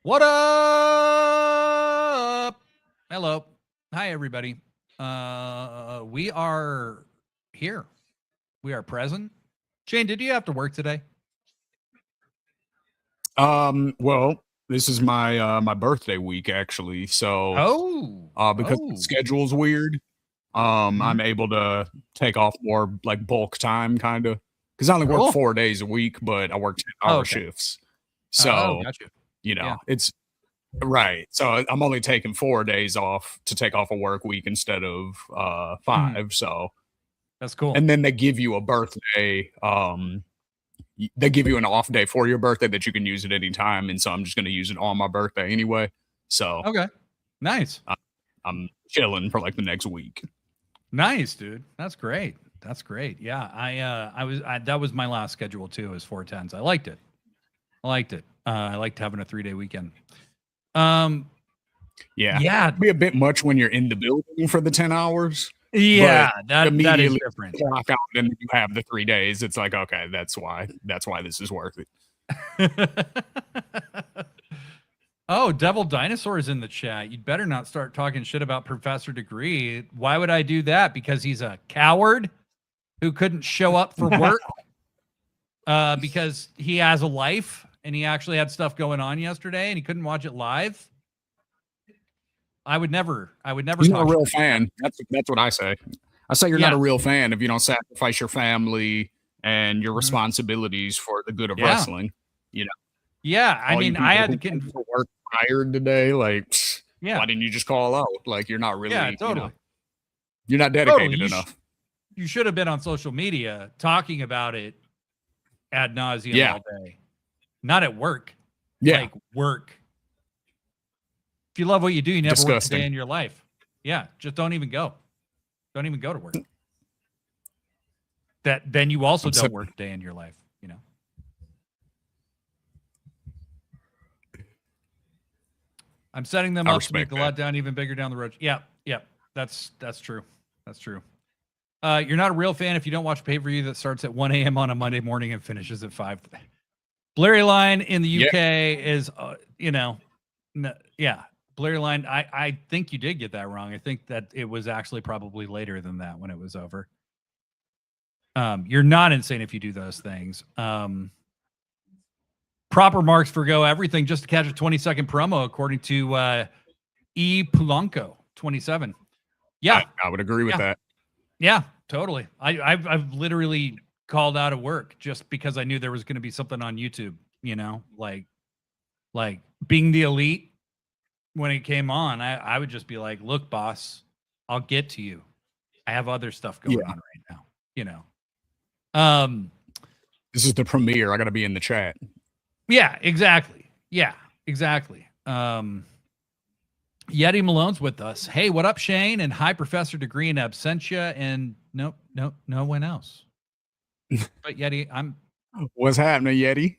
What up? Hello. Hi, everybody. We are here. We are present. Shane, did you have to work today? Well, this is my birthday week actually. So because the schedule's weird, I'm able to take off more like bulk time kind of because I only work 4 days a week, but I work 10-hour shifts. So, gotcha. it's right. So I'm only taking 4 days off to take off a work week instead of 5. So that's cool. And then they give you a birthday. They give you an off day for your birthday that you can use at any time, and so I'm just going to use it on my birthday anyway. So okay, nice. I'm chilling for like the next week. Nice, dude. That's great. That's great. Yeah, that was my last schedule too. Is 4/10s. I liked it. I liked having a 3-day weekend. Yeah, it'd be a bit much when you're in the building for the 10 hours. Yeah, that is different. Clock out and you have the 3 days. It's like, okay, that's why this is worth it. Oh, Devil Dinosaur is in the chat. You'd better not start talking shit about Professor Degree. Why would I do that? Because he's a coward who couldn't show up for work because he has a life and he actually had stuff going on yesterday and he couldn't watch it live. I would never. He's not a real fan. That's what I say. I say you're not a real fan if you don't sacrifice your family and your responsibilities for the good of wrestling. Yeah, I mean, I had to work tired today. Like, why didn't you just call out? Like, you're not really. Yeah, totally. You're not dedicated enough. You should have been on social media talking about it ad nauseum all day, not at work. Yeah, like work. If you love what you do, you never work a day in your life. Yeah, just don't even go. Don't even go to work. Then you also don't work a day in your life, I'm setting them up to make the letdown even bigger down the road. Yeah, that's true. That's true. You're not a real fan if you don't watch pay-per-view that starts at 1 a.m. on a Monday morning and finishes at 5. Blurry Line in the UK is, Blurry Line, I think you did get that wrong. I think that it was actually probably later than that when it was over. You're not insane if you do those things. Proper marks forgo everything just to catch a 20-second promo, according to E. Polanco, 27. Yeah. I would agree with that. Yeah, totally. I've literally called out of work just because I knew there was going to be something on YouTube, like being the elite. When it came on, I would just be like, look, boss, I'll get to you. I have other stuff going on right now, This is the premiere. I got to be in the chat. Yeah, exactly. Yeti Malone's with us. Hey, what up, Shane? And hi, Professor Degree in absentia. And no one else. But Yeti, What's happening, Yeti?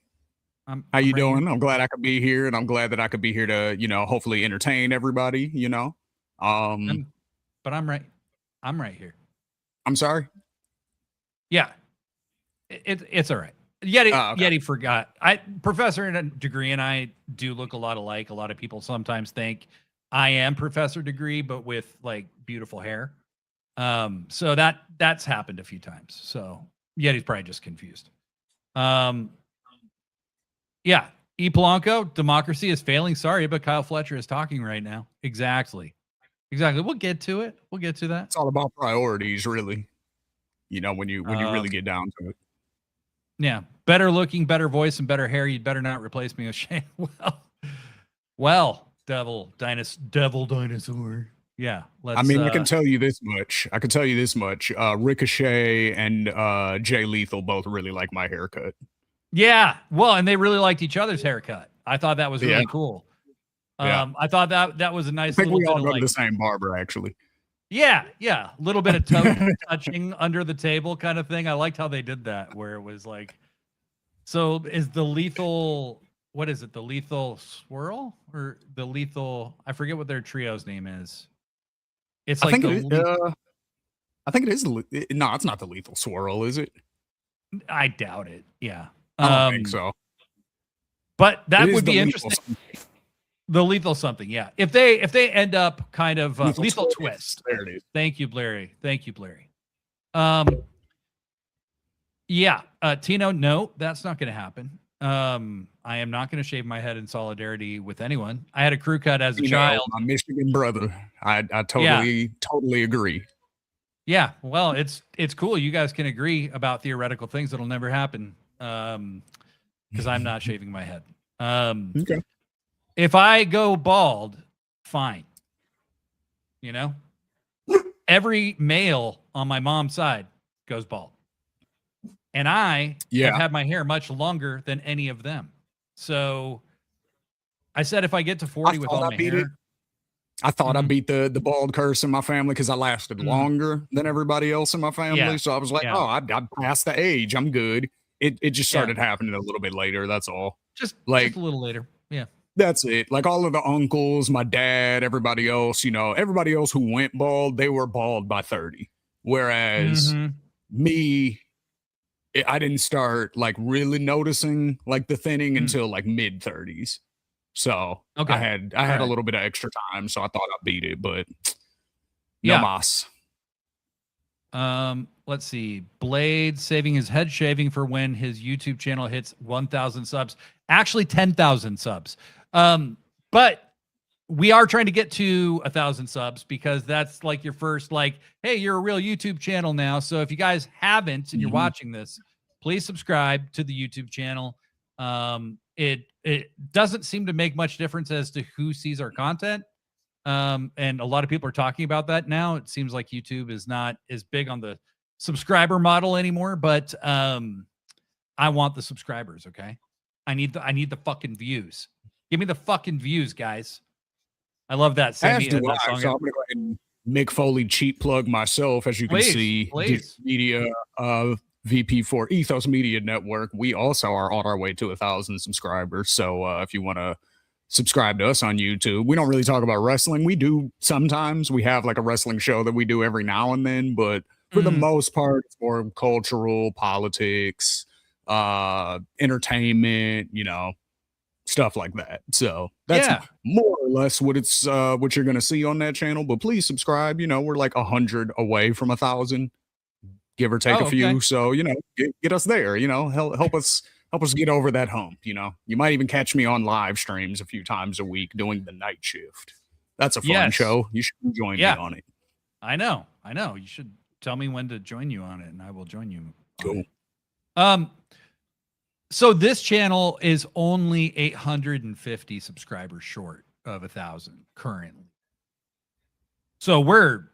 How you doing? I'm glad I could be here, and I'm glad that I could be here to, hopefully entertain everybody. But I'm right here. I'm sorry. Yeah, it's all right. Yeti forgot. Professor Degree and I do look a lot alike. A lot of people sometimes think I am Professor Degree, but with like beautiful hair. So that's happened a few times. So Yeti's probably just confused. Yeah, E. Polanco, democracy is failing. Sorry, but Kyle Fletcher is talking right now. Exactly. We'll get to it. We'll get to that. It's all about priorities, really. When you really get down to it. Yeah, better looking, better voice, and better hair. You'd better not replace me with Shane. Well, devil dinosaur. Yeah, I mean, I can tell you this much. Ricochet and Jay Lethal both really like my haircut. Yeah, well, and they really liked each other's haircut. I thought that was really cool. I thought that was a nice. I think we all go to the same barber, actually. Yeah, a little bit of toe touching under the table kind of thing. I liked how they did that, where it was like, so is the lethal? What is it? The lethal swirl or the lethal? I forget what their trio's name is. It's like I think it is. No, it's not the lethal swirl, is it? I doubt it. Yeah. I don't think so. But that would be interesting. The lethal something, yeah. If they end up kind of lethal twist. There it is. Thank you, Blairy. Thank you, Blairy. Yeah, Tino, no, that's not going to happen. I am not going to shave my head in solidarity with anyone. I had a crew cut as a child. My Michigan brother. I totally agree. Yeah, well, it's cool. You guys can agree about theoretical things that'll never happen. Because I'm not shaving my head. Okay. If I go bald, fine. You know, every male on my mom's side goes bald. And I have had my hair much longer than any of them. So I said, if I get to 40 with all my hair. I thought I beat the bald curse in my family because I lasted longer than everybody else in my family. Yeah. So I was like, oh, I passed the age. I'm good. It just started happening a little bit later. That's all. Just a little later. Yeah. That's it. Like all of the uncles, my dad, everybody else, everybody else who went bald, they were bald by 30. Whereas me, I didn't start like really noticing like the thinning until like mid 30s. So I had a little bit of extra time, so I thought I beat it, but no mas. Let's see. Blade saving his head shaving for when his YouTube channel hits 1,000 subs. Actually, 10,000 subs. But we are trying to get to 1,000 subs because that's like your first, like, hey, you're a real YouTube channel now. So if you guys haven't and you're watching this, please subscribe to the YouTube channel. It doesn't seem to make much difference as to who sees our content. And a lot of people are talking about that now. It seems like YouTube is not as big on the subscriber model anymore, but I want the subscribers. Okay. I need the fucking views. Give me the fucking views, guys. I love that. Song. So I'm going to go ahead and Mick Foley cheap plug myself. As you can see, media VP for Ethos Media Network. We also are on our way to 1,000 subscribers. So if you want to subscribe to us on YouTube, we don't really talk about wrestling. We do sometimes. We have like a wrestling show that we do every now and then, but for the most part, it's more cultural, politics, entertainment, stuff like that. So that's more or less what you're going to see on that channel. But please subscribe. We're like 100 away from 1,000. Give or take a few. So, get us there, help us get over that hump. You might even catch me on live streams a few times a week doing the night shift. That's a fun show. You should join me on it. I know. You should tell me when to join you on it and I will join you. Cool. So this channel is only 850 subscribers short of 1,000 currently. So we're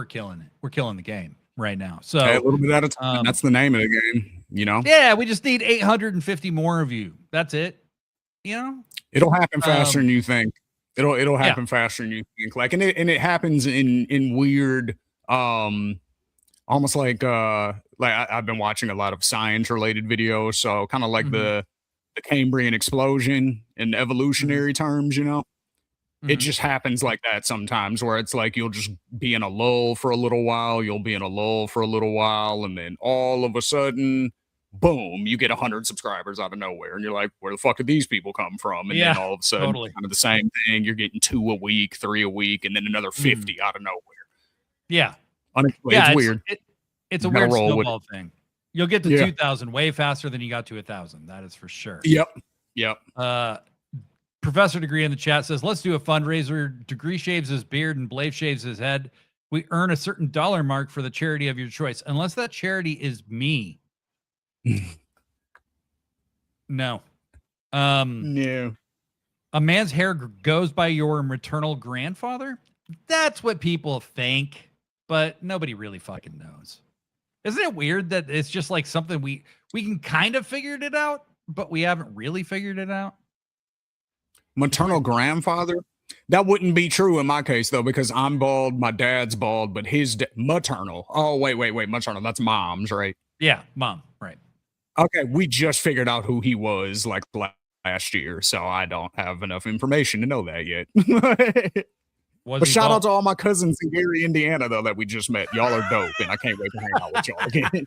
killing it. We're killing the game right now. So a little bit at a time. That's the name of the game, Yeah, we just need 850 more of you. That's it. It'll happen faster than you think. It'll happen faster than you think. Like, and it happens in weird, almost like I've been watching a lot of science related videos. So kind of like the Cambrian explosion in evolutionary terms, It just happens like that sometimes where it's like you'll just be in a lull for a little while, you'll be in a lull for a little while, and then all of a sudden, boom, you get 100 subscribers out of nowhere. And you're like, where the fuck did these people come from? And then all of a sudden, kind of the same thing. You're getting 2 a week, 3 a week, and then another 50 out of nowhere. Yeah. It's weird. It's a weird snowball thing. You'll get to 2,000 way faster than you got to 1,000. That is for sure. Yep. Professor Degree in the chat says, let's do a fundraiser. Degree shaves his beard and Blade shaves his head. We earn a certain dollar mark for the charity of your choice. Unless that charity is me. No. No. A man's hair goes by your maternal grandfather? That's what people think, but nobody really fucking knows. Isn't it weird that it's just like something we can kind of figured it out, but we haven't really figured it out? Maternal grandfather? That wouldn't be true in my case, though, because I'm bald, my dad's bald, but his maternal. Oh, wait. Maternal. That's mom's, right? Yeah, mom. Right. Okay. We just figured out who he was like last year, so I don't have enough information to know that yet. But shout out to all my cousins in Gary, Indiana, though, that we just met. Y'all are dope, and I can't wait to hang out with y'all again.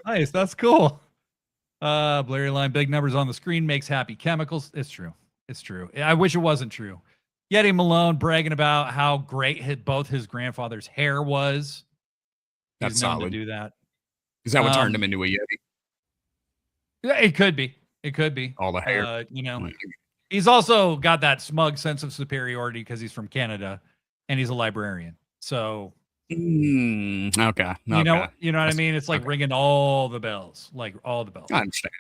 Nice. That's cool. Blurry line, big numbers on the screen makes happy chemicals. It's true. It's true. I wish it wasn't true. Yeti Malone bragging about how great both his grandfather's hair was. That's solid. To do that. Is that what turned him into a Yeti? Yeah, it could be. It could be. All the hair. He's also got that smug sense of superiority because he's from Canada and he's a librarian. So, okay. You know what I mean? It's like ringing all the bells, like all the bells. I understand.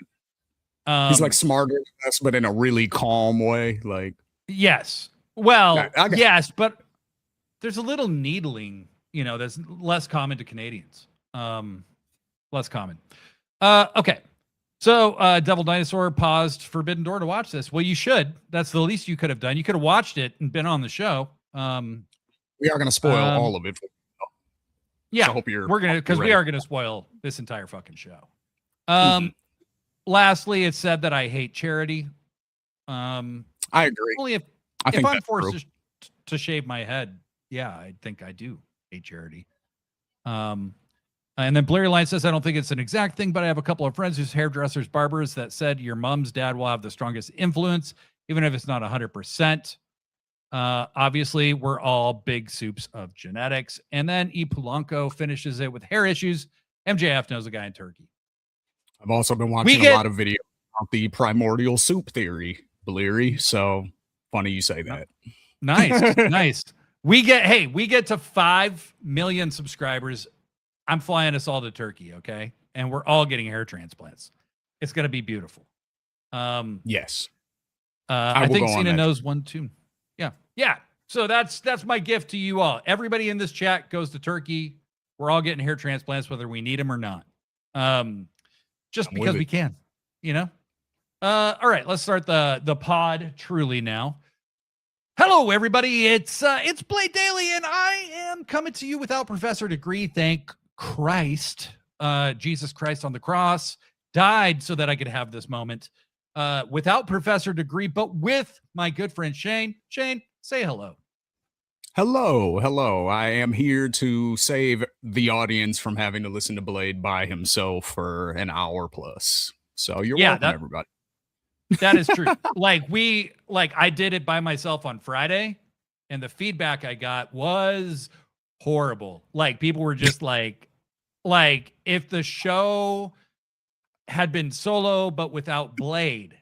He's like smarter than us, but in a really calm way. Like, yes. Well, yes, but there's a little needling, that's less common to Canadians. Less common. Okay. So, Devil Dinosaur paused Forbidden Door to watch this. Well, you should. That's the least you could have done. You could have watched it and been on the show. We are going to spoil all of it. Yeah, so I hope we are going to spoil this entire fucking show. Lastly, it said that I hate charity. I agree. Only if I'm forced to shave my head, yeah, I think I do hate charity. And then Blurry Line says, I don't think it's an exact thing, but I have a couple of friends whose hairdressers, barbers that said your mom's dad will have the strongest influence, even if it's not 100%. Obviously, we're all big soups of genetics. And then E. Polanco finishes it with hair issues. MJF knows a guy in Turkey. I've also been watching a lot of videos about the primordial soup theory, Bleary. So funny you say that. Nice, nice. We get to 5 million subscribers. I'm flying us all to Turkey, okay? And we're all getting hair transplants. It's going to be beautiful. Yes. I think Cena knows one too. Yeah. Yeah. So that's my gift to you all. Everybody in this chat goes to Turkey. We're all getting hair transplants, whether we need them or not. Just because we can, all right, let's start the pod truly now. Hello, everybody. It's Blade Daily, and I am coming to you without Professor Degree. Thank Christ. Jesus Christ on the cross died so that I could have this moment. Without Professor Degree, but with my good friend Shane. Shane, say hello. Hello. I am here to save the audience from having to listen to Blade by himself for an hour plus. So you're welcome, everybody. That is true. I did it by myself on Friday, and the feedback I got was horrible. Like, people were just like if the show had been solo but without Blade,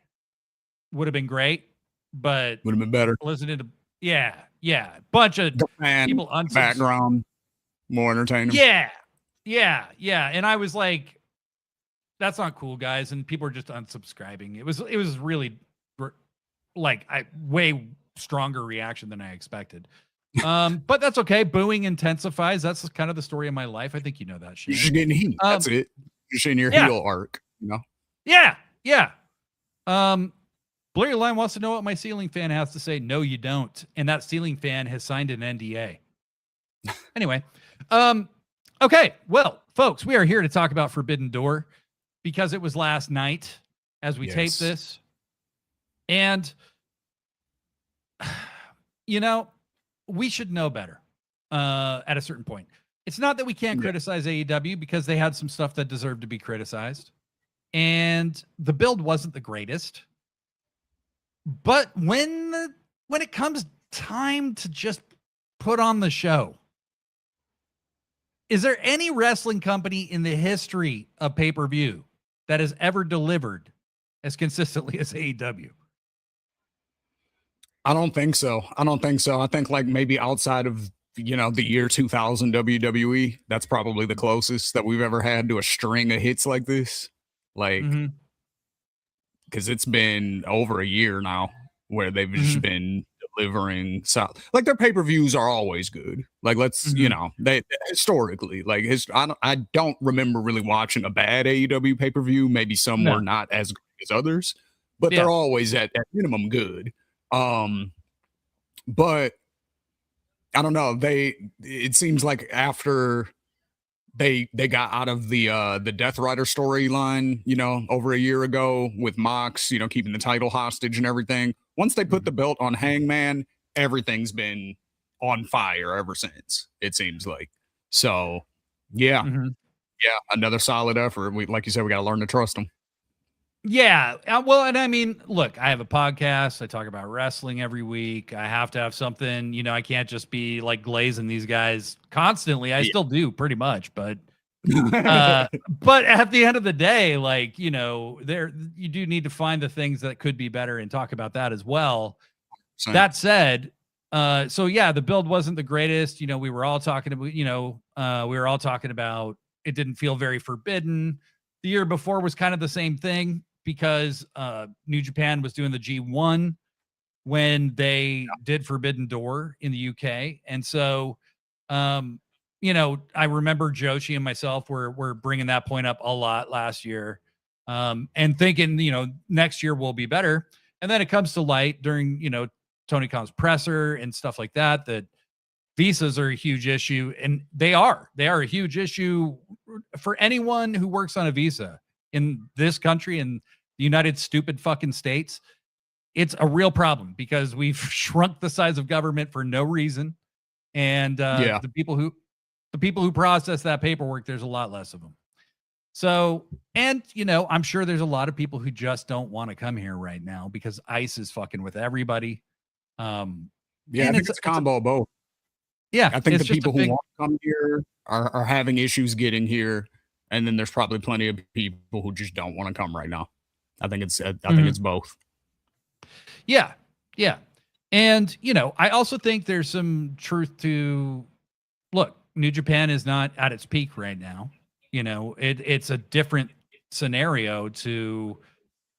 would have been great, but would have been better. Listening to bunch of people background, more entertaining. Yeah. And I was like, that's not cool, guys. And people are just unsubscribing. It was really way stronger reaction than I expected. But that's okay. Booing intensifies. That's kind of the story of my life. I think you know that shit. You're just getting heat. That's it. You're seeing your heel arc, Yeah. Blurry Line wants to know what my ceiling fan has to say. No, you don't. And that ceiling fan has signed an NDA. Anyway. Okay. Well, folks, we are here to talk about Forbidden Door because it was last night as we tape this. And, we should know better at a certain point. It's not that we can't criticize AEW because they had some stuff that deserved to be criticized. And the build wasn't the greatest. But when it comes time to just put on the show, is there any wrestling company in the history of pay-per-view that has ever delivered as consistently as AEW? I don't think so. I think maybe outside of, the year 2000 WWE, that's probably the closest that we've ever had to a string of hits like this. Because it's been over a year now where they've just been delivering. Their pay-per-views are always good. They historically, I don't remember really watching a bad AEW pay-per-view. Maybe some were not as good as others, but they're always at minimum good. But I don't know. It seems like after they got out of the Death Rider storyline, over a year ago with Mox, keeping the title hostage and everything. Once they put the belt on Hangman, everything's been on fire ever since, it seems like. So, another solid effort. Like you said, we got to learn to trust them. Yeah. Well, and I mean, look, I have a podcast. I talk about wrestling every week. I have to have something, I can't just be like glazing these guys constantly. I still do pretty much, but at the end of the day, like, there, you do need to find the things that could be better and talk about that as well. Same. That said, so yeah, the build wasn't the greatest. We were all talking about, it didn't feel very forbidden. The year before was kind of the same thing because New Japan was doing the G1 when they did Forbidden Door in the UK. And so, I remember Joshi and myself were bringing that point up a lot last year, and thinking, next year will be better. And then it comes to light during, Tony Khan's presser and stuff like that, that visas are a huge issue. And they are a huge issue for anyone who works on a visa in this country, in the United stupid fucking States. It's a real problem because we've shrunk the size of government for no reason. And the people who process that paperwork, there's a lot less of them. So, and I'm sure there's a lot of people who just don't want to come here right now because ICE is fucking with everybody. I think it's a combo of both. Yeah, I think the people who want to come here are having issues getting here, and then there's probably plenty of people who just don't want to come right now. I think it's both. Yeah. And, I also think there's some truth to, look, New Japan is not at its peak right now. It's a different scenario to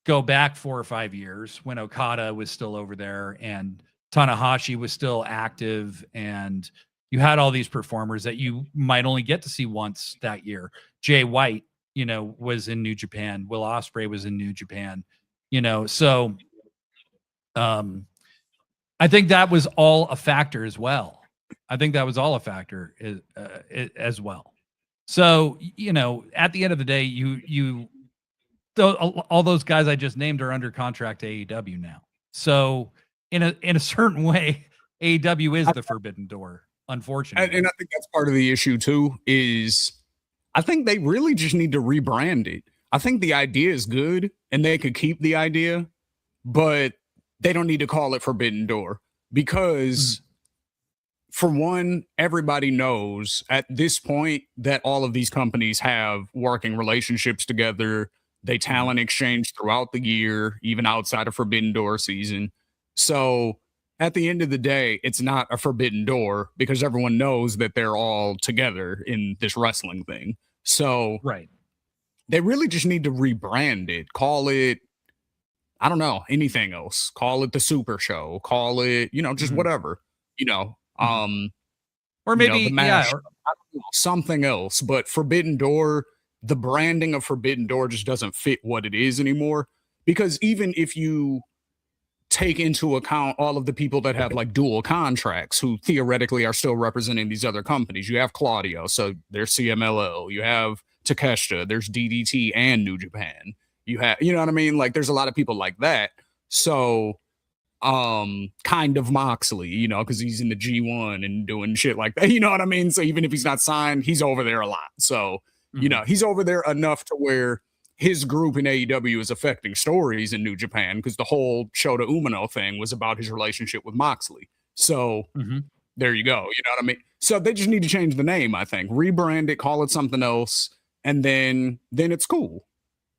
go back 4 or 5 years when Okada was still over there and Tanahashi was still active, and you had all these performers that you might only get to see once that year. Jay White, was in New Japan. Will Ospreay was in New Japan, so I think that was all a factor as well. As well. So, at the end of the day, all those guys I just named are under contract to AEW now. So in a certain way, AEW is the forbidden door, unfortunately. And I think that's part of the issue too, is I think they really just need to rebrand it. I think the idea is good and they could keep the idea, but they don't need to call it Forbidden Door because for one, everybody knows at this point that all of these companies have working relationships together. They talent exchange throughout the year, even outside of Forbidden Door season. So at the end of the day, it's not a Forbidden Door because everyone knows that they're all together in this wrestling thing. So they really just need to rebrand it. Call it, I don't know, anything else. Call it the Super Show. Call it, just whatever, or maybe, the match, something else. But Forbidden Door, the branding of Forbidden Door just doesn't fit what it is anymore. Because even if you take into account all of the people that have like dual contracts who theoretically are still representing these other companies, you have Claudio, so there's CMLL, you have Takeshita, there's DDT and New Japan, you have, you know what I mean? Like there's a lot of people like that. So kind of Moxley, because he's in the G1 and doing shit like that, you know what I mean? So even if he's not signed, he's over there a lot. So he's over there enough to where his group in AEW is affecting stories in New Japan because the whole Shota Umino thing was about his relationship with Moxley. So there you go. You know what I mean? So they just need to change the name, I think. Rebrand it, call it something else, and then it's cool.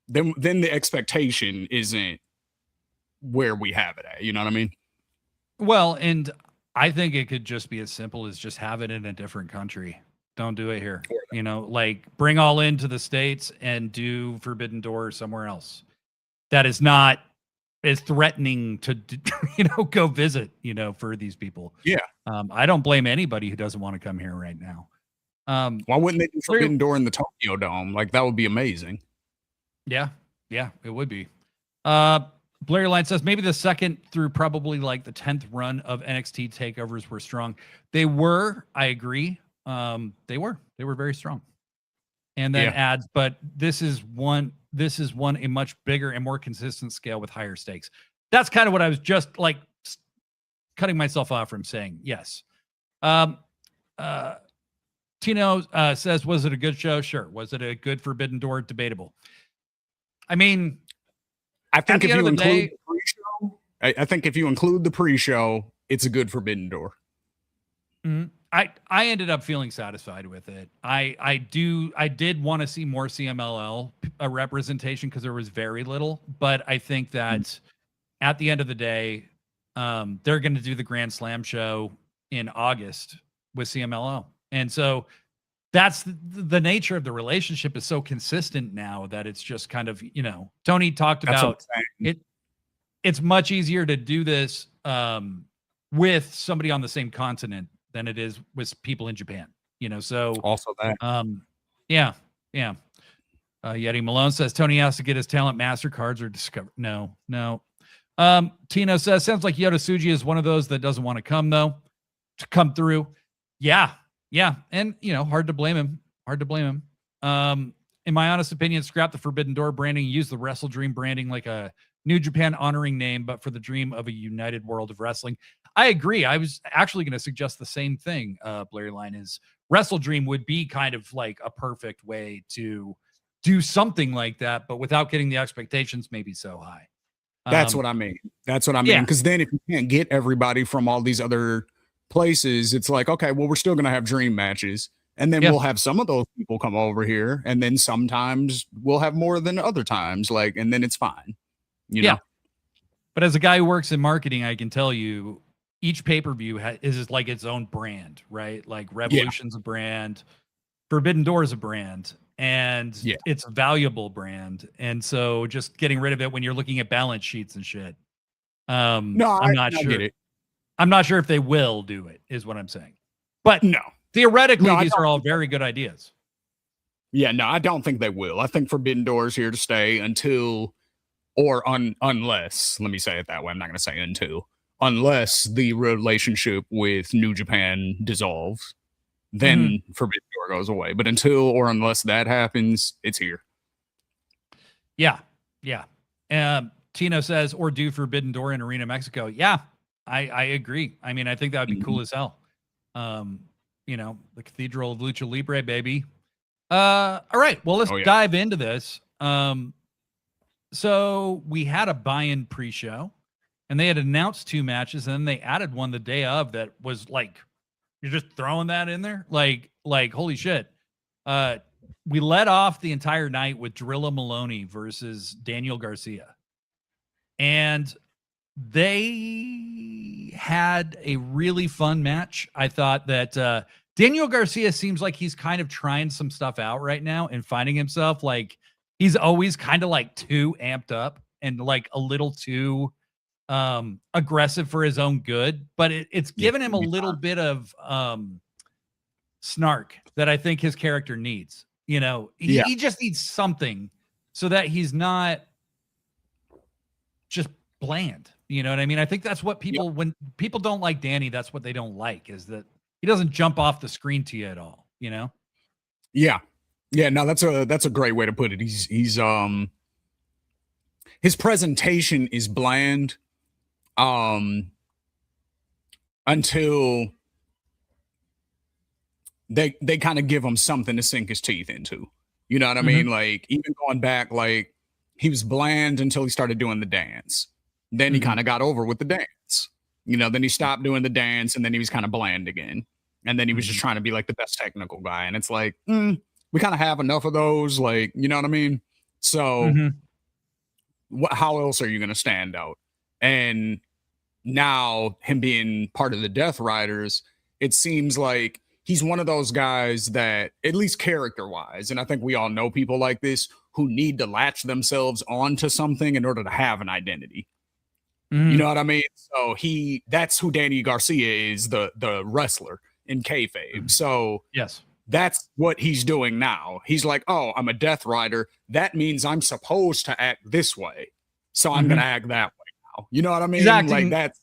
Then the expectation isn't where we have it at. You know what I mean? Well, and I think it could just be as simple as just have it in a different country. Don't do it here. Like bring all into the States and do Forbidden Door somewhere else. That is not as threatening to, go visit, for these people. Yeah. I don't blame anybody who doesn't want to come here right now. Why wouldn't they do Forbidden Door in the Tokyo Dome? Like that would be amazing. Yeah, it would be. Blair Line says maybe the second through probably like the 10th run of NXT takeovers were strong. They were, I agree. They were very strong. And then adds, but this is one a much bigger and more consistent scale with higher stakes. That's kind of what I was just like cutting myself off from saying. Yes. Tino says, was it a good show? Sure. Was it a good Forbidden Door? Debatable. I mean, I think if you include the pre-show, I think if you include the pre-show, it's a good Forbidden Door. Mm-hmm. I ended up feeling satisfied with it. I did want to see more CMLL representation because there was very little, but I think that at the end of the day, they're going to do the Grand Slam show in August with CMLL. And so that's the nature of the relationship is so consistent now that it's just kind of, Tony talked about it. It's much easier to do this with somebody on the same continent than it is with people in Japan, so also that. Yeah. Yeti Malone says Tony has to get his talent MasterCards or discover. No. Tino says, sounds like Yota Tsuji is one of those that doesn't want to come through. Yeah. And hard to blame him. In my honest opinion, scrap the Forbidden Door branding, use the Wrestle Dream branding like a New Japan honoring name, but for the dream of a united world of wrestling. I agree. I was actually going to suggest the same thing. Blair Line is Wrestle Dream would be kind of like a perfect way to do something like that, but without getting the expectations maybe so high. That's what I mean. Because then if you can't get everybody from all these other places, it's like, okay, well, we're still going to have dream matches. And then we'll have some of those people come over here. And then sometimes we'll have more than other times. And then it's fine. You know? But as a guy who works in marketing, I can tell you each pay-per-view is like its own brand, right? Like Revolution's a brand, Forbidden Door is a brand, and it's a valuable brand. And so just getting rid of it when you're looking at balance sheets and shit. I'm not sure. I'm not sure if they will do it, is what I'm saying. But theoretically, these are all very good ideas. Yeah, no, I don't think they will. I think Forbidden Door is here to stay until, unless, let me say it that way. I'm not going to say until, unless the relationship with New Japan dissolves, then Forbidden Door goes away. But until or unless that happens, it's here. Yeah. Tino says, or do Forbidden Door in Arena Mexico. Yeah, I agree. I mean, I think that would be cool as hell. The Cathedral of Lucha Libre, baby. All right. Well, let's dive into this. So we had a buy-in pre-show, and they had announced 2 matches, and then they added one the day of that was like, you're just throwing that in there? Like holy shit. We led off the entire night with Drilla Maloney versus Daniel Garcia. And they had a really fun match. I thought that Daniel Garcia seems like he's kind of trying some stuff out right now and finding himself like he's always kind of like too amped up and like a little too aggressive for his own good, but it's given him a little bit of snark that I think his character needs. He just needs something so that he's not just bland. You know what I mean? I think that's what people, when people don't like Danny, that's what they don't like, is that he doesn't jump off the screen to you at all, Yeah. No, that's a great way to put it. He's his presentation is bland until they kind of give him something to sink his teeth into. You know what I mean? Like, even going back, like, he was bland until he started doing the dance. Then he kind of got over with the dance. Then he stopped doing the dance, and then he was kind of bland again. And then he was just trying to be like the best technical guy. And it's like, we kind of have enough of those, like, you know what I mean? So how else are you going to stand out? And now him being part of the Death Riders, it seems like he's one of those guys that, at least character wise, and I think we all know people like this who need to latch themselves onto something in order to have an identity. You know what I mean? So that's who Danny Garcia is, the wrestler in kayfabe. So that's what he's doing now. He's like, oh, I'm a Death Rider. That means I'm supposed to act this way. So I'm going to act that way now. You know what I mean? Like, that's.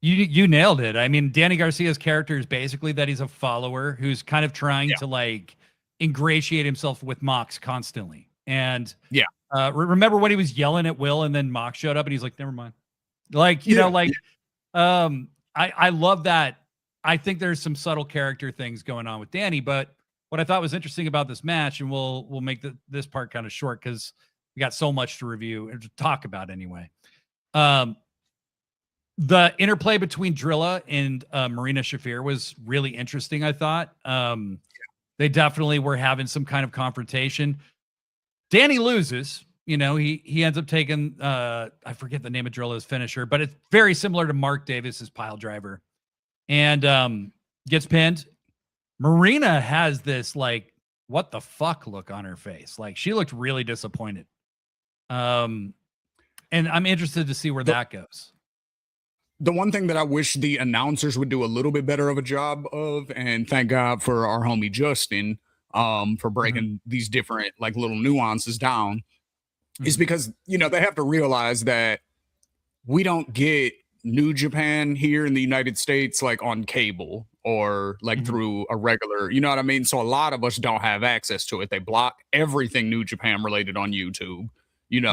You nailed it. I mean, Danny Garcia's character is basically that he's a follower who's kind of trying to like ingratiate himself with Mox constantly. And remember when he was yelling at Will and then Mox showed up and he's like, never mind. Like, I love that. I think there's some subtle character things going on with Danny, but what I thought was interesting about this match, and we'll make this part kind of short because We got so much to review and to talk about anyway. The interplay between Drilla and Marina Shafir was really interesting, I thought. They definitely were having some kind of confrontation. Danny loses. He ends up taking, I forget the name of Drilla's finisher, but it's very similar to Mark Davis's pile driver, and gets pinned. Marina has this like, what the fuck look on her face. Like, she looked really disappointed. And I'm interested to see where that goes. The one thing that I wish the announcers would do a little bit better of a job of, and thank God for our homie Justin, for breaking these different like little nuances down, is because, they have to realize that we don't get New Japan here in the United States, like on cable or like through a regular, you know what I mean? So a lot of us don't have access to it. They block everything New Japan related on YouTube,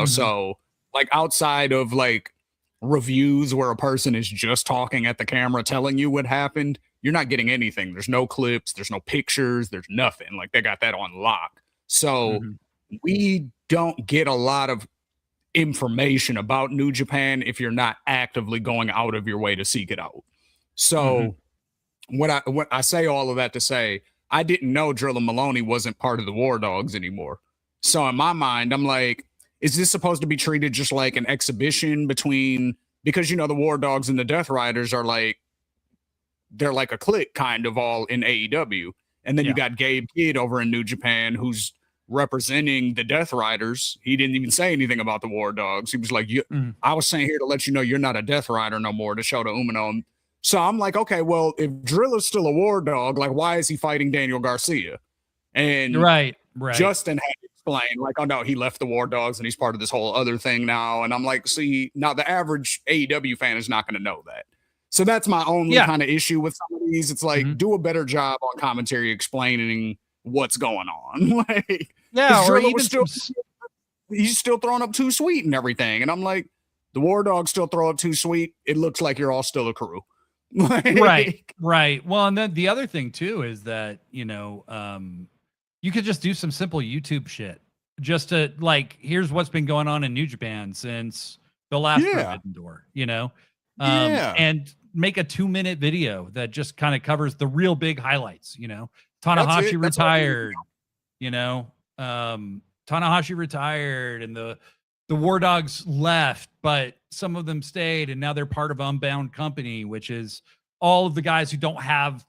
so like outside of like reviews where a person is just talking at the camera telling you what happened, you're not getting anything. There's no clips, there's no pictures, there's nothing. Like, they got that on lock. So we don't get a lot of information about New Japan if you're not actively going out of your way to seek it out. So what I say all of that to say, I didn't know Drilla Maloney wasn't part of the War Dogs anymore. So in my mind, I'm like, is this supposed to be treated just like an exhibition between, because, the War Dogs and the Death Riders are like, they're like a clique kind of all in AEW. And then you got Gabe Kidd over in New Japan, who's representing the Death Riders. He didn't even say anything about the War Dogs. He was like, I was saying here to let you know you're not a Death Rider no more, to show to Umino. So I'm like, okay, well, if Drilla's still a War Dog, like, why is he fighting Daniel Garcia? And right. Justin had to explain, like, oh no, he left the War Dogs and he's part of this whole other thing now. And I'm like, see, now the average AEW fan is not going to know that. So that's my only kind of issue with some of these. It's like, do a better job on commentary explaining what's going on. Like, or even he's still throwing up Too Sweet and everything. And I'm like, the War Dogs still throw up Too Sweet. It looks like you're all still a crew. Right. Well, and then the other thing too is that, you could just do some simple YouTube shit just to like, here's what's been going on in New Japan since the last Forbidden Door, and make a 2-minute video that just kind of covers the real big highlights. Tanahashi retired, Tanahashi retired, and the War Dogs left, but some of them stayed, and now they're part of Unbound Company, which is all of the guys who don't have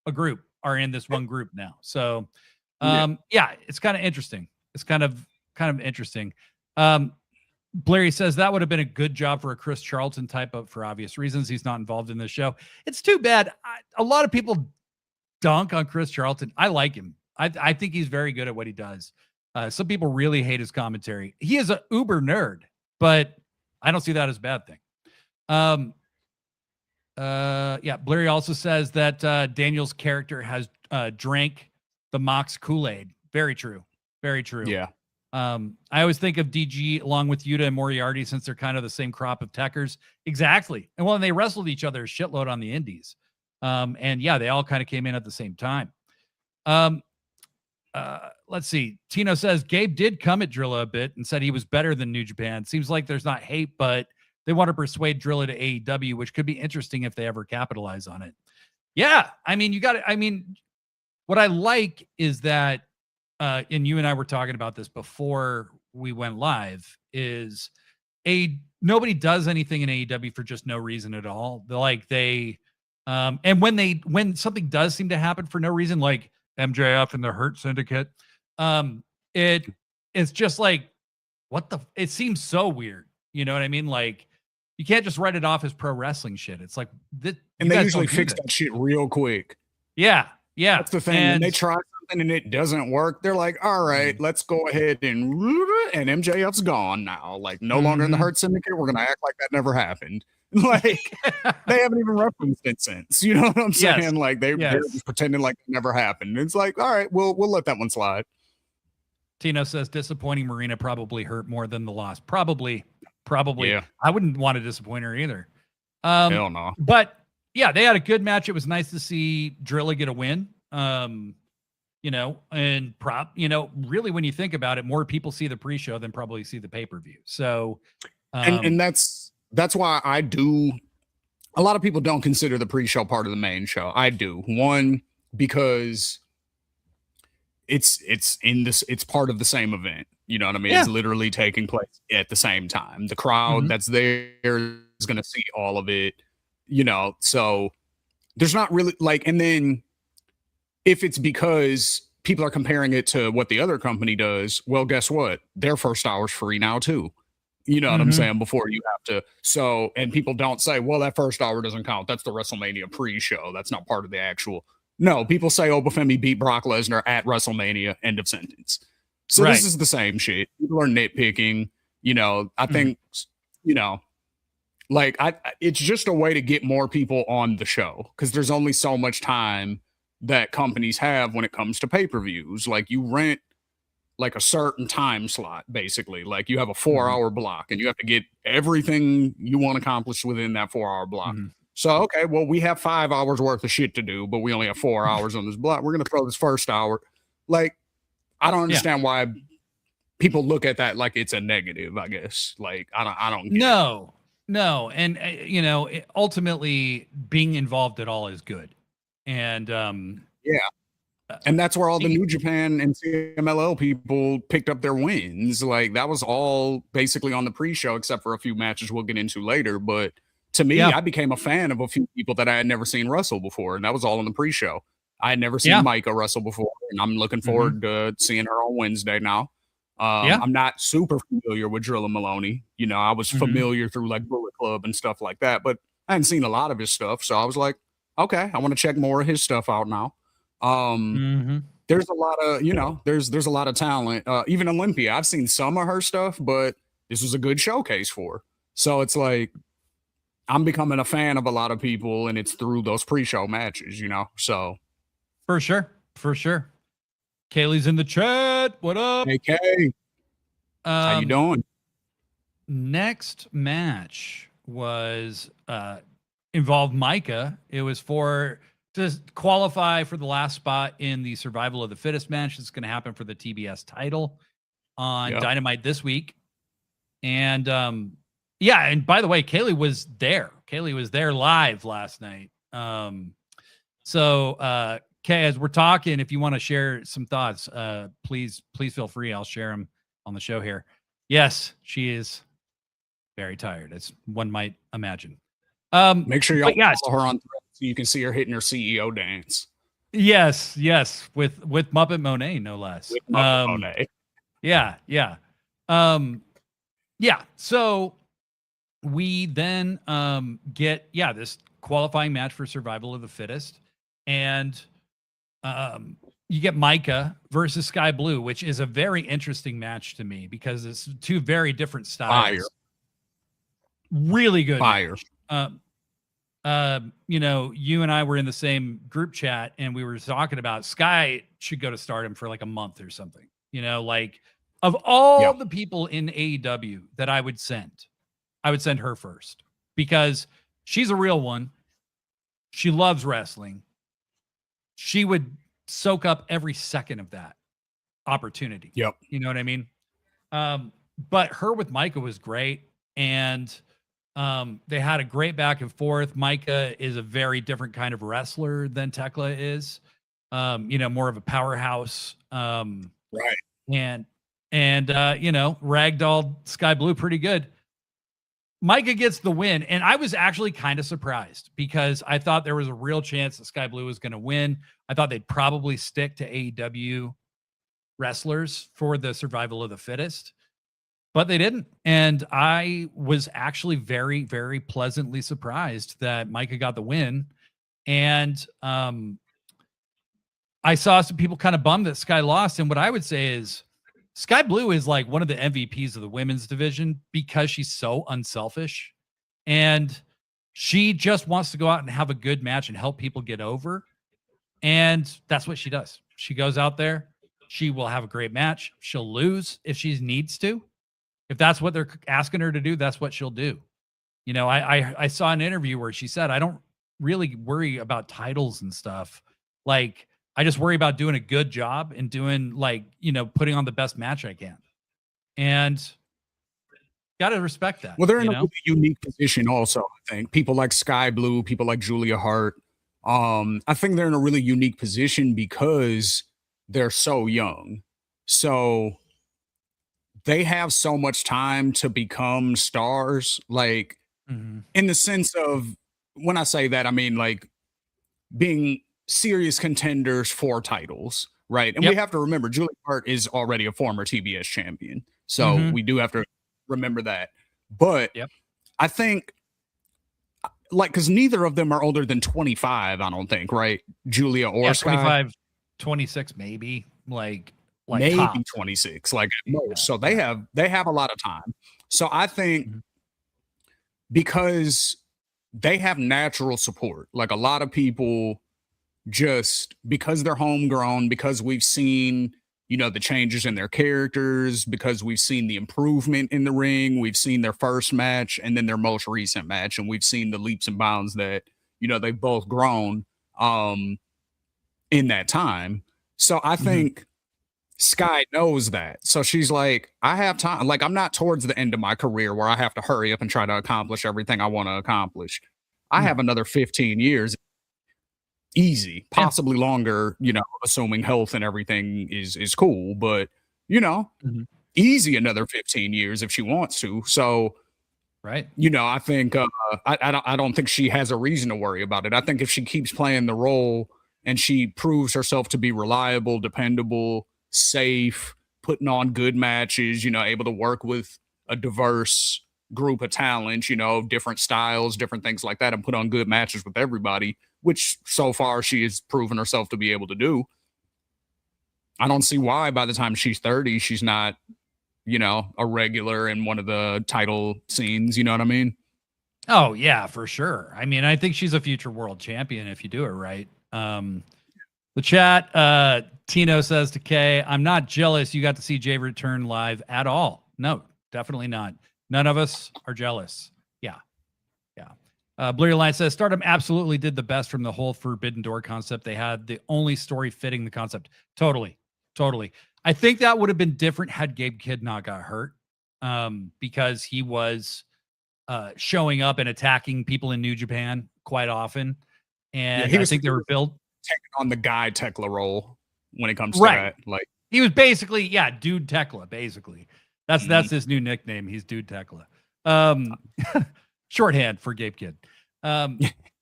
a group are in this one group now. So, it's kind of interesting. It's kind of interesting. Blairy says that would have been a good job for a Chris Charlton type of, for obvious reasons. He's not involved in this show. It's too bad. A lot of people dunk on Chris Charlton. I like him. I think he's very good at what he does. Some people really hate his commentary. He is an uber nerd, but I don't see that as a bad thing. Blairy also says that Daniel's character has drank the Mox Kool-Aid. Very true. Very true. Yeah. I always think of DG along with Yuta and Moriarty, since they're kind of the same crop of techers. Exactly. And well, they wrestled each other a shitload on the indies. They all kind of came in at the same time. Let's see. Tino says Gabe did come at Drilla a bit and said he was better than New Japan. Seems like there's not hate, but they want to persuade Drilla to AEW, which could be interesting if they ever capitalize on it. Yeah. What I like is that, and you and I were talking about this before we went live, is nobody does anything in AEW for just no reason at all. And when something does seem to happen for no reason, like MJF and the Hurt Syndicate, it's just like, it seems so weird. You know what I mean? Like, you can't just write it off as pro wrestling shit. It's like, and they usually fix that shit real quick. Yeah. That's the thing. When they try something and it doesn't work, they're like, all right, let's go ahead and MJF's gone now. Like, no longer in the Hurt Syndicate. We're going to act like that never happened. Like, they haven't even referenced it since. You know what I'm saying? Yes. Like, they're just pretending like it never happened. It's like, all right, we'll let that one slide. Tino says disappointing Marina probably hurt more than the loss. Probably. Yeah. I wouldn't want to disappoint her either. Hell no. But yeah, they had a good match. It was nice to see Drilla get a win. and really when you think about it, more people see the pre-show than probably see the pay-per-view. So, and that's why I do. A lot of people don't consider the pre-show part of the main show. I do. One, because it's part of the same event. You know what I mean? Yeah. It's literally taking place at the same time. The crowd that's there is going to see all of it, so there's not really and then if it's because people are comparing it to what the other company does, well, guess what? Their first hour's free now too. You know what I'm saying? Before you have to. So, and people don't say, well, that first hour doesn't count. That's the WrestleMania pre-show. That's not part of the actual. No, people say Obafemi beat Brock Lesnar at WrestleMania, end of sentence. So this is the same shit. People are nitpicking, I think, it's just a way to get more people on the show because there's only so much time that companies have when it comes to pay-per-views. Like you rent a certain time slot, basically. Like you have a 4-hour block and you have to get everything you want accomplished within that 4-hour block. So, okay, well, we have 5 hours worth of shit to do, but we only have 4 hours on this block. We're going to throw this first hour. Like, I don't understand why people look at that like it's a negative, I guess. Like, I don't get No. And, ultimately being involved at all is good. And, and that's where all the New Japan and CMLL people picked up their wins. Like that was all basically on the pre-show, except for a few matches we'll get into later. But to me, I became a fan of a few people that I had never seen wrestle before, and that was all on the pre-show. I had never seen Micah wrestle before, and I'm looking forward to seeing her on Wednesday now. I'm not super familiar with Drilla Maloney. I was familiar through like Bullet Club and stuff like that, but I hadn't seen a lot of his stuff. So I was like, okay, I want to check more of his stuff out now. There's a lot of, there's a lot of talent. Even Olympia, I've seen some of her stuff, but this was a good showcase for her. So it's like, I'm becoming a fan of a lot of people and it's through those pre-show matches, so. For sure. Kaylee's in the chat. What up? Hey, Kay. How you doing? Next match was, involved Micah. It was to qualify for the last spot in the Survival of the Fittest match that's going to happen for the TBS title on Dynamite this week. And and by the way, Kaylee was there. Kaylee was there live last night. So Kay, as we're talking, if you want to share some thoughts, please feel free. I'll share them on the show here. Yes, she is very tired, as one might imagine. Make sure y'all follow her on Threads so you can see her hitting her CEO dance. Yes, with Muppet Moné, no less. With Muppet Moné. Yeah. So we then get this qualifying match for Survival of the Fittest, and you get Micah versus Sky Blue, which is a very interesting match to me because it's two very different styles. Fire. Really good. Fire. You and I were in the same group chat and we were talking about Sky should go to Stardom for like a month or something. Of all the people in AEW that I would send her first because she's a real one. She loves wrestling. She would soak up every second of that opportunity. Yep. You know what I mean? But her with Micah was great. And they had a great back and forth. Micah is a very different kind of wrestler than Tekla is. More of a powerhouse. Right. And ragdolled Sky Blue pretty good. Micah gets the win, and I was actually kind of surprised because I thought there was a real chance that Sky Blue was going to win. I thought they'd probably stick to AEW wrestlers for the Survival of the Fittest, but they didn't. And I was actually very, very pleasantly surprised that Micah got the win. And I saw some people kind of bummed that Sky lost. And what I would say is Sky Blue is like one of the MVPs of the women's division because she's so unselfish and she just wants to go out and have a good match and help people get over. And that's what she does. She goes out there. She will have a great match. She'll lose if she needs to. If that's what they're asking her to do, that's what she'll do. I saw an interview where she said, I don't really worry about titles and stuff. Like, I just worry about doing a good job and doing putting on the best match I can. And got to respect that. Well, they're in a really unique position also, I think. People like Sky Blue, people like Julia Hart. I think they're in a really unique position because they're so young. So they have so much time to become stars, like in the sense of, when I say that, I mean like being serious contenders for titles, right? And we have to remember Julia Hart is already a former TBS champion. So we do have to remember that. But I think, like, because neither of them are older than 25, I don't think, right? Julia or Sky? 25, 26, maybe. Like maybe top. 26, like at most. So they have a lot of time. So I think because they have natural support, like a lot of people, just because they're homegrown, because we've seen, the changes in their characters, because we've seen the improvement in the ring, we've seen their first match and then their most recent match, and we've seen the leaps and bounds that, they've both grown in that time. So I think Sky knows that. So she's like, I have time. Like, I'm not towards the end of my career where I have to hurry up and try to accomplish everything I want to accomplish. I have another 15 years. Easy, possibly longer, assuming health and everything is cool, but easy another 15 years if she wants to. So, right. I think I don't think she has a reason to worry about it. I think if she keeps playing the role and she proves herself to be reliable, dependable, safe, putting on good matches, able to work with a diverse group of talent, different styles, different things like that, and put on good matches with everybody, which so far she has proven herself to be able to do. I don't see why by the time she's 30, she's not, a regular in one of the title scenes. You know what I mean? Oh, yeah, for sure. I mean, I think she's a future world champion if you do it right. The chat, Tino says to Kay, I'm not jealous you got to see Jay return live at all. No, definitely not. None of us are jealous. Yeah. Blurry Line says, Stardom absolutely did the best from the whole Forbidden Door concept. They had the only story fitting the concept. Totally. I think that would have been different had Gabe Kidd not got hurt, because he was showing up and attacking people in New Japan quite often. And I think they were built taking on the guy Tekla role when it comes to that. Like, he was basically, Dude Tekla, basically. That's his new nickname. He's Dude Tekla. Shorthand for Gabe Kidd.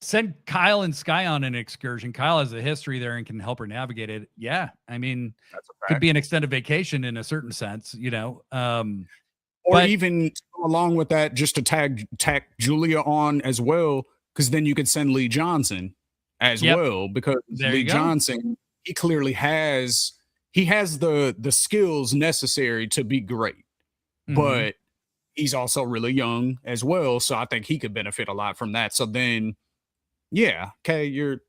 Send Kyle and Sky on an excursion. Kyle has a history there and can help her navigate it. Yeah, I mean, could be an extended vacation in a certain sense, or even along with that, just to tag Julia on as well, because then you could send Lee Johnson as well, because Lee Johnson, he clearly has the skills necessary to be great, but he's also really young as well. So I think he could benefit a lot from that. So then, solid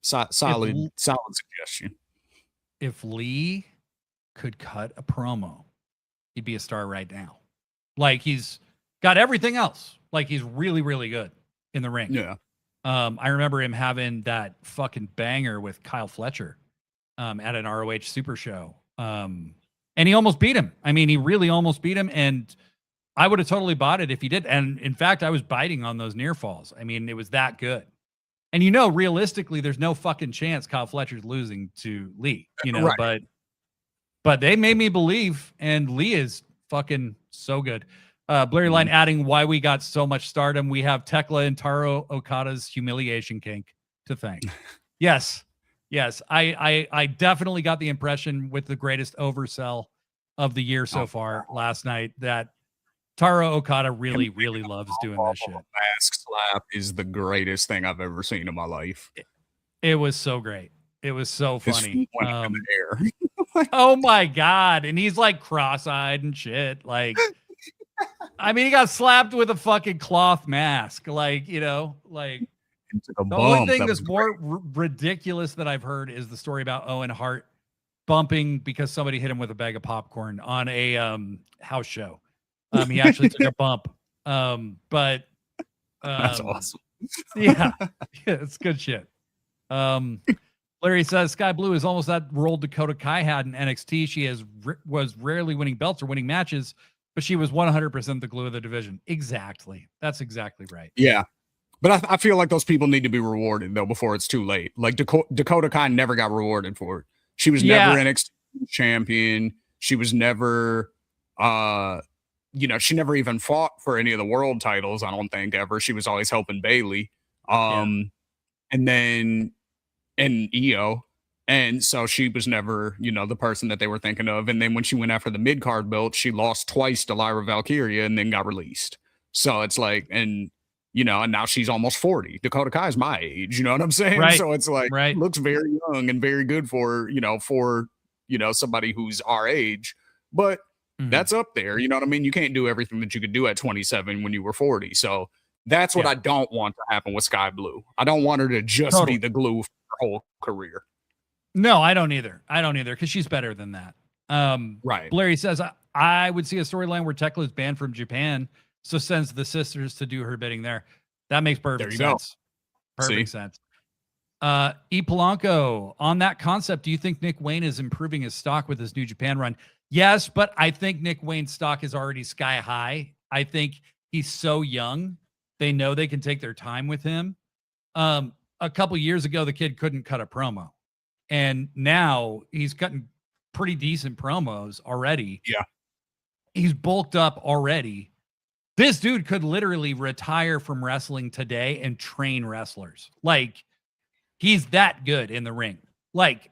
suggestion. If Lee could cut a promo, he'd be a star right now. Like, he's got everything else. Like, he's really, really good in the ring. Yeah. I remember him having that fucking banger with Kyle Fletcher at an ROH Super Show. And he almost beat him. I mean, he really almost beat him. And I would have totally bought it if he did. And in fact, I was biting on those near falls. I mean, it was that good. And realistically, there's no fucking chance Kyle Fletcher's losing to Lee, but they made me believe, and Lee is fucking so good. Blurry Line adding why we got so much Stardom. We have Tekla and Taro Okada's humiliation kink to thank. Yes. I definitely got the impression with the greatest oversell of the year so far last night that Taro Okada really, really loves doing this shit. Mask slap is the greatest thing I've ever seen in my life. It was so great. It was so funny. Oh my God. And he's like cross-eyed and shit. Like, I mean, he got slapped with a fucking cloth mask. Like, the only thing that's more ridiculous that I've heard is the story about Owen Hart bumping because somebody hit him with a bag of popcorn on a house show. He actually took a bump. But that's awesome. Yeah, it's good shit. Larry says Sky Blue is almost that role Dakota Kai had in NXT. She was rarely winning belts or winning matches, but she was 100% the glue of the division. Exactly. That's exactly right. Yeah. But I feel like those people need to be rewarded, though, before it's too late. Like Dakota Kai never got rewarded for it. She was never NXT champion. She was never, she never even fought for any of the world titles, I don't think, ever. She was always helping Bayley. And EO. And so she was never, the person that they were thinking of. And then when she went after the mid-card belt, she lost twice to Lyra Valkyria and then got released. So it's like, and now she's almost 40. Dakota Kai is my age, you know what I'm saying? Right. So it's like, looks very young and very good for somebody who's our age. But that's up there. You know what I mean? You can't do everything that you could do at 27 when you were 40. So that's what I don't want to happen with Sky Blue. I don't want her to just be the glue for her whole career. No, I don't either. Because she's better than that. Right. Larry says, I would see a storyline where Tekla is banned from Japan, so sends the sisters to do her bidding there. That makes perfect sense. Perfect sense. E. Polanco, on that concept, do you think Nick Wayne is improving his stock with his New Japan run? Yes, but I think Nick Wayne's stock is already sky high. I think he's so young. They know they can take their time with him. A couple years ago, the kid couldn't cut a promo. And now he's cutting pretty decent promos already. Yeah. He's bulked up already. This dude could literally retire from wrestling today and train wrestlers. Like, he's that good in the ring. Like,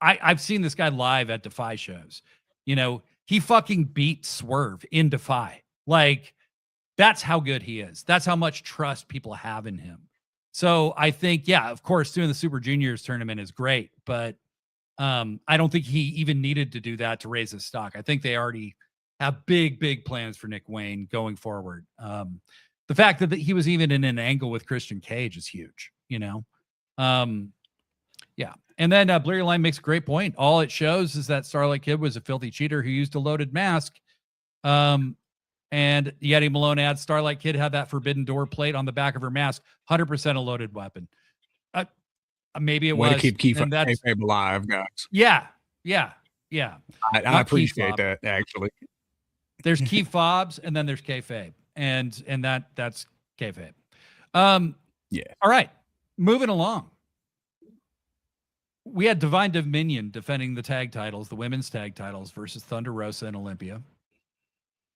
I've seen this guy live at Defy shows. He fucking beat Swerve in Defy. Like, that's how good he is. That's how much trust people have in him. So I think, of course, doing the Super Juniors tournament is great, but I don't think he even needed to do that to raise his stock. I think they already have big, big plans for Nick Wayne going forward. The fact that he was even in an angle with Christian Cage is huge, And then Blurry Line makes a great point. All it shows is that Starlight Kid was a filthy cheater who used a loaded mask. And Yeti Malone adds, Starlight Kid had that Forbidden Door plate on the back of her mask, 100% a loaded weapon. Maybe it was. To keep kayfabe alive, guys. Yeah. I appreciate that, actually. There's key fobs, and then there's kayfabe, and that's kayfabe. Yeah. All right, moving along. We had Divine Dominion defending the tag titles, the women's tag titles, versus Thunder Rosa and Olympia.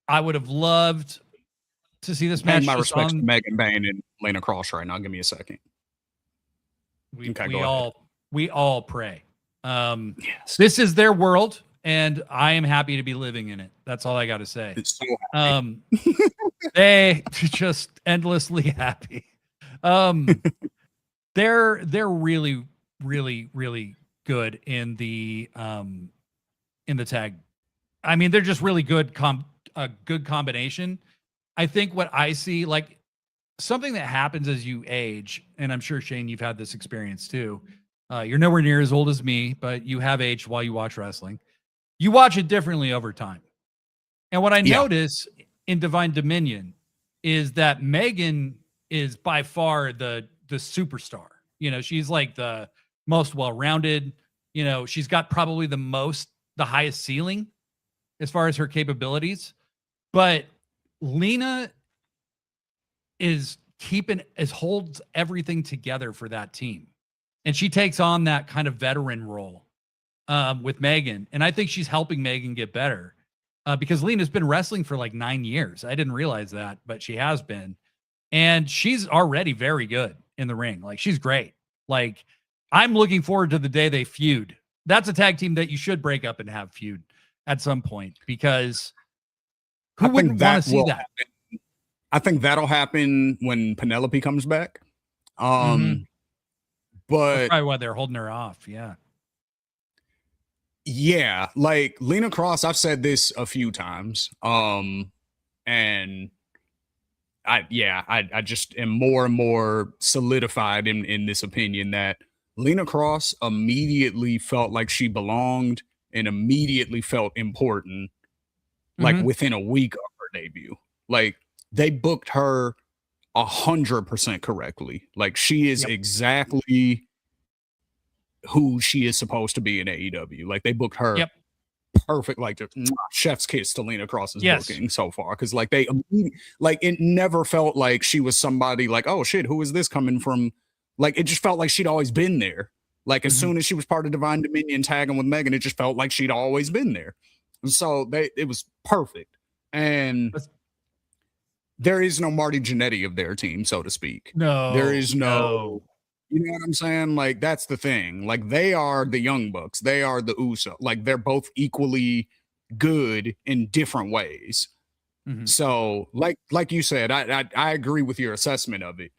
I would have loved to see this match. My respects to Megan Bain and Lena Cross right now. Give me a second. We all pray. Yes. This is their world, and I am happy to be living in it. That's all I got to say. It's so happy. They just endlessly happy. They're really, really, really good in the tag. I mean, they're just really good. A good combination. I think what I see, like something that happens as you age, and I'm sure Shane, you've had this experience too. You're nowhere near as old as me, but you have aged while you watch wrestling. You watch it differently over time. And what I notice in Divine Dominion is that Megan is by far the superstar. She's like the most well-rounded. She's got probably the highest ceiling as far as her capabilities. But Lena holds everything together for that team. And she takes on that kind of veteran role with Megan. And I think she's helping Megan get better because Lena's been wrestling for like 9 years. I didn't realize that, but she has been. And she's already very good in the ring. Like, she's great. Like, I'm looking forward to the day they feud. That's a tag team that you should break up and have feud at some point, because who wouldn't want to see that? I think that'll happen when Penelope comes back. But that's probably why they're holding her off. Yeah, like Lena Cross, I've said this a few times. And I just am more and more solidified in this opinion that Lena Cross immediately felt like she belonged and immediately felt important, like within a week of her debut. Like, they booked her 100% correctly. Like, she is exactly who she is supposed to be in AEW. Like, they booked her perfect, like chef's kiss to Lena Cross's booking so far, because like they like it never felt like she was somebody like, oh shit, who is this coming from? Like, it just felt like she'd always been there. Like, as soon as she was part of Divine Dominion tagging with Megan, it just felt like she'd always been there. And so it was perfect. And there is no Marty Jannetty of their team, so to speak. No, there is no. You know what I'm saying? Like, that's the thing. Like, they are the Young Bucks. They are the Uso. Like, they're both equally good in different ways. So, like you said, I agree with your assessment of it.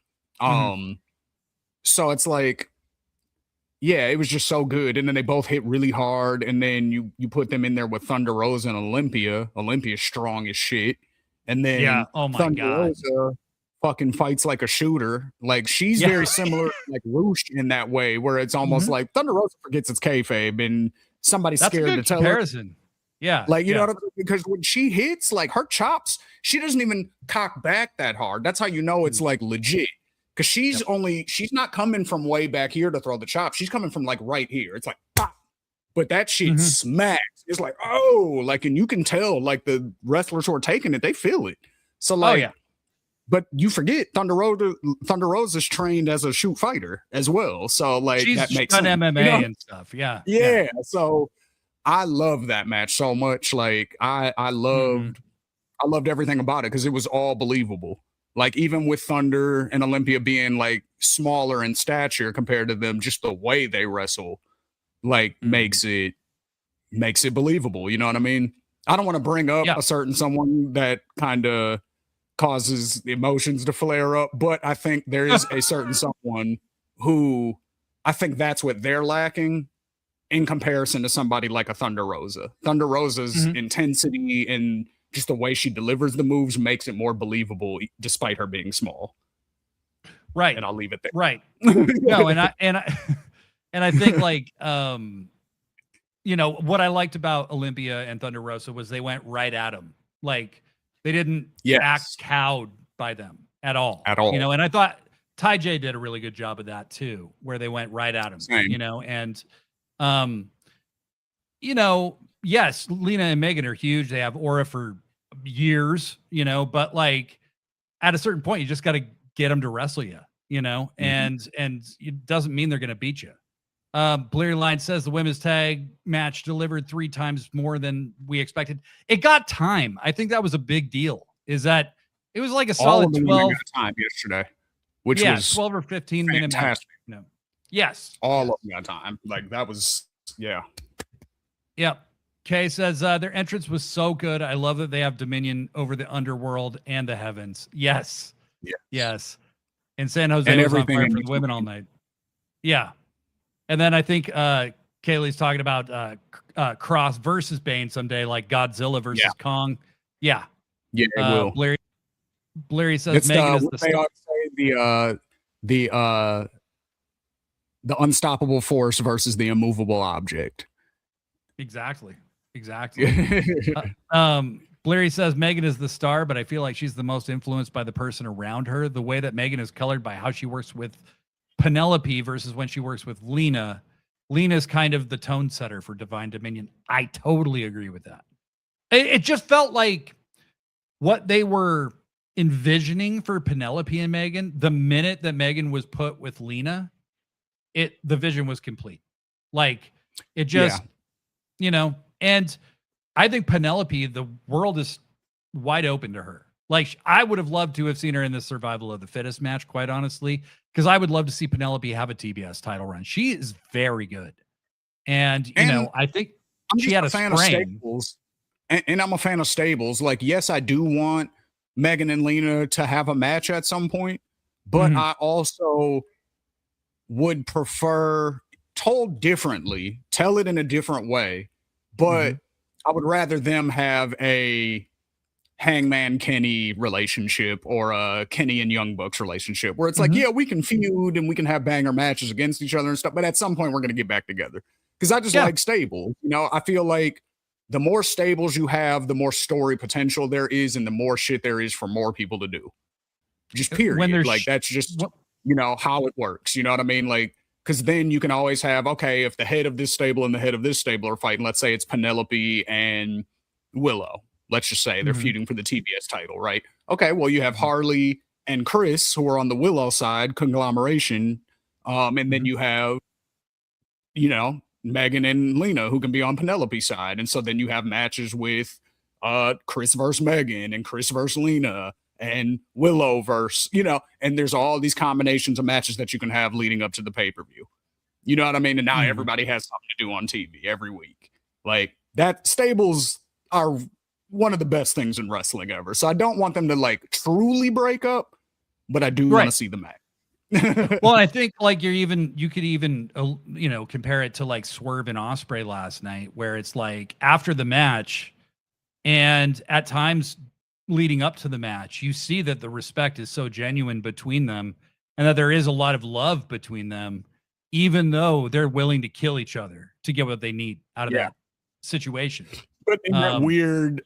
So it's like, yeah, it was just so good. And then they both hit really hard. And then you put them in there with Thunder Rosa and Olympia. Olympia's strong as shit. And then oh my Thunder God. Rosa fucking fights like a shooter. Like, she's very similar to like Roosh in that way, where it's almost like Thunder Rosa forgets it's kayfabe and somebody's scared to tell comparison. her. Yeah. Like, you know what I'm saying? Because when she hits, like, her chops, she doesn't even cock back that hard. That's how you know it's like legit. Because she's she's not coming from way back here to throw the chop. She's coming from like right here. It's like, pop. But that shit smacks. It's like, oh, like, and you can tell, like, the wrestlers who are taking it, they feel it. So like, but you forget Thunder Rosa's trained as a shoot fighter as well. So like, that makes sense. MMA and stuff. Yeah. So I love that match so much. Like, I loved everything about it, because it was all believable. Like, even with Thunder and Olympia being like smaller in stature compared to them, just the way they wrestle, like, makes it believable. You know what I mean? I don't want to bring up a certain someone that kind of causes the emotions to flare up, but I think there is a certain someone who I think that's what they're lacking in comparison to somebody like a Thunder Rosa. Thunder Rosa's intensity and just the way she delivers the moves makes it more believable, despite her being small. Right. And I'll leave it there. Right. No, and I think, like, you know, what I liked about Olympia and Thunder Rosa was they went right at them. Like, they didn't act cowed by them at all. You know, and I thought Ty J did a really good job of that too, where they went right at him. You know, and you know, yes, Lena and Megan are huge. They have aura for years, you know, but like, at a certain point, you just got to get them to wrestle you, you know, and it doesn't mean they're going to beat you. Bleary Line says the women's tag match delivered 3 times more than we expected. It got time. I think that was a big deal, is that it was like a solid 12 time yesterday, which was 12 or 15 minute match. No. Yes. All of them got time. Like, that was, Yep. Kay says their entrance was so good. I love that they have dominion over the underworld and the heavens. Yes. Yes. And San Jose and was on fire for the women all night. Yeah. And then I think Kaylee's talking about Cross versus Bane someday, like Godzilla versus Kong. Yeah. Yeah, it will. Bleary says it's Megan is the star. The unstoppable force versus the immovable object. Exactly. Bleary says Megan is the star, but I feel like she's the most influenced by the person around her. The way that Megan is colored by how she works with Penelope versus when she works with Lena. Lena's kind of the tone setter for Divine Dominion. I totally agree with that. It just felt like what they were envisioning for Penelope and Megan. The minute that Megan was put with Lena, the vision was complete. Like, it just, you know, and I think Penelope, the world is wide open to her. Like, I would have loved to have seen her in the survival of the fittest match, quite honestly, because I would love to see Penelope have a TBS title run. She is very good. And you know, I think she had a fan of stables. And I'm a fan of stables. Like, yes, I do want Megan and Lena to have a match at some point, but I also would prefer, told differently, tell it in a different way, but I would rather them have a Hangman Kenny relationship or a Kenny and Young Bucks relationship where it's like, yeah, we can feud and we can have banger matches against each other and stuff, but at some point we're going to get back together. Because I just like stables. You know, I feel like the more stables you have, the more story potential there is, and the more shit there is for more people to do. Just period. Like, that's just, you know, how it works. You know what I mean? Like, because then you can always have, okay, if the head of this stable and the head of this stable are fighting, let's say it's Penelope and Willow. Let's just say they're feuding for the TBS title, right? Okay, well, you have Harley and Chris who are on the Willow side, conglomeration. And then you have, Megan and Lena who can be on Penelope's side. And so then you have matches with Chris versus Megan and Chris versus Lena and Willow versus, and there's all these combinations of matches that you can have leading up to the pay-per-view. You know what I mean? And now everybody has something to do on TV every week. Like that, stables are one of the best things in wrestling ever. So I don't want them to like truly break up, but I do want to see the match. Well, I think like you could even compare it to like Swerve and Ospreay last night, where it's like after the match and at times leading up to the match, you see that the respect is so genuine between them and that there is a lot of love between them, even though they're willing to kill each other to get what they need out of that situation. But in that weird,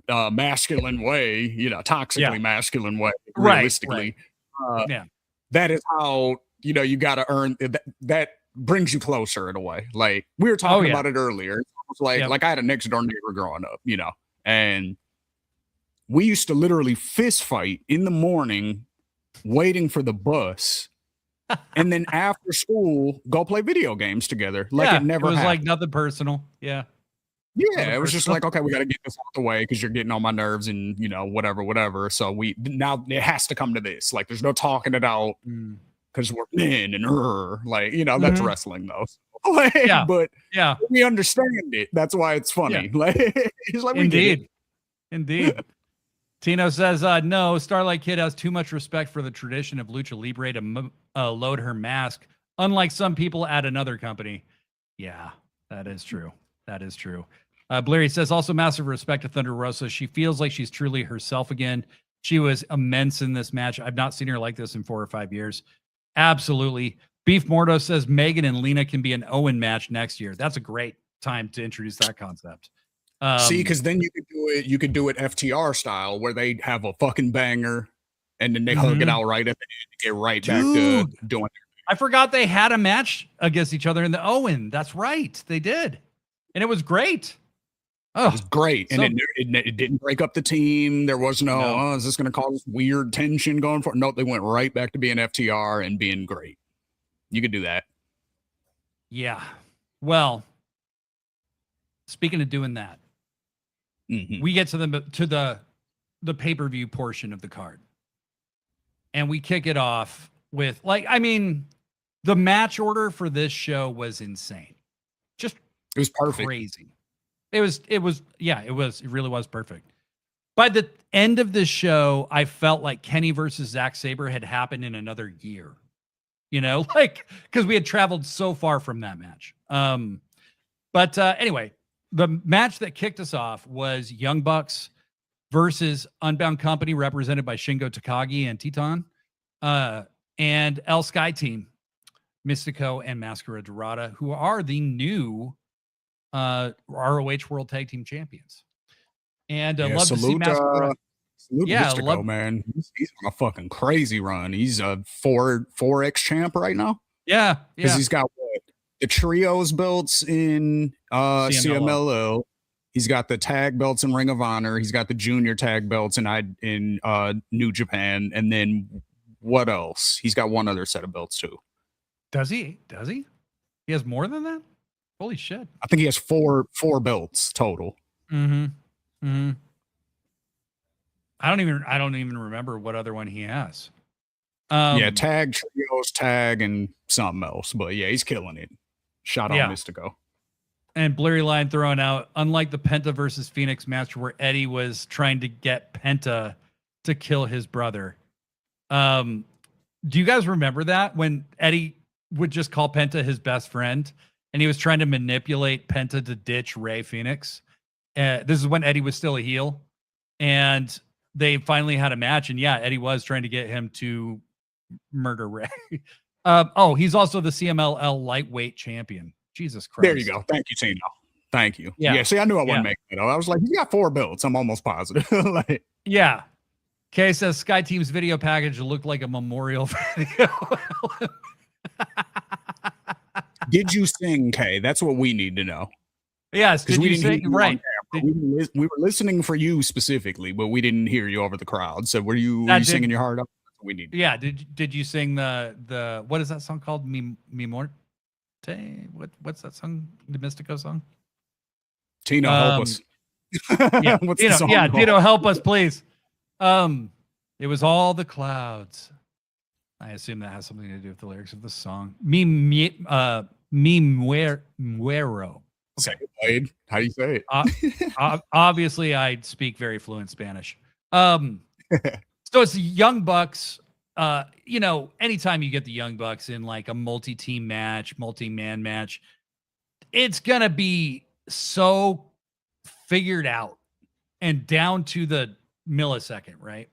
masculine way, toxically masculine way, realistically. That is how, you got to earn that brings you closer in a way. Like we were talking about it earlier. It's like I had a next door neighbor growing up, and we used to literally fist fight in the morning, waiting for the bus. And then after school, go play video games together. Like it never was happened. Like nothing personal. Yeah. Yeah, it was just like, okay, we got to get this out the way because you're getting on my nerves and, whatever. So now it has to come to this. Like, there's no talking it out because we're men and that's wrestling though. But we understand it. That's why it's funny. Yeah. Like, it's like Indeed. Tino says, no, Starlight Kid has too much respect for the tradition of Lucha Libre to load her mask, unlike some people at another company. Yeah, that is true. Bleary says, also massive respect to Thunder Rosa. She feels like she's truly herself again. She was immense in this match. I've not seen her like this in 4 or 5 years. Absolutely. Beef Mordo says Megan and Lena can be an Owen match next year. That's a great time to introduce that concept. See, because then you could do it FTR style where they have a fucking banger and then they hug it out right at the end to get right back to doing it. I forgot they had a match against each other in the Owen. That's right. They did. And it was great. Oh, it was great. And it didn't break up the team. There was no, is this going to cause weird tension going forward? No, they went right back to being FTR and being great. You could do that. Yeah. Well, speaking of doing that, we get to the pay-per-view portion of the card. And we kick it off with the match order for this show was insane. It was perfect. Crazy. It really was perfect. By the end of this show, I felt like Kenny versus Zack Sabre had happened in another year, because we had traveled so far from that match. But anyway, the match that kicked us off was Young Bucks versus Unbound Company, represented by Shingo Takagi and Titan, and El Sky Team, Mystico and Mascara Dorada, who are the new ROH World Tag Team Champions. And love to see Mascara. Salute Mystico, man. He's on a fucking crazy run. He's a 4X champ right now. Yeah. Because he's got the trios belts in CMLL. He's got the tag belts in Ring of Honor. He's got the junior tag belts in New Japan. And then what else? He's got one other set of belts too. Does he? He has more than that? Holy shit. I think he has four belts total. I don't even remember what other one he has. Tag, trios, tag, and something else. But yeah, he's killing it. Shout out Mystico. And Blurry Line throwing out, unlike the Penta versus Phoenix match where Eddie was trying to get Penta to kill his brother. Do you guys remember that when Eddie would just call Penta his best friend and he was trying to manipulate Penta to ditch Rey Fenix? This is when Eddie was still a heel, and they finally had a match. And Eddie was trying to get him to murder Rey. He's also the CMLL lightweight champion. Jesus Christ. There you go. Thank you, Tino. Thank you. Yeah. See, I knew I wasn't making it up. I was like, you got 4 belts. I'm almost positive. Kay says Sky Team's video package looked like a memorial video. Did you sing, Kay? That's what we need to know. Yes, did you sing? Right. We were listening for you specifically, but we didn't hear you over the crowd. So were you singing your heart up? That's what we need. Yeah. Did you sing the what is that song called? Mi Morte? What's that song? The Mystico song? Tino, help us. Yeah, Tino, help us, please. It was all the clouds. I assume that has something to do with the lyrics of the song. Mi muero. Okay. How do you say it? Obviously, I speak very fluent Spanish. So it's the Young Bucks. Anytime you get the Young Bucks in like a multi-team match, multi-man match, it's gonna be so figured out and down to the millisecond, right?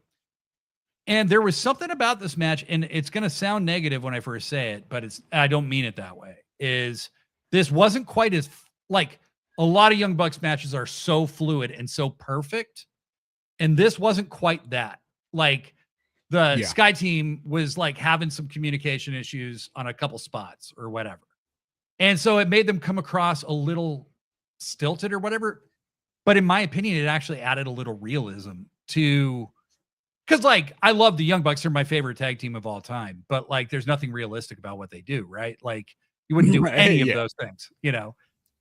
And there was something about this match, and it's going to sound negative when I first say it, but I don't mean it that way. This wasn't quite as like a lot of Young Bucks matches are so fluid and so perfect, and this wasn't quite that. Like the Sky Team was like having some communication issues on a couple spots or whatever, and so it made them come across a little stilted or whatever. But in my opinion, it actually added a little realism to. Because, like, I love the Young Bucks. They're my favorite tag team of all time. But, like, there's nothing realistic about what they do, right? Like, you wouldn't do any of those things,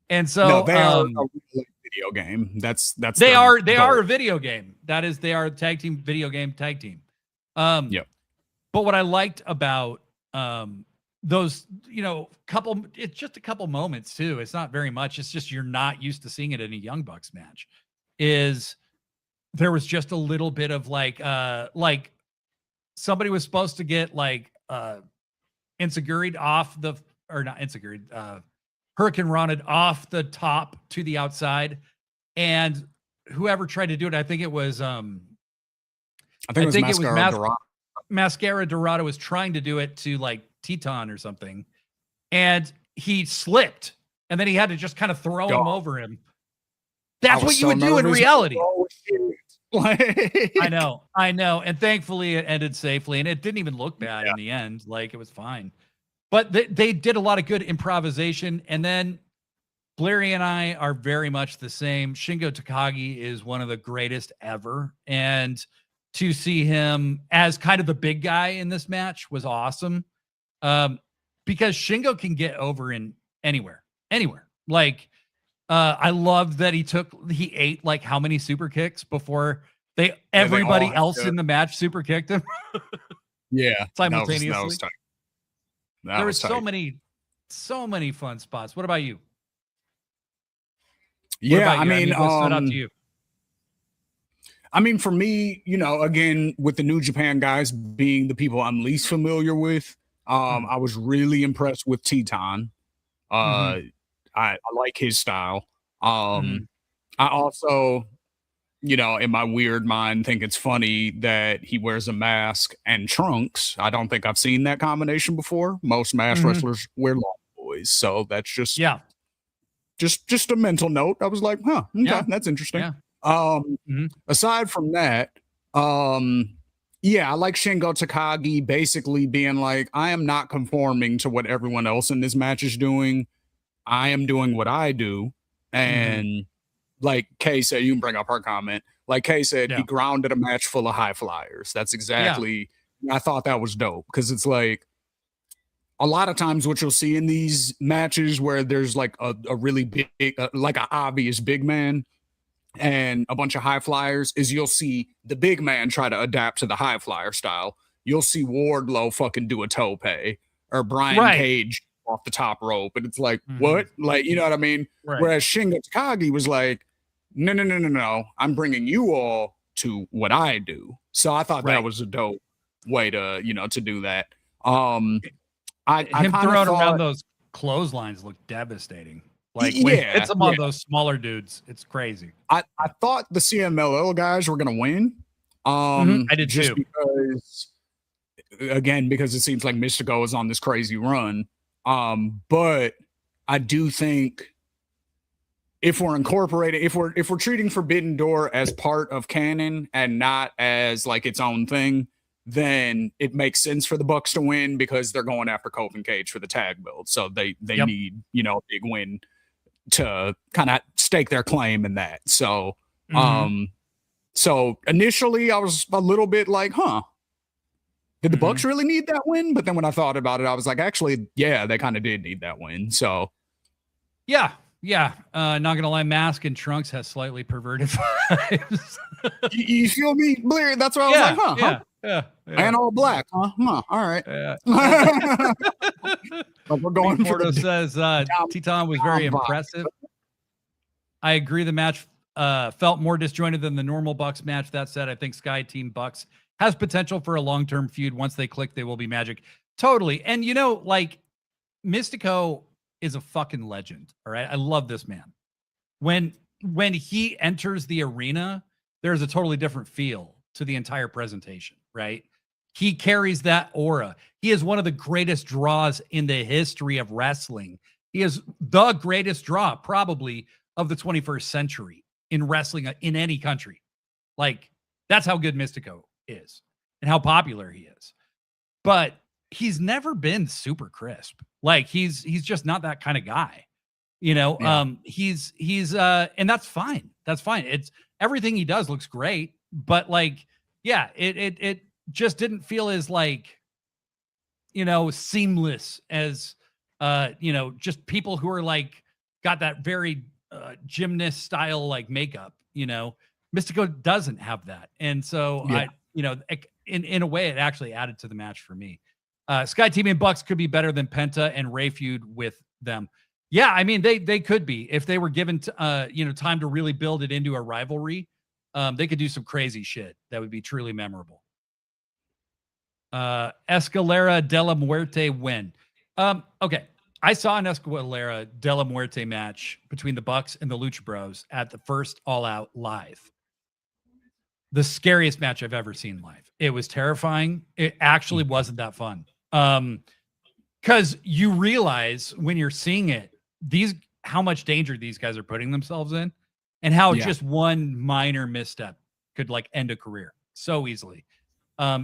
And so they are a video game. That's they are a video game. They are a tag team video game tag team. But what I liked about those, it's just a couple moments too. It's not very much. It's just you're not used to seeing it in a Young Bucks match. There was just a little bit of like somebody was supposed to get like Inseguried off the, or not Inseguried, Hurricane Ronald off the top to the outside, and whoever tried to do it, I think it was Mascara Dorado was trying to do it to like Teton or something, and he slipped, and then he had to just kind of throw him over him. That's what you would do in reality. I know. And thankfully it ended safely, and it didn't even look bad in the end. Like, it was fine. But they did a lot of good improvisation. And then Blairy and I are very much the same. Shingo Takagi is one of the greatest ever. And to see him as kind of the big guy in this match was awesome. Because Shingo can get over in anywhere. Like, I loved that he ate like how many super kicks before everybody else in the match super kicked him. Simultaneously. That was tight. There were so many fun spots. What about you? What stood out to you? I mean, for me, again, with the New Japan guys being the people I'm least familiar with, I was really impressed with Teton. I like his style. I also, in my weird mind, think it's funny that he wears a mask and trunks. I don't think I've seen that combination before. Most masked wrestlers wear long boys, so that's just just a mental note. I was like, okay, that's interesting. Aside from that, I like Shingo Takagi basically being like, I am not conforming to what everyone else in this match is doing. I am doing what I do. And like Kay said, you can bring up her comment. Like Kay said, he grounded a match full of high flyers. That's exactly, I thought that was dope. Because it's like, a lot of times what you'll see in these matches where there's like a really big, like an obvious big man and a bunch of high flyers, is you'll see the big man try to adapt to the high flyer style. You'll see Wardlow fucking do a tope, or Brian Cage off the top rope, and it's like, what? Like, you know what I mean? Whereas Shingo Takagi was like, no, I'm bringing you all to what I do. So I thought that was a dope way to, to do that. Him throwing around those clotheslines looked devastating. Like, when it hits him on those smaller dudes, it's crazy. I thought the CMLL guys were gonna win. I did just too. Because it seems like Mystico is on this crazy run. But I do think if we're incorporating, if we're treating Forbidden Door as part of canon and not as like its own thing, then it makes sense for the Bucks to win because they're going after Cope and Cage for the tag build. So they need, you know, a big win to kind of stake their claim in that. So, so initially I was a little bit like, did the Bucks really need that win? But then when I thought about it, I was like, actually, yeah, they kind of did need that win. So, yeah. Not gonna lie, Mask and Trunks has slightly perverted vibes. you feel me, Blair? That's why I was like, yeah. And all black, huh? All right. Yeah. But we're going Porto says Teton was very impressive. I agree. The match felt more disjointed than the normal Bucks match. That said, I think Sky Team Bucks has potential for a long-term feud. Once they click, they will be magic. Totally. And you know, like Mystico is a fucking legend. All right. I love this man. When he enters the arena, there's a totally different feel to the entire presentation, right? He carries that aura. He is one of the greatest draws in the history of wrestling. He is the greatest draw, probably, of the 21st century in wrestling in any country. Like, that's how good Mystico is and how popular he is. But he's never been super crisp. Like, he's just not that kind of guy. You know, he's and that's fine. That's fine. It's everything he does looks great, but like, yeah, it just didn't feel as like, you know, seamless as, you know, just people who are like, got that very gymnast style, like makeup, you know. Mystico doesn't have that. And so I, you know, in a way it actually added to the match for me. Sky Team and Bucks could be better than Penta and Ray feud with them. Yeah, I mean, they could be if they were given you know, time to really build it into a rivalry. They could do some crazy shit that would be truly memorable. Escalera de la Muerte win. Okay, I saw an Escalera de la Muerte match between the Bucks and the Lucha Bros at the first All Out live. The scariest match I've ever seen live. It was terrifying. It actually wasn't that fun. Because you realize when you're seeing it, how much danger these guys are putting themselves in, and how just one minor misstep could like end a career so easily.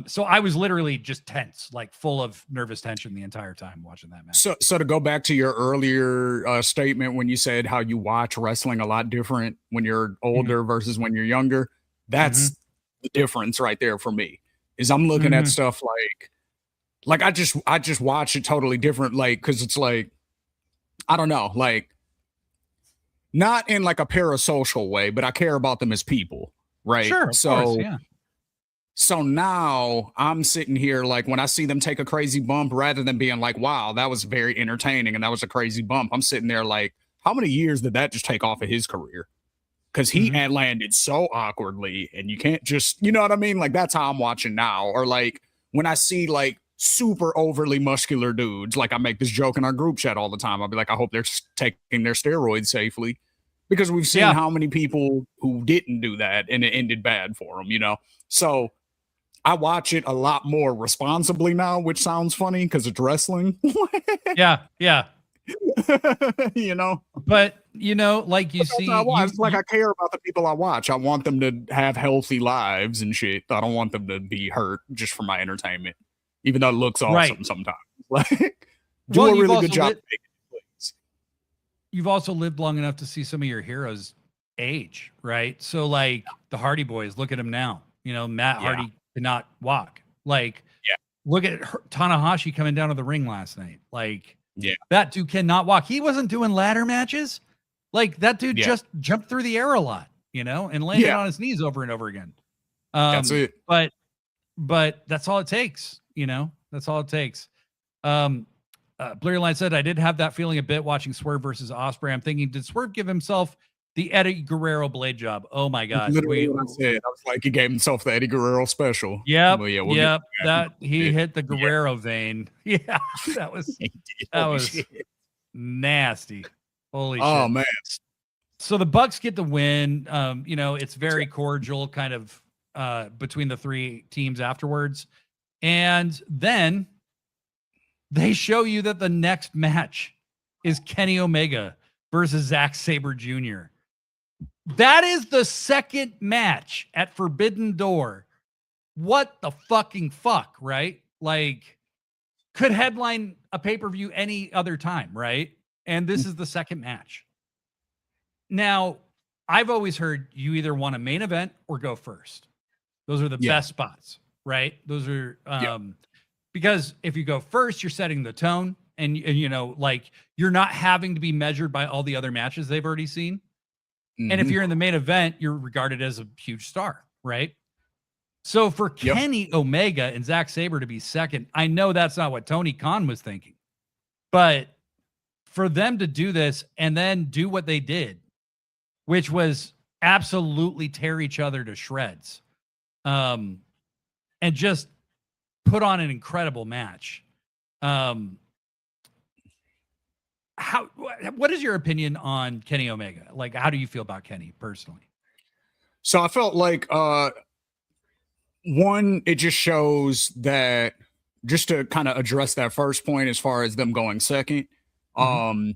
So I was literally just tense, like full of nervous tension the entire time watching that match. So to go back to your earlier statement when you said how you watch wrestling a lot different when you're older versus when you're younger, that's the difference right there for me. Is I'm looking at stuff like I just watch it totally different, like, because it's like, I don't know, like, not in like a parasocial way, but I care about them as people, right? Sure, of course, yeah. So now I'm sitting here, like, when I see them take a crazy bump, rather than being like, wow, that was very entertaining and that was a crazy bump, I'm sitting there like, how many years did that just take off of his career? Because he had landed so awkwardly, and you can't just, you know what I mean? Like, that's how I'm watching now. Or like when I see like super overly muscular dudes, like I make this joke in our group chat all the time. I'll be like, I hope they're taking their steroids safely, because we've seen how many people who didn't do that and it ended bad for them, you know? So I watch it a lot more responsibly now, which sounds funny because it's wrestling. Yeah. You know, but you know, like you see, I care about the people I watch. I want them to have healthy lives and shit. I don't want them to be hurt just for my entertainment, even though it looks awesome sometimes. Like, do a really good job. You've also lived long enough to see some of your heroes age, right? So like the Hardy Boys, look at them now. You know, Matt Hardy cannot walk. Like, look at Tanahashi coming down to the ring last night. Like, that dude cannot walk. He wasn't doing ladder matches. Like, that dude just jumped through the air a lot, you know, and landed on his knees over and over again. That's it. But that's all it takes, you know. That's all it takes. Blurry Line said, I did have that feeling a bit watching Swerve versus Ospreay. I'm thinking, did Swerve give himself the Eddie Guerrero blade job? Oh my God. Literally what I said. I was like, he gave himself the Eddie Guerrero special. Yep. Well, that he hit the Guerrero vein. Yeah. That was nasty. Holy shit. Oh man. So the Bucks get the win. You know, it's very cordial kind of between the three teams afterwards. And then they show you that the next match is Kenny Omega versus Zack Sabre Jr. That is the second match at Forbidden Door. What the fucking fuck, right? Like, could headline a pay-per-view any other time, right? And this is the second match. Now, I've always heard you either want a main event or go first. Those are the best spots, right? Those are because if you go first, you're setting the tone, and you know, like, you're not having to be measured by all the other matches they've already seen. And if you're in the main event, you're regarded as a huge star, right? So for Kenny Omega and Zack Sabre to be second, I know that's not what Tony Khan was thinking, but for them to do this and then do what they did, which was absolutely tear each other to shreds, and just put on an incredible match. What is your opinion on Kenny Omega? Like, how do you feel about Kenny personally? So I felt like, one, it just shows that, just to kind of address that first point as far as them going second, I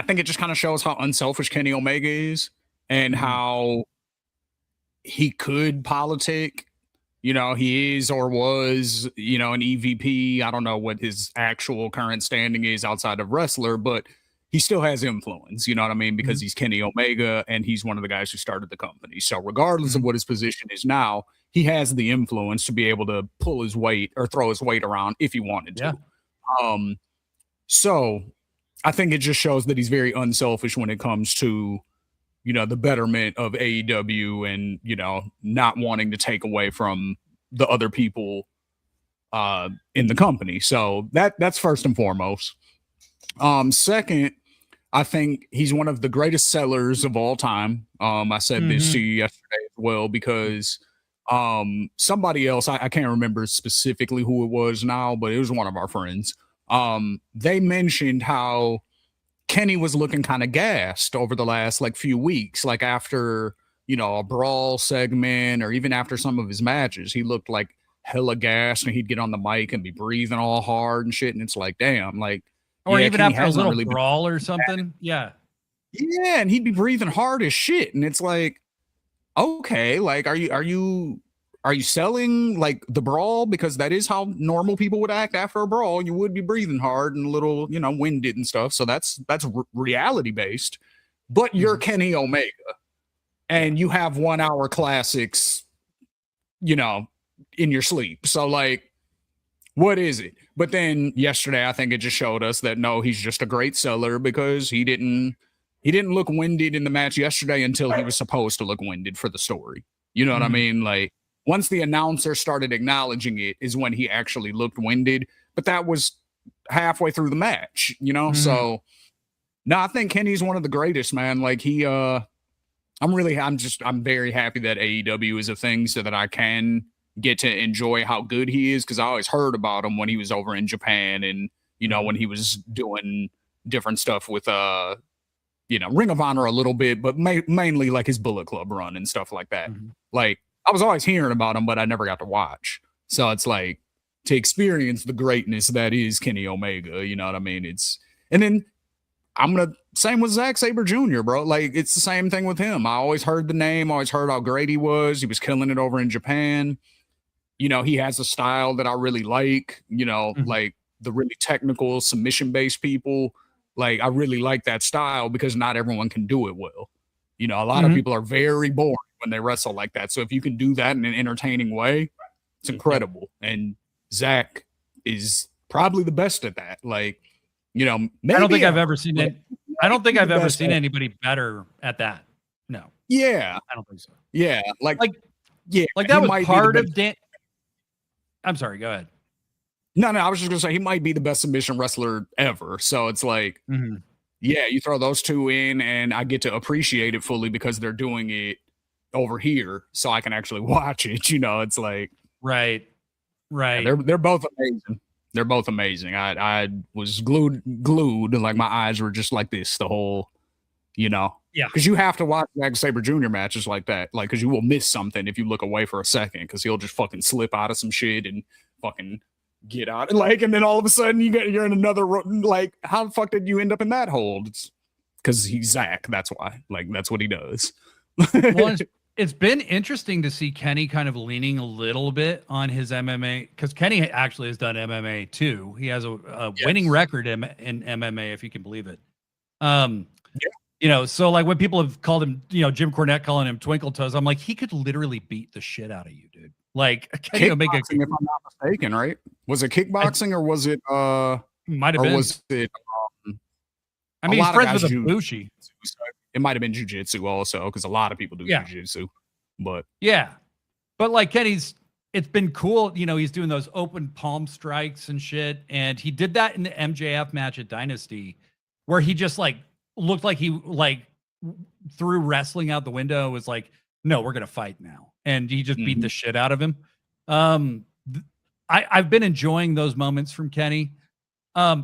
think it just kind of shows how unselfish Kenny Omega is and how he could politic. You know, he is or was, you know, an EVP. I don't know what his actual current standing is outside of wrestler, but he still has influence, you know what I mean? Because he's Kenny Omega and he's one of the guys who started the company. So regardless of what his position is now, he has the influence to be able to pull his weight or throw his weight around if he wanted to. So I think it just shows that he's very unselfish when it comes to, you know, the betterment of AEW and, you know, not wanting to take away from the other people in the company. So that's first and foremost. Second, I think he's one of the greatest sellers of all time. I said this to you yesterday as well, because somebody else, I can't remember specifically who it was now, but it was one of our friends. They mentioned how Kenny was looking kind of gassed over the last few weeks, like after, you know, a brawl segment or even after some of his matches, he looked like hella gassed and he'd get on the mic and be breathing all hard and shit. And it's like, damn, like, or even Kenny after a little brawl or something. Yeah. And he'd be breathing hard as shit. And it's like, okay, like, are you selling like the brawl? Because that is how normal people would act after a brawl. You would be breathing hard and a little, you know, winded and stuff. So that's reality based. But you're Kenny Omega and you have 1 hour classics, you know, in your sleep. So like, what is it? But then yesterday, I think it just showed us that no, he's just a great seller, because he didn't look winded in the match yesterday until he was supposed to look winded for the story. You know what I mean? Like, once the announcer started acknowledging it is when he actually looked winded, but that was halfway through the match, you know? So no, I think Kenny's one of the greatest, man. Like I'm very happy that AEW is a thing so that I can get to enjoy how good he is. Cause I always heard about him when he was over in Japan and, you know, when he was doing different stuff with, you know, Ring of Honor a little bit, but mainly like his Bullet Club run and stuff like that. Like, I was always hearing about him, but I never got to watch. So it's like, to experience the greatness that is Kenny Omega, you know what I mean? And then same with Zack Sabre Jr., bro. Like, it's the same thing with him. I always heard the name, always heard how great he was. He was killing it over in Japan. You know, he has a style that I really like, you know, like the really technical submission-based people. Like, I really like that style because not everyone can do it well. You know, a lot of people are very boring when they wrestle like that. So if you can do that in an entertaining way, it's incredible. And Zach is probably the best at that. Like, you know, I don't think I've ever seen it. I don't think I've ever seen anybody better at that. No. Yeah. I don't think so. Yeah. Like that was part of Dan. I'm sorry. Go ahead. No, I was just gonna say he might be the best submission wrestler ever. So it's like, yeah, you throw those two in, and I get to appreciate it fully because they're doing it over here, so I can actually watch it. You know, it's like right. Yeah, they're both amazing. They're both amazing. I was glued, like my eyes were just like this the whole, you know. Yeah. Because you have to watch Zack Sabre Jr. matches like that, like because you will miss something if you look away for a second, because he'll just fucking slip out of some shit and fucking get out, and then all of a sudden you're in another, like, how the fuck did you end up in that hold? because he's Zach. That's why. Like, that's what he does. Well, it's been interesting to see Kenny kind of leaning a little bit on his MMA, because Kenny actually has done MMA too. He has a winning record in MMA, if you can believe it. You know, so like when people have called him, you know, Jim Cornette calling him Twinkle Toes, I'm like, he could literally beat the shit out of you, dude. Like Kenny Omega, if I'm not mistaken, right? Was it kickboxing or was it might have been? Was it? I mean, he's friends with Ibushi. It might have been jiu-jitsu also, because a lot of people do jiu-jitsu. But but like Kenny's, it's been cool. You know, he's doing those open palm strikes and shit, and he did that in the MJF match at Dynasty, where he just like looked like he like threw wrestling out the window. Was like, no, we're gonna fight now, and he just beat the shit out of him. I've been enjoying those moments from Kenny.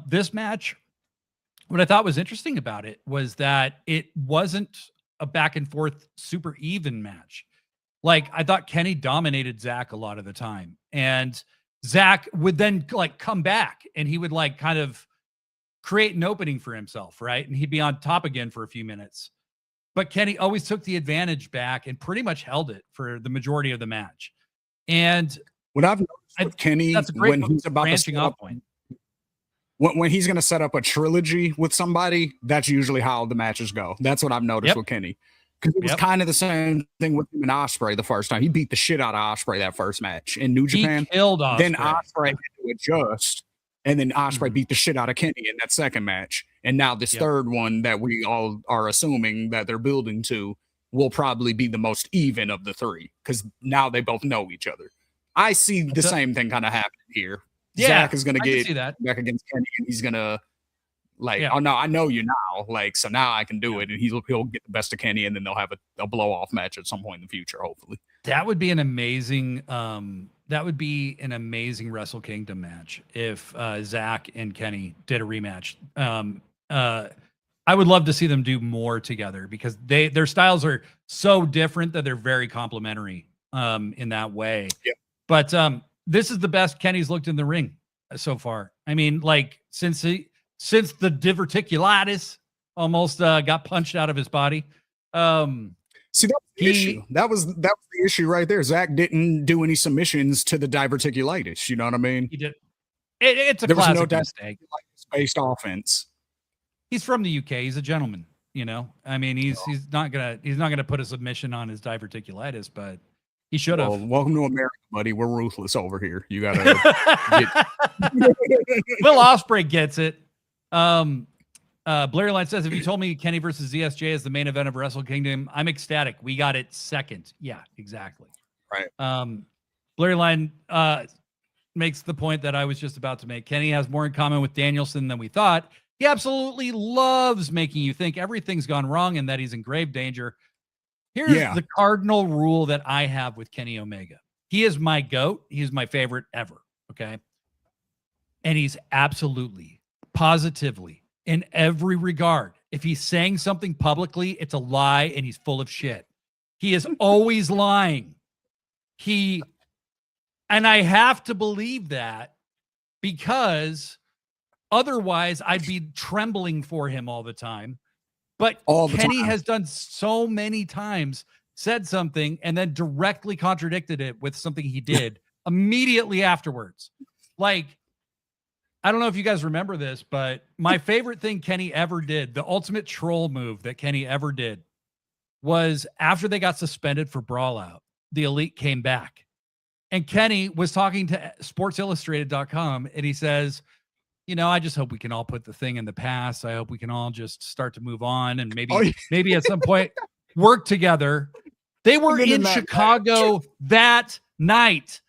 This match, what I thought was interesting about it was that it wasn't a back and forth super even match. Like, I thought Kenny dominated Zach a lot of the time, and Zach would then like come back and he would like kind of create an opening for himself, right? And he'd be on top again for a few minutes. But Kenny always took the advantage back and pretty much held it for the majority of the match. And what I've noticed with Kenny, when he's about to set up, when he's going to set up a trilogy with somebody, that's usually how the matches go. That's what I've noticed with Kenny. Because it was kind of the same thing with him and Ospreay the first time. He beat the shit out of Ospreay that first match in New Japan. He killed Ospreay. Then Ospreay had to adjust. And then Ospreay beat the shit out of Kenny in that second match. And now this third one that we all are assuming that they're building to will probably be the most even of the three, because now they both know each other. I see the same thing kind of happening here. Zach is going to get back against Kenny, and he's going to like, oh no, I know you now. Like, so now I can do it. And he'll get the best of Kenny, and then they'll have a blow off match at some point in the future, hopefully. That would be an amazing, Wrestle Kingdom match if Zach and Kenny did a rematch. I would love to see them do more together, because their styles are so different that they're very complementary in that way. Yeah. But this is the best Kenny's looked in the ring so far. I mean, like since the diverticulitis almost got punched out of his body. See, that was the issue. That was the issue right there. Zach didn't do any submissions to the diverticulitis. You know what I mean? He did. It's a classic mistake. Based offense. He's from the UK. He's a gentleman. You know, I mean, he's not gonna put a submission on his diverticulitis, but he should have. Well, welcome to America, buddy. We're ruthless over here. You gotta. Will Ospreay gets it. Blair Line says, if you told me Kenny versus ZSJ is the main event of Wrestle Kingdom, I'm ecstatic. We got it second. Yeah, exactly. Right. Blair Line makes the point that I was just about to make. Kenny has more in common with Danielson than we thought. He absolutely loves making you think everything's gone wrong and that he's in grave danger. Here's the cardinal rule that I have with Kenny Omega. He is my GOAT. He is my favorite ever. Okay. And he's absolutely, positively, in every regard, if he's saying something publicly, it's a lie and he's full of shit. He is always lying. And I have to believe that, because otherwise I'd be trembling for him all the time. But Kenny has done so many times, said something, and then directly contradicted it with something he did immediately afterwards. Like, I don't know if you guys remember this, but my favorite thing Kenny ever did, the ultimate troll move that Kenny ever did, was after they got suspended for Brawl Out, the Elite came back. And Kenny was talking to SportsIllustrated.com, and he says, you know, I just hope we can all put the thing in the past. I hope we can all just start to move on and maybe at some point work together. They were in Chicago that night.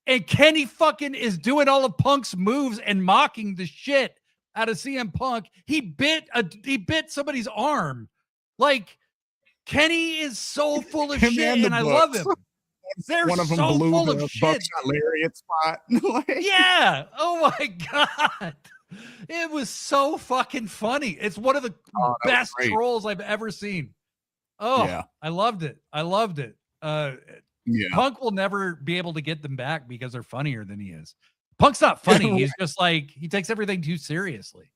And Kenny fucking is doing all of Punk's moves and mocking the shit out of CM Punk. He bit somebody's arm. Like, Kenny is so full of shit, and I love him. They're one of them so blew full the of shit. Lariat spot. Yeah. Oh my God. It was so fucking funny. It's one of the best trolls I've ever seen. Oh, yeah. I loved it. Punk will never be able to get them back because they're funnier than he is. Punk's not funny. He's just like, he takes everything too seriously.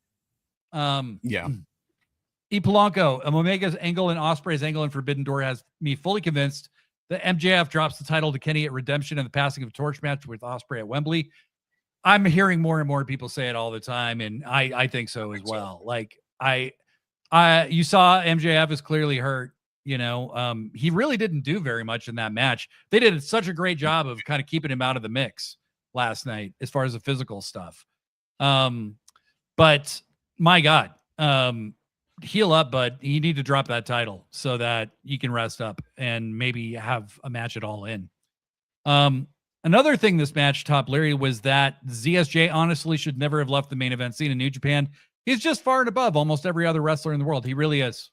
E. Polanco, Omega's angle and Ospreay's angle in Forbidden Door has me fully convinced that MJF drops the title to Kenny at Redemption and the passing of torch match with Ospreay at Wembley. I'm hearing more and more people say it all the time, and I think so as well. Like you saw MJF is clearly hurt. He really didn't do very much in that match. They did such a great job of kind of keeping him out of the mix last night as far as the physical stuff. But my God, heal up, but you need to drop that title so that you can rest up and maybe have a match at All In. Another thing this match, Top Larry, was that ZSJ honestly should never have left the main event scene in New Japan. He's just far and above almost every other wrestler in the world. He really is.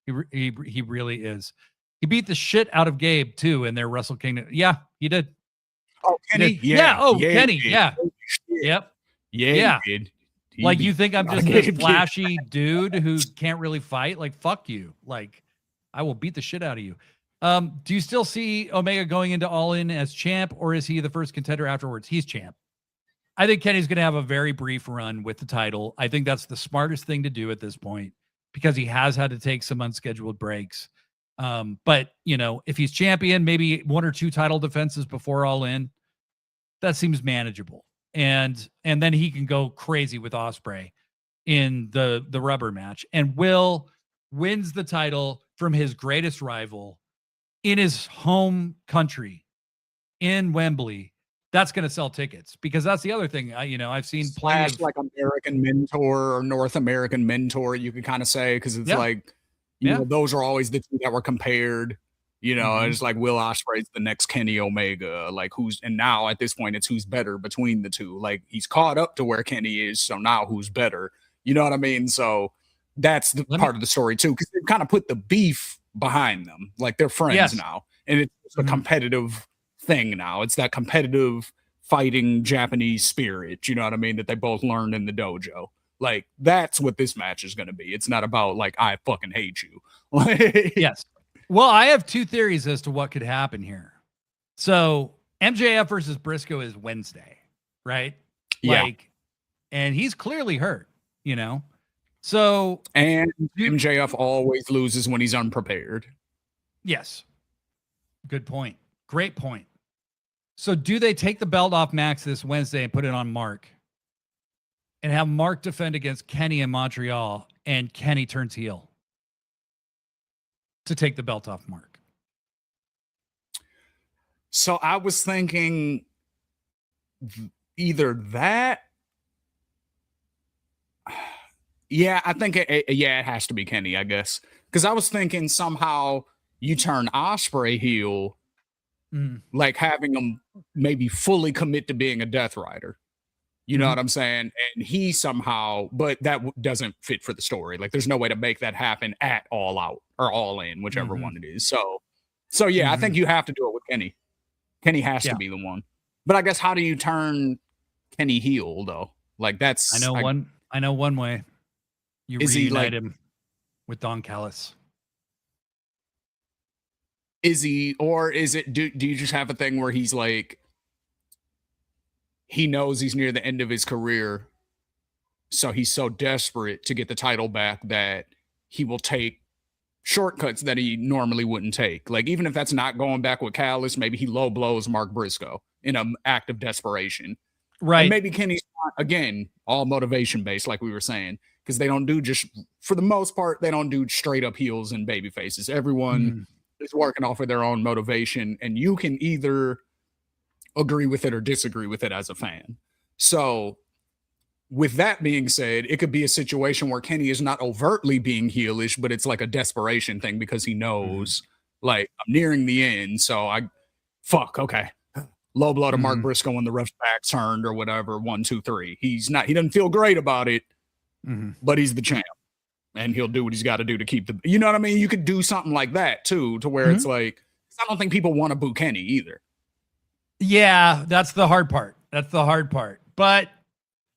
He really is. He beat the shit out of Gabe too in their Wrestle Kingdom. Yeah, he did. Oh, Kenny? Yeah. Oh, Kenny. Yeah. Yep. Yeah. He did. Like, you think I'm just this flashy dude who can't really fight? Like, fuck you. Like, I will beat the shit out of you. Do you still see Omega going into All In as champ, or is he the first contender afterwards? He's champ. I think Kenny's going to have a very brief run with the title. I think that's the smartest thing to do at this point because he has had to take some unscheduled breaks. But, if he's champion, maybe 1 or 2 title defenses before All In, that seems manageable. And then he can go crazy with Ospreay in the rubber match. And Will wins the title from his greatest rival in his home country in Wembley. That's going to sell tickets, because that's the other thing. I've seen plenty of like American Mentor or North American Mentor, you could kind of say, because it's those are always the two that were compared. It's like Will Ospreay's the next Kenny Omega. Like and now at this point it's who's better between the two. Like he's caught up to where Kenny is, so now who's better? You know what I mean? So that's the part of the story too, because they've kind of put the beef behind them. Like they're friends now, and it's a competitive thing now. It's that competitive fighting Japanese spirit, you know what I mean, that they both learned in the dojo. Like that's what this match is going to be. It's not about like I fucking hate you. Yes. Well, I have 2 theories as to what could happen here. So MJF versus Briscoe is Wednesday, right? Yeah. And he's clearly hurt, So and MJF always loses when he's unprepared. Yes. Good point. Great point. So do they take the belt off Max this Wednesday and put it on Mark and have Mark defend against Kenny in Montreal, and Kenny turns heel to take the belt off Mark? So I was thinking either that. Yeah, I think it has to be Kenny, I guess. Because I was thinking somehow you turn Ospreay heel, like having him maybe fully commit to being a Death Rider. You know what I'm saying? And he somehow, but that doesn't fit for the story. Like there's no way to make that happen at All Out or All In, whichever one it is. So yeah, I think you have to do it with Kenny. Kenny has to be the one. But I guess how do you turn Kenny heel though? Like that's I know one way. You reunite him with Don Callis. Is he, or is it, do you just have a thing where he's like, he knows he's near the end of his career, so he's so desperate to get the title back that he will take shortcuts that he normally wouldn't take. Like, even if that's not going back with Callis, maybe he low blows Mark Briscoe in an act of desperation. Right. And maybe Kenny's not, again, all motivation based, like we were saying, because they don't do just, for the most part, they don't do straight up heels and baby faces. Everyone is working off of their own motivation, and you can either agree with it or disagree with it as a fan. So with that being said, it could be a situation where Kenny is not overtly being heelish, but it's like a desperation thing because he knows like I'm nearing the end. So okay. Low blow to Mark Briscoe when the ref's back turned or whatever. 1, 2, 3. He doesn't feel great about it, but he's the champ and he'll do what he's got to do to keep you know what I mean? You could do something like that too, to where it's like, I don't think people want to boo Kenny either. Yeah, that's the hard part. But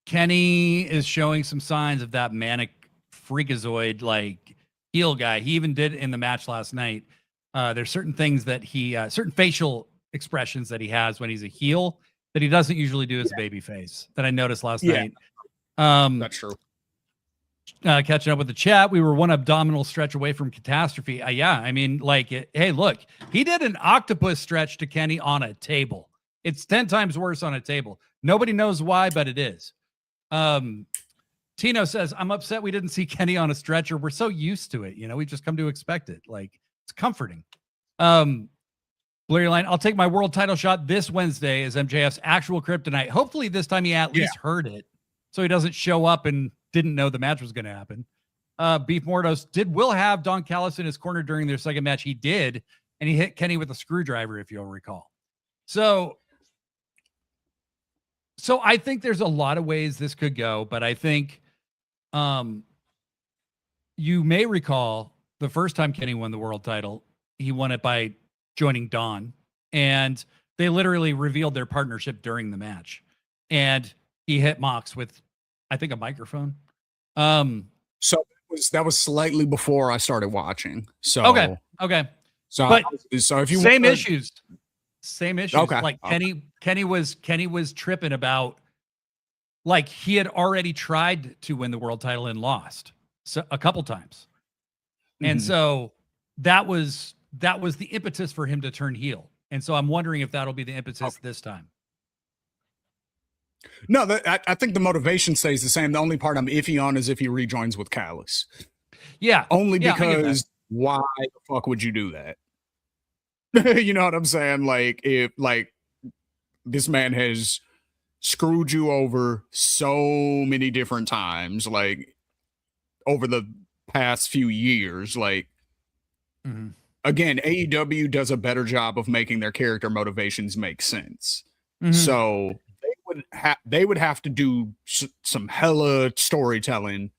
Kenny is showing some signs of that manic freakazoid like heel guy. He even did in the match last night. There's certain things that certain facial expressions that he has when he's a heel that he doesn't usually do as a baby face that I noticed last night. That's true. Catching up with the chat, we were one abdominal stretch away from catastrophe. Yeah, I mean, like, hey, look, he did an octopus stretch to Kenny on a table. It's 10 times worse on a table. Nobody knows why, but it is. Tino says, I'm upset we didn't see Kenny on a stretcher. We're so used to it. You know, we just come to expect it. Like, it's comforting. Blurry Line, I'll take my world title shot this Wednesday as MJF's actual kryptonite. Hopefully this time he at least heard it, so he doesn't show up and didn't know the match was going to happen. Beef Mortos, did Will have Don Callis in his corner during their second match? He did, and he hit Kenny with a screwdriver, if you'll recall. So I think there's a lot of ways this could go, but I think you may recall the first time Kenny won the world title, he won it by joining Don, and they literally revealed their partnership during the match, and he hit Mox with, I think, a microphone. So that was slightly before I started watching. So okay. So but so if you same issues. Okay. Like Kenny was tripping about, like, he had already tried to win the world title and lost a couple times, and so that was the impetus for him to turn heel. And so I'm wondering if that'll be the impetus this time. No, I think the motivation stays the same. The only part I'm iffy on is if he rejoins with Callis. Yeah. Only because why the fuck would you do that? You know what I'm saying? Like, if this man has screwed you over so many different times, like over the past few years, like again, AEW does a better job of making their character motivations make sense. So they would have to do some hella storytelling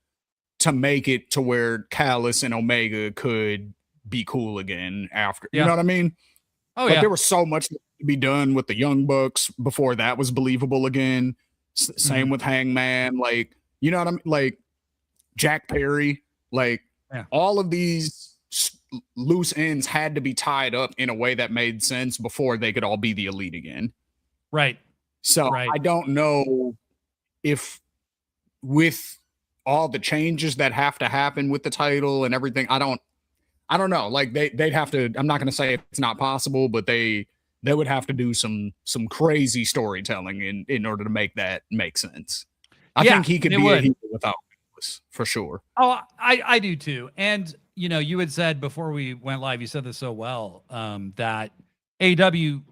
to make it to where Callis and Omega could be cool again after. You know what I mean? Oh, there was so much to be done with the Young Bucks before that was believable again. Same with Hangman, like, you know what I mean? Like Jack Perry, like all of these loose ends had to be tied up in a way that made sense before they could all be the Elite again. Right. So I don't know if with all the changes that have to happen with the title and everything, I don't know. Like they'd have to, I'm not going to say it's not possible, but they would have to do some crazy storytelling in order to make that make sense. I think he could be a heel without this, for sure. Oh, I do too. And, you know, you had said before we went live, you said this so well, that AEW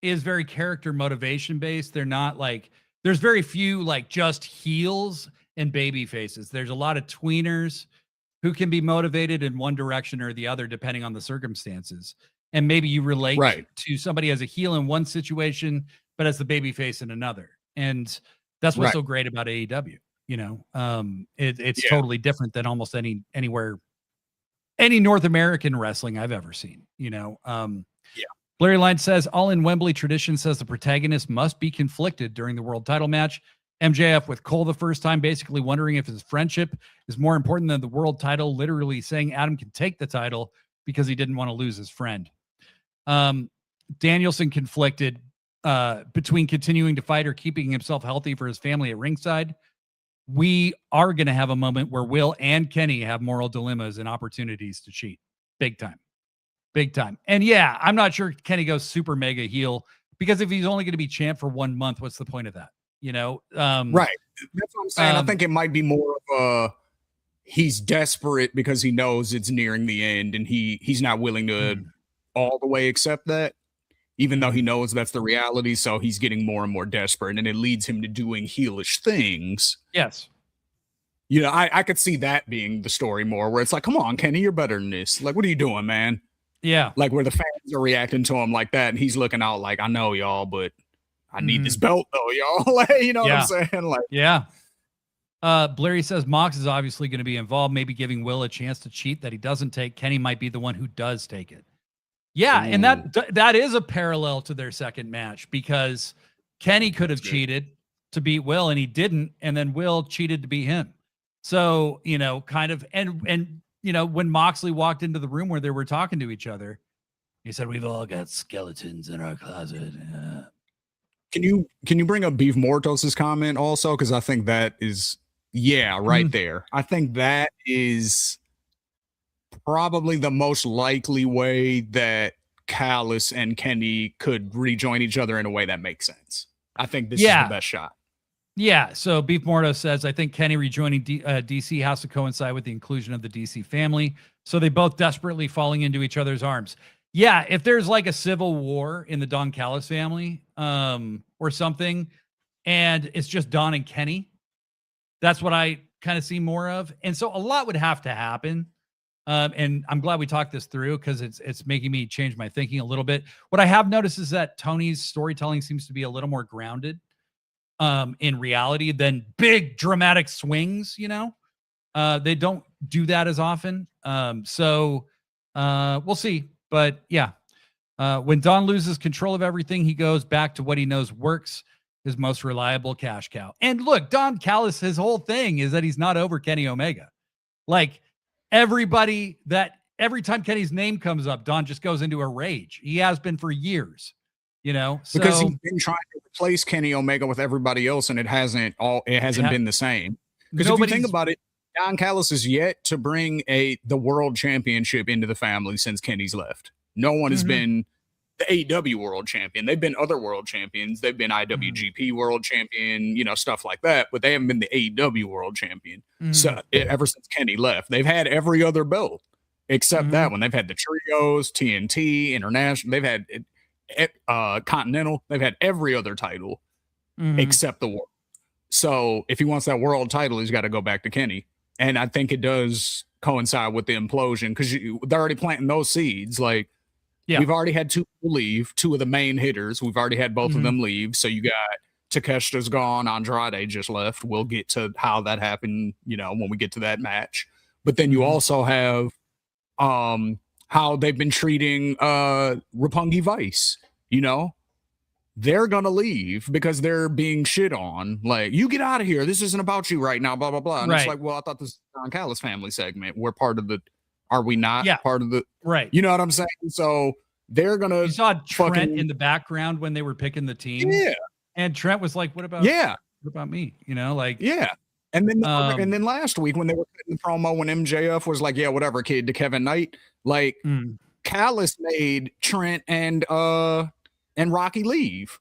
is very character motivation based. They're not like, there's very few like just heels and baby faces. There's a lot of tweeners who can be motivated in one direction or the other, depending on the circumstances. And maybe you relate to somebody as a heel in one situation, but as the baby face in another. And that's what's so great about AEW. You know, it's totally different than almost any North American wrestling I've ever seen, you know? Larry Line says, all in Wembley tradition says the protagonist must be conflicted during the world title match. MJF with Cole the first time, basically wondering if his friendship is more important than the world title, literally saying Adam can take the title because he didn't want to lose his friend. Danielson conflicted between continuing to fight or keeping himself healthy for his family at ringside. We are going to have a moment where Will and Kenny have moral dilemmas and opportunities to cheat. Big time. And yeah, I'm not sure Kenny goes super mega heel, because if he's only going to be champ for 1 month, what's the point of that? You know? Right. That's what I'm saying. I think it might be more of he's desperate because he knows it's nearing the end and he's not willing to all the way accept that, even though he knows that's the reality. So he's getting more and more desperate, and it leads him to doing heelish things. Yes. You know, I could see that being the story more, where it's like, come on, Kenny, you're better than this. Like, what are you doing, man? Yeah. Like where the fans are reacting to him like that, and he's looking out like, I know y'all, but I need this belt though, y'all. Like, you know what I'm saying? Like, yeah. Blairy says Mox is obviously going to be involved, maybe giving Will a chance to cheat that he doesn't take. Kenny might be the one who does take it. Yeah, and that is a parallel to their second match, because Kenny could have cheated to beat Will and he didn't, and then Will cheated to beat him. So, you know, kind of, and you know, when Moxley walked into the room where they were talking to each other, he said, "We've all got skeletons in our closet." Can you bring up Beef Mortos' comment also? Because I think that is Yeah, right there. I think that is probably the most likely way that Callis and Kenny could rejoin each other in a way that makes sense. I think this is the best shot. Yeah. So Beef Morto says, I think Kenny rejoining DC has to coincide with the inclusion of the DC family. So they both desperately falling into each other's arms. Yeah. If there's like a civil war in the Don Callis family or something, and it's just Don and Kenny, that's what I kind of see more of. And so a lot would have to happen. And I'm glad we talked this through because it's making me change my thinking a little bit. What I have noticed is that Tony's storytelling seems to be a little more grounded in reality than big dramatic swings. They don't do that as often. So we'll see. But yeah, when Don loses control of everything, he goes back to what he knows works, his most reliable cash cow. And look, Don Callis, his whole thing is that he's not over Kenny Omega. Like every time Kenny's name comes up, Don just goes into a rage. He has been for years, because he's been trying to replace Kenny Omega with everybody else, and it hasn't been the same. Because if you think about it, Don Callis is yet to bring the world championship into the family since Kenny's left. No one has been the AEW world champion. They've been other world champions. They've been IWGP world champion, stuff like that, but they haven't been the AEW world champion. So ever since Kenny left, they've had every other belt except that one. They've had the trios, TNT, international. They've had Continental. They've had every other title except the world. So if he wants that world title, he's got to go back to Kenny. And I think it does coincide with the implosion because they're already planting those seeds. Like, we've already had two leave, two of the main hitters. We've already had both of them leave. So you got Takeshita's gone, Andrade just left. We'll get to how that happened, when we get to that match. But then you also have how they've been treating Roppongi Vice. They're gonna leave because they're being shit on. Like, you get out of here. This isn't about you right now. Blah blah blah. And it's like, well, I thought this was Don Callis family segment. We're part of the. Are we not part of the? Right. You know what I'm saying? So they're gonna. You saw Trent in the background when they were picking the team. Yeah. And Trent was like, "What about? What about me? Yeah. And then last week when they were cutting the promo when MJF was like, "Yeah, whatever, kid," to Kevin Knight, like Callis made Trent and Rocky leave.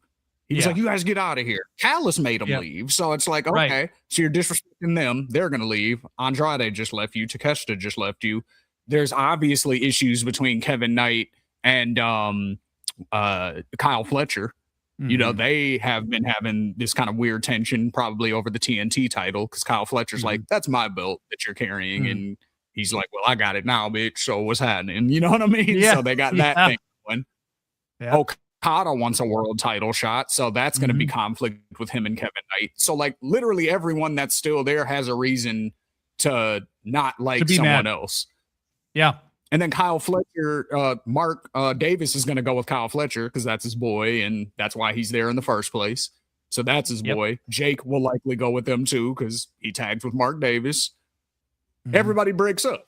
He was like, "You guys get out of here." Callis made them leave. So it's like, okay, so you're disrespecting them. They're going to leave. Andrade just left you. Takeshita just left you. There's obviously issues between Kevin Knight and Kyle Fletcher. They have been having this kind of weird tension probably over the TNT title because Kyle Fletcher's like, "That's my belt that you're carrying." And he's like, "Well, I got it now, bitch. So what's happening?" You know what I mean? Yeah. So they got that thing going. Yeah. Okada wants a world title shot. So that's going to be conflict with him and Kevin Knight. So like literally everyone that's still there has a reason to not like someone else. Yeah. And then Kyle Fletcher, Mark Davis is going to go with Kyle Fletcher because that's his boy, and that's why he's there in the first place. So that's his boy. Jake will likely go with them too because he tags with Mark Davis. Everybody breaks up.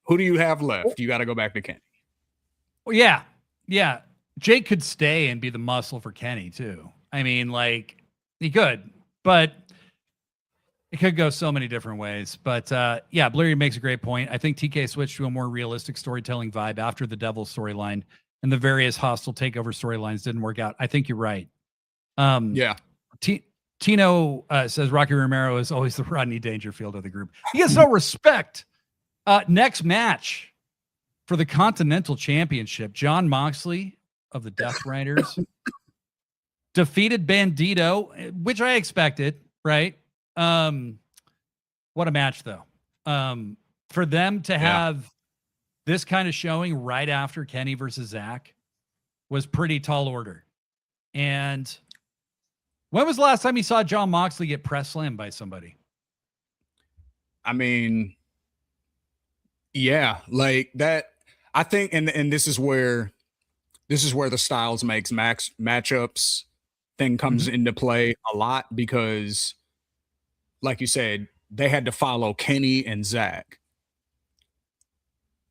Who do you have left? You got to go back to Kenny. Well, yeah. Jake could stay and be the muscle for Kenny too. I mean, like he could, but it could go so many different ways. But Blurry makes a great point. I think TK switched to a more realistic storytelling vibe after the Devil storyline, and the various hostile takeover storylines didn't work out. I think you're right. Tino says Rocky Romero is always the Rodney Dangerfield of the group. He has no respect. Next match for the Continental Championship, Jon Moxley of the Death Riders defeated Bandito, which I expected, right? What a match though. For them to have this kind of showing right after Kenny versus Zach was pretty tall order. And when was the last time you saw Jon Moxley get press slammed by somebody? I mean, like that. I think, and this is where the Styles makes matchups thing comes into play a lot because, like you said, they had to follow Kenny and Zach.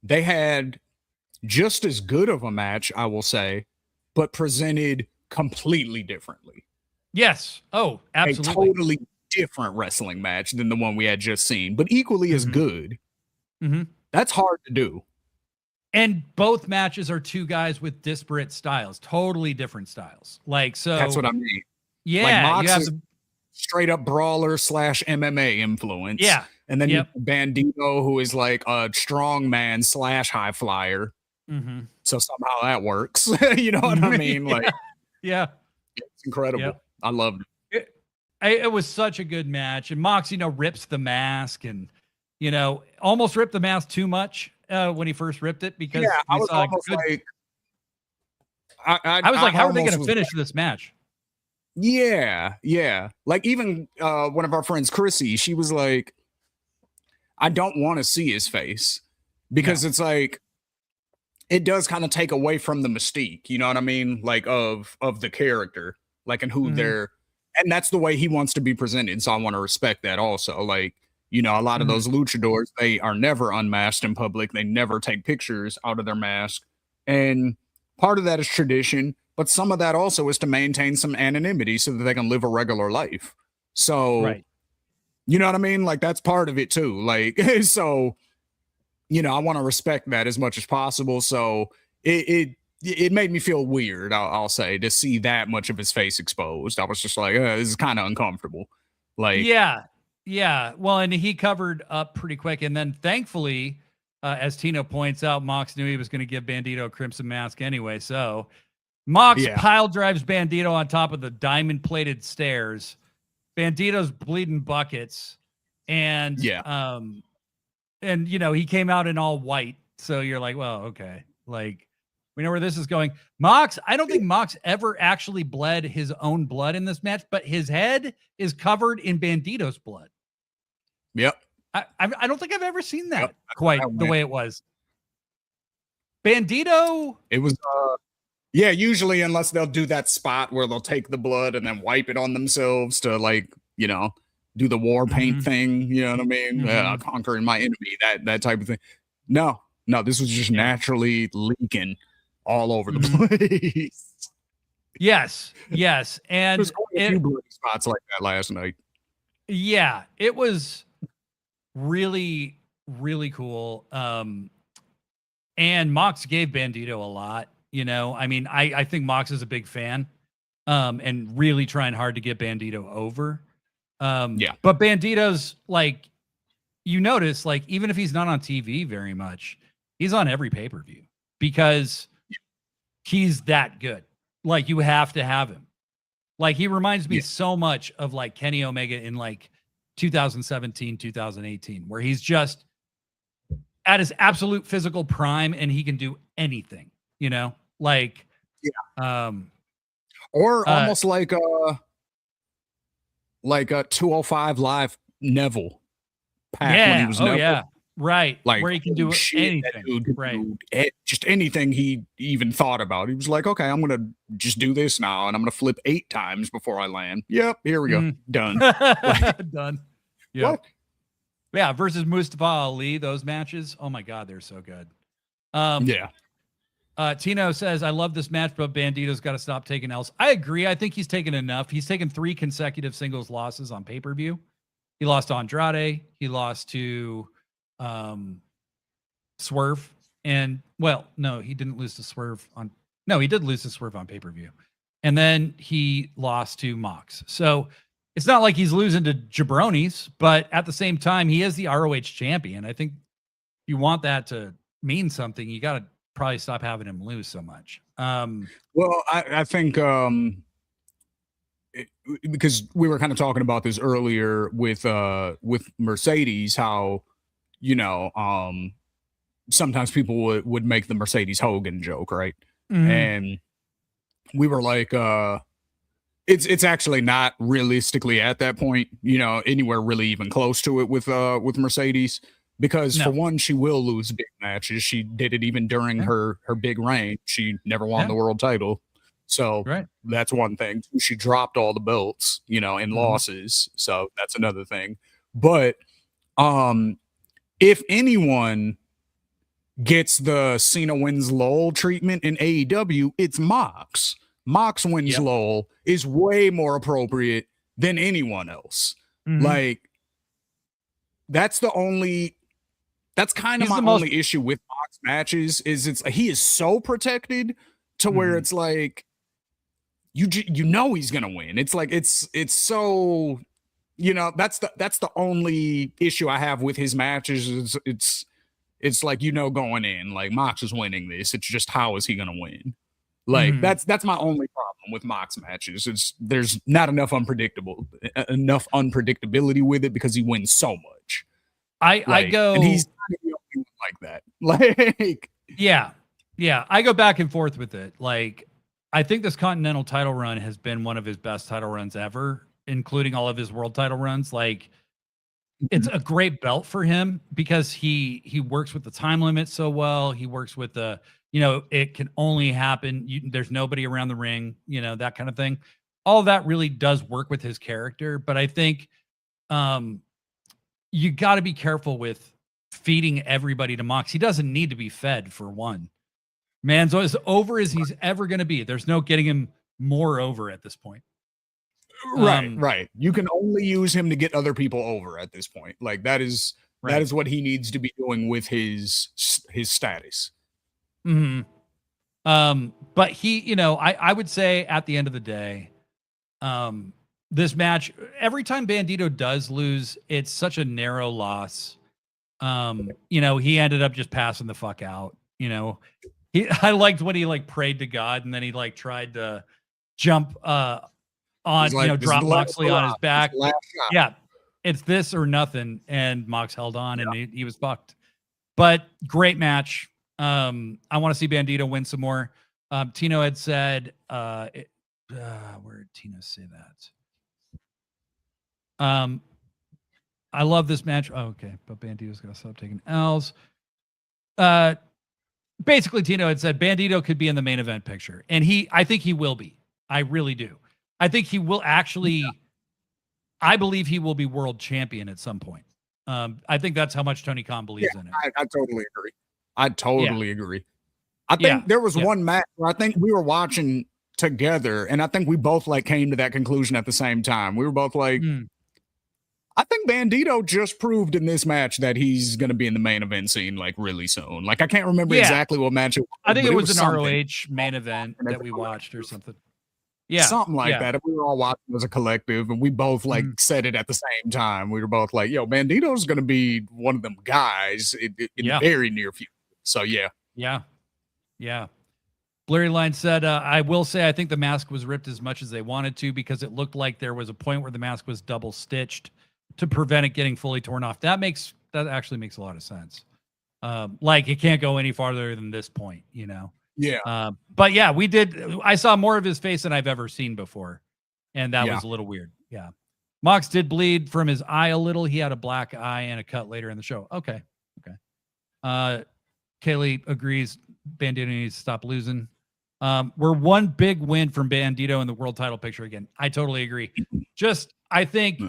They had just as good of a match, I will say, but presented completely differently. Yes. Oh, absolutely. different wrestling match than the one we had just seen, but equally as good. That's hard to do. And both matches are two guys with disparate styles, totally different styles. Like, so that's what I mean. Yeah. Like Mox is straight up brawler / MMA influence. Yeah. And then you have Bandito, who is like a strong man / high flyer. So somehow that works. You know what I mean? Like, yeah. It's incredible. I loved it. It was such a good match. And Mox, rips the mask and, almost ripped the mask too much when he first ripped it, because I was almost like, I was like, how are they going to finish this match? Yeah. Like even one of our friends, Chrissy, she was like, I don't want to see his face, because it's like, it does kind of take away from the mystique, you know what I mean? Like of the character, like, and who they're, and that's the way he wants to be presented. So I want to respect that also. Like, a lot of those luchadors, they are never unmasked in public. They never take pictures out of their mask. And part of that is tradition, but some of that also is to maintain some anonymity so that they can live a regular life. So, you know what I mean? Like, that's part of it too. Like, so, I want to respect that as much as possible. So it made me feel weird, I'll say, to see that much of his face exposed. I was just like, this is kind of uncomfortable. Like, yeah. Well, and he covered up pretty quick. And then thankfully, as Tino points out, Mox knew he was going to give Bandito a crimson mask anyway. So Mox pile drives Bandito on top of the diamond plated stairs. Bandito's bleeding buckets. And, and, he came out in all white. So you're like, well, okay. Like, we know where this is going. Mox, I don't think Mox ever actually bled his own blood in this match, but his head is covered in Bandito's blood. Yep. I don't think I've ever seen that quite the way it was. Bandito. It was, usually, unless they'll do that spot where they'll take the blood and then wipe it on themselves to, like, do the war paint thing, you know what I mean? Conquering my enemy, that type of thing. No, this was just naturally leaking all over the place. Yes. And there's quite a few bloody spots like that last night. Yeah, it was really, really cool. And Mox gave Bandito a lot, I mean, I think Mox is a big fan, and really trying hard to get Bandito over. But Bandito's, like, notice, like, even if he's not on TV very much, he's on every pay-per-view because he's that good. Like, you have to have him. Like, he reminds me so much of, like, Kenny Omega in, like, 2017, 2018, where he's just at his absolute physical prime and he can do anything, like, or almost like a 205 Live Neville pack when he was Neville. Right. Like, where he can do anything. Just anything he even thought about. He was like, okay, I'm going to just do this now, and I'm going to flip 8 times before I land. Yep, here we go. Done. Done. Yep. Yeah, versus Mustafa Ali, those matches. Oh, my God, they're so good. Tino says, I love this match, but Bandito's got to stop taking L's. I agree. I think he's taken enough. He's taken 3 consecutive singles losses on pay-per-view. He lost to Andrade. He lost to Swerve. And, well, no, he didn't lose to Swerve on... No, he did lose to Swerve on pay-per-view. And then he lost to Mox. So it's not like he's losing to jabronis, but at the same time, he is the ROH champion. I think if you want that to mean something, you got to probably stop having him lose so much. Well, I think because we were kind of talking about this earlier with Mercedes, how sometimes people would make the Mercedes Hogan joke, right? And we were like, it's actually not realistically at that point, anywhere really even close to it with Mercedes. Because for one, she will lose big matches. She did it even during her big reign. She never won the world title. So that's one thing. She dropped all the belts, in losses. So that's another thing. But if anyone gets the Cena wins Lowell treatment in AEW, it's Mox. Mox wins Lowell is way more appropriate than anyone else. Like, that's kind of my only issue with Mox matches is he is so protected to where it's like you know he's gonna win. It's like it's so, you know, that's the only issue I have with his matches. It's like, you know, going in like Mox is winning this. It's just, how is he gonna win? Like that's my only problem with Mox matches. There's not enough unpredictability with it because he wins so much. I go, and he's the only one like that. Like, yeah, I go back and forth with it. Like, I think this Continental title run has been one of his best title runs ever, including all of his world title runs. Like, it's a great belt for him because he works with the time limit so well. He works with the, you know, it can only happen. There's nobody around the ring, you know, that kind of thing. All of that really does work with his character. But I think you got to be careful with feeding everybody to Mox. He doesn't need to be fed, for one. Man's as over as he's ever going to be. There's no getting him more over at this point. Right. You can only use him to get other people over at this point. Like, that is what he needs to be doing with his status. But he, you know, I would say at the end of the day, this match, every time Bandito does lose, it's such a narrow loss. You know, he ended up just passing the fuck out. You know, I liked when he like prayed to God and then he like tried to jump on, like, you know, drop Moxley on his back. Yeah, it's this or nothing. And Mox held on and he was fucked. But great match. I want to see Bandito win some more. Tino had said, where did Tino say that? I love this match. Oh, okay, but Bandito's got to stop taking L's. Basically, Tino had said Bandito could be in the main event picture, and I think he will be. I really do. I think he will actually. Yeah. I believe he will be world champion at some point. I think that's how much Tony Khan believes in it. I totally agree. I totally agree. I think there was one match where I think we were watching together, and I think we both like came to that conclusion at the same time. We were both like, I think Bandito just proved in this match that he's going to be in the main event scene like really soon. Like, I can't remember exactly what match it was. I think it was an ROH main event that we watched or something. Yeah. Something like that. We were all watching as a collective and we both like said it at the same time. We were both like, yo, Bandito's going to be one of them guys in the very near future. So, Yeah. Blurry Line said, I will say I think the mask was ripped as much as they wanted to because it looked like there was a point where the mask was double stitched to prevent it getting fully torn off. That actually makes a lot of sense. Like, it can't go any farther than this point, you know? Yeah. But yeah, I saw more of his face than I've ever seen before. And that was a little weird. Yeah. Mox did bleed from his eye a little. He had a black eye and a cut later in the show. Okay. Kaylee agrees Bandito needs to stop losing. We're one big win from Bandito in the world title picture again. I totally agree. Just, I think,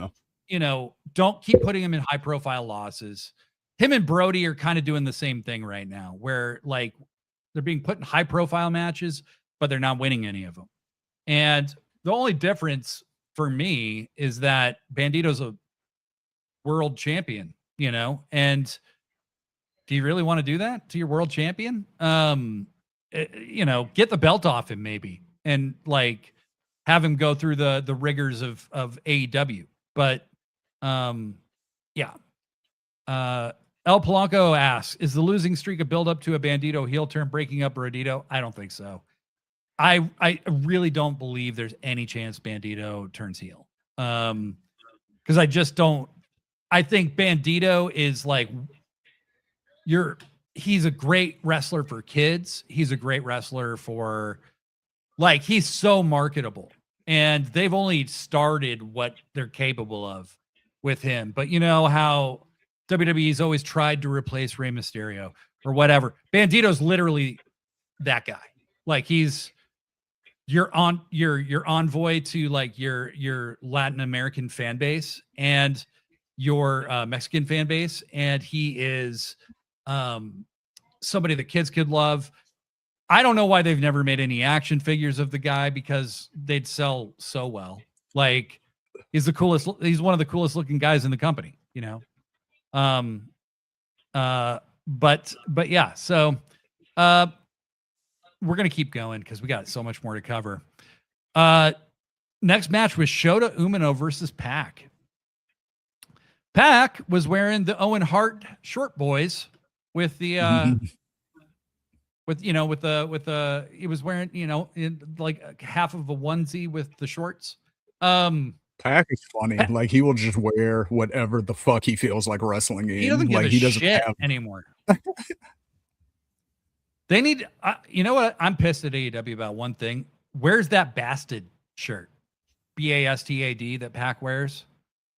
you know, don't keep putting him in high profile losses. Him and Brody are kind of doing the same thing right now where like they're being put in high profile matches, but they're not winning any of them. And the only difference for me is that Bandito's a world champion, you know, and do you really want to do that to your world champion? You know, get the belt off him maybe and like have him go through the rigors of AEW. But El Polanco asks, is the losing streak a build up to a Bandito heel turn breaking up Rodito? I don't think so. I really don't believe there's any chance Bandito turns heel. Because I just don't. I think Bandito is like he's a great wrestler for kids. He's a great wrestler for like he's so marketable. And they've only started what they're capable of with him. But you know how WWE's always tried to replace Rey Mysterio or whatever. Bandito's literally that guy. Like he's your envoy to like your Latin American fan base and your Mexican fan base. And he is somebody that kids could love. I don't know why they've never made any action figures of the guy because they'd sell so well. Like He's the coolest. He's one of the coolest looking guys in the company, you know? But yeah, so, we're going to keep going because we got so much more to cover. Next match was Shota Umino versus Pac. Pac was wearing the Owen Hart short boys with the, he was wearing, in like half of a onesie with the shorts. Pac is funny. Like he will just wear whatever the fuck he feels like wrestling in. He doesn't give a shit anymore. They need, you know what? I'm pissed at AEW about one thing. Where's that Bastard shirt? BASTAD that Pac wears?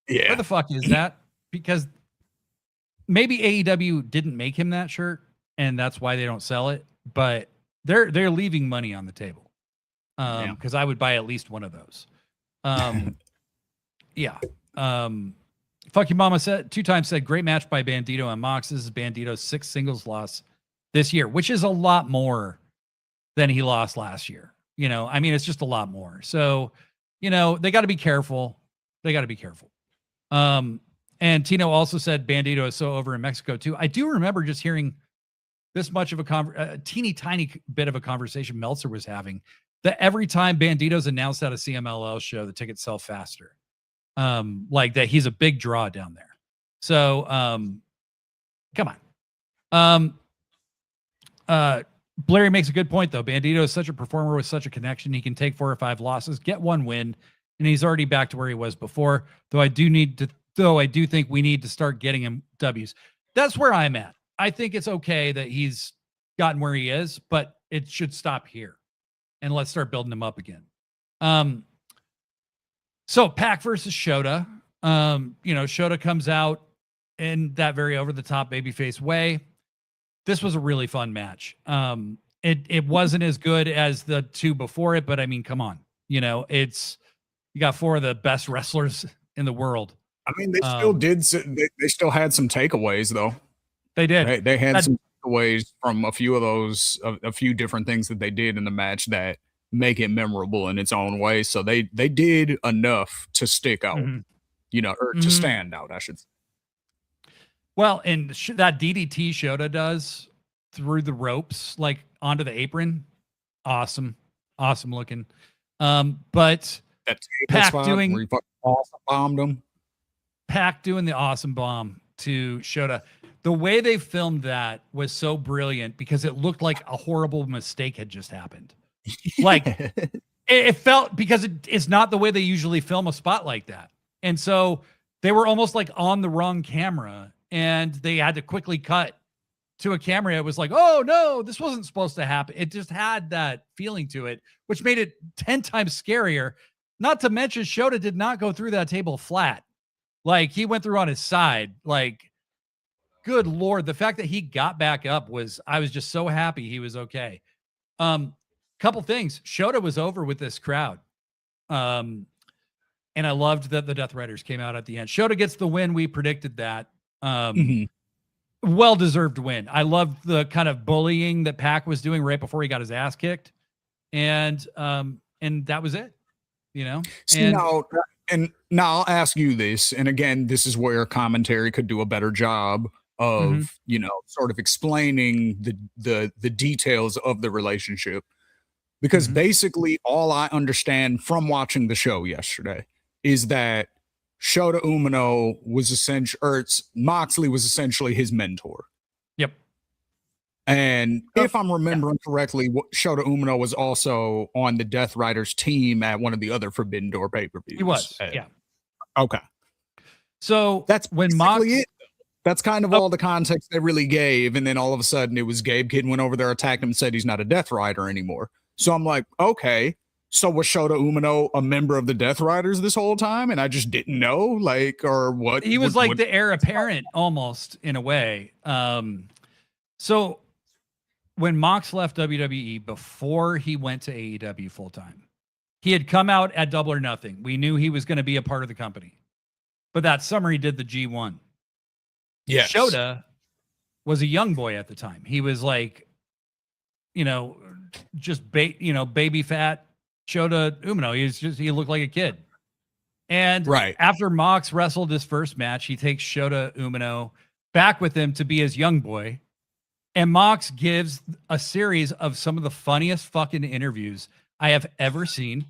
Yeah. Where the fuck is that? Because maybe AEW didn't make him that shirt and that's why they don't sell it, but they're leaving money on the table. Because I would buy at least one of those. Yeah. Fuck You Mama said 2 times said great match by Bandito and Mox. This is Bandito's 6th singles loss this year, which is a lot more than he lost last year. You know, I mean, it's just a lot more. So, you know, they got to be careful. They got to be careful. And Tino also said Bandito is so over in Mexico too. I do remember just hearing this much of a teeny tiny bit of a conversation Meltzer was having that every time Bandito's announced at a CMLL show, the tickets sell faster. Like that he's a big draw down there. So, come on. Blairy makes a good point though. Bandito is such a performer with such a connection. He can take 4 or 5 losses, get 1 win, and he's already back to where he was before. Though I do think we need to start getting him W's. That's where I'm at. I think it's okay that he's gotten where he is, but it should stop here. And let's start building him up again. So Pac versus Shota. Shota comes out in that very over-the-top babyface way. This was a really fun match. It wasn't as good as the 2 before it, but I mean, come on. You got 4 of the best wrestlers in the world. I mean, they still they still had some takeaways though. They did. They had some takeaways from a few of those, a few different things that they did in the match that make it memorable in its own way. So they did enough to stick out, or to stand out, I should say. Well, and that DDT Shota does through the ropes, like onto the apron. Awesome looking. But that Pac doing where he awesome bombed him. Pac doing the awesome bomb to Shota. The way they filmed that was so brilliant because it looked like a horrible mistake had just happened. Like it felt, because it's not the way they usually film a spot like that. And so they were almost like on the wrong camera and they had to quickly cut to a camera. It was like, oh no, this wasn't supposed to happen. It just had that feeling to it, which made it 10 times scarier. Not to mention Shota did not go through that table flat. Like he went through on his side. Like, good Lord. The fact that he got back up I was just so happy he was okay. Couple things. Shota was over with this crowd. And I loved that the Death Riders came out at the end. Shota gets the win. We predicted that. Well-deserved win. I loved the kind of bullying that Pac was doing right before he got his ass kicked. And that was it, Now I'll ask you this. And again, this is where commentary could do a better job of, sort of explaining the details of the relationship. Because basically all I understand from watching the show yesterday is that Shota Umino was Moxley was essentially his mentor. Yep. And if I'm remembering correctly, Shota Umino was also on the Death Riders team at one of the other Forbidden Door pay-per-views. He was, yeah. Okay. So that's when Moxley. That's kind of all the context they really gave. And then all of a sudden it was Gabe Kidd went over there, attacked him, and said he's not a Death Rider anymore. So I'm like, okay, so was Shota Umino a member of the Death Riders this whole time? And I just didn't know, like, or what? He was like the heir apparent almost in a way. So when Mox left WWE before he went to AEW full time, he had come out at Double or Nothing. We knew he was going to be a part of the company. But that summer he did the G1. Yes. Shota was a young boy at the time. He was like, just baby fat Shota Umino. He looked like a kid. And after Mox wrestled his first match, he takes Shota Umino back with him to be his young boy. And Mox gives a series of some of the funniest fucking interviews I have ever seen.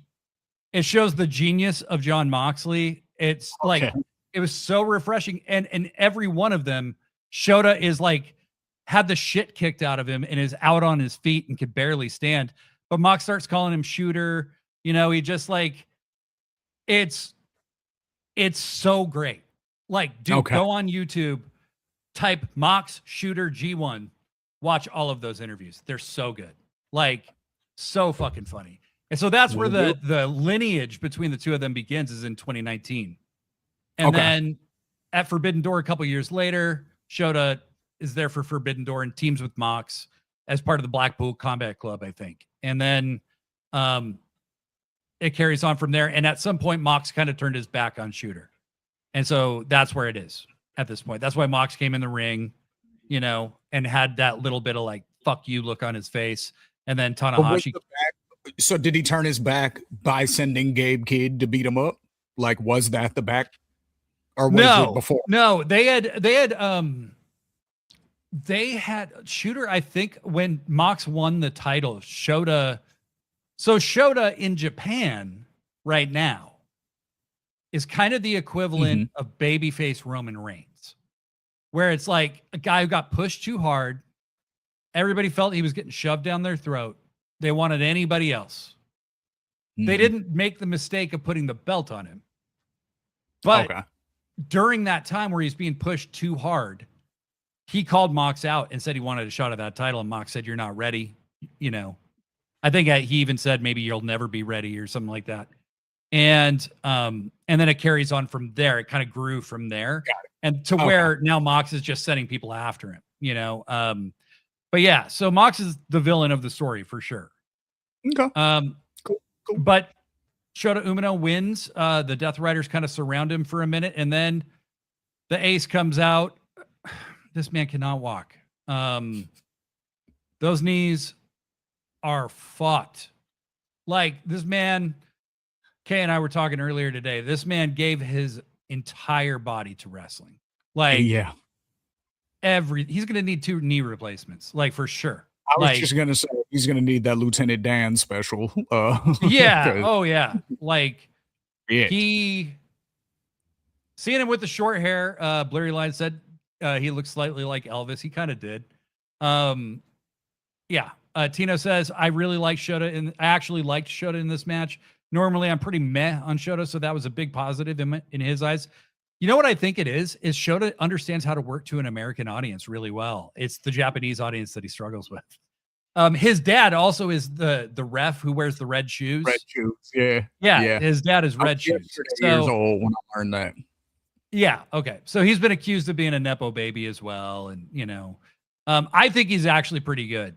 It shows the genius of Jon Moxley. It's like, it was so refreshing. And every one of them, Shota is like, had the shit kicked out of him and is out on his feet and could barely stand. But Mox starts calling him Shooter. You know, he just like, it's so great. Like, dude, go on YouTube, type Mox Shooter G1, watch all of those interviews. They're so good. Like, so fucking funny. And so that's where the lineage between the two of them begins, is in 2019. And then at Forbidden Door a couple years later, Shota is there for Forbidden Door and teams with Mox as part of the Blackpool Combat Club, I think. And then it carries on from there. And at some point, Mox kind of turned his back on Shooter. And so that's where it is at this point. That's why Mox came in the ring, you know, and had that little bit of like, fuck you look on his face. And then Tanahashi. So did he turn his back by sending Gabe Kidd to beat him up? Like, was that the back? Or was it before? No, they had Shooter, I think, when Mox won the title, Shota. So Shota in Japan right now is kind of the equivalent of babyface Roman Reigns, where it's like a guy who got pushed too hard. Everybody felt he was getting shoved down their throat. They wanted anybody else. They didn't make the mistake of putting the belt on him. But during that time where he's being pushed too hard, he called Mox out and said he wanted a shot at that title. And Mox said, "You're not ready." You know, I think he even said, maybe you'll never be ready or something like that. And then it carries on from there. It kind of grew from there and to where now Mox is just sending people after him, you know? But yeah, so Mox is the villain of the story for sure. Okay. Cool. But Shota Umino wins. The Death Riders kind of surround him for a minute, and then the ace comes out. This man cannot walk. Those knees are fucked. Like, this man, Kay and I were talking earlier today, this man gave his entire body to wrestling. Like, he's gonna need 2 knee replacements, like, for sure. I was just gonna say he's gonna need that Lieutenant Dan special. Like, he, seeing him with the short hair, Blurry Line said he looks slightly like Elvis. He kind of did. Tino says, I really like Shota, and I actually liked Shota in this match. Normally I'm pretty meh on Shota, so that was a big positive in his eyes. You know what I think it is Shota understands how to work to an American audience really well. It's the Japanese audience that he struggles with. His dad also is the ref who wears the red shoes. Red shoes, yeah. His dad is red shoes. Years old when I learned that. Yeah, okay. So he's been accused of being a nepo baby as well, and you know, I think he's actually pretty good.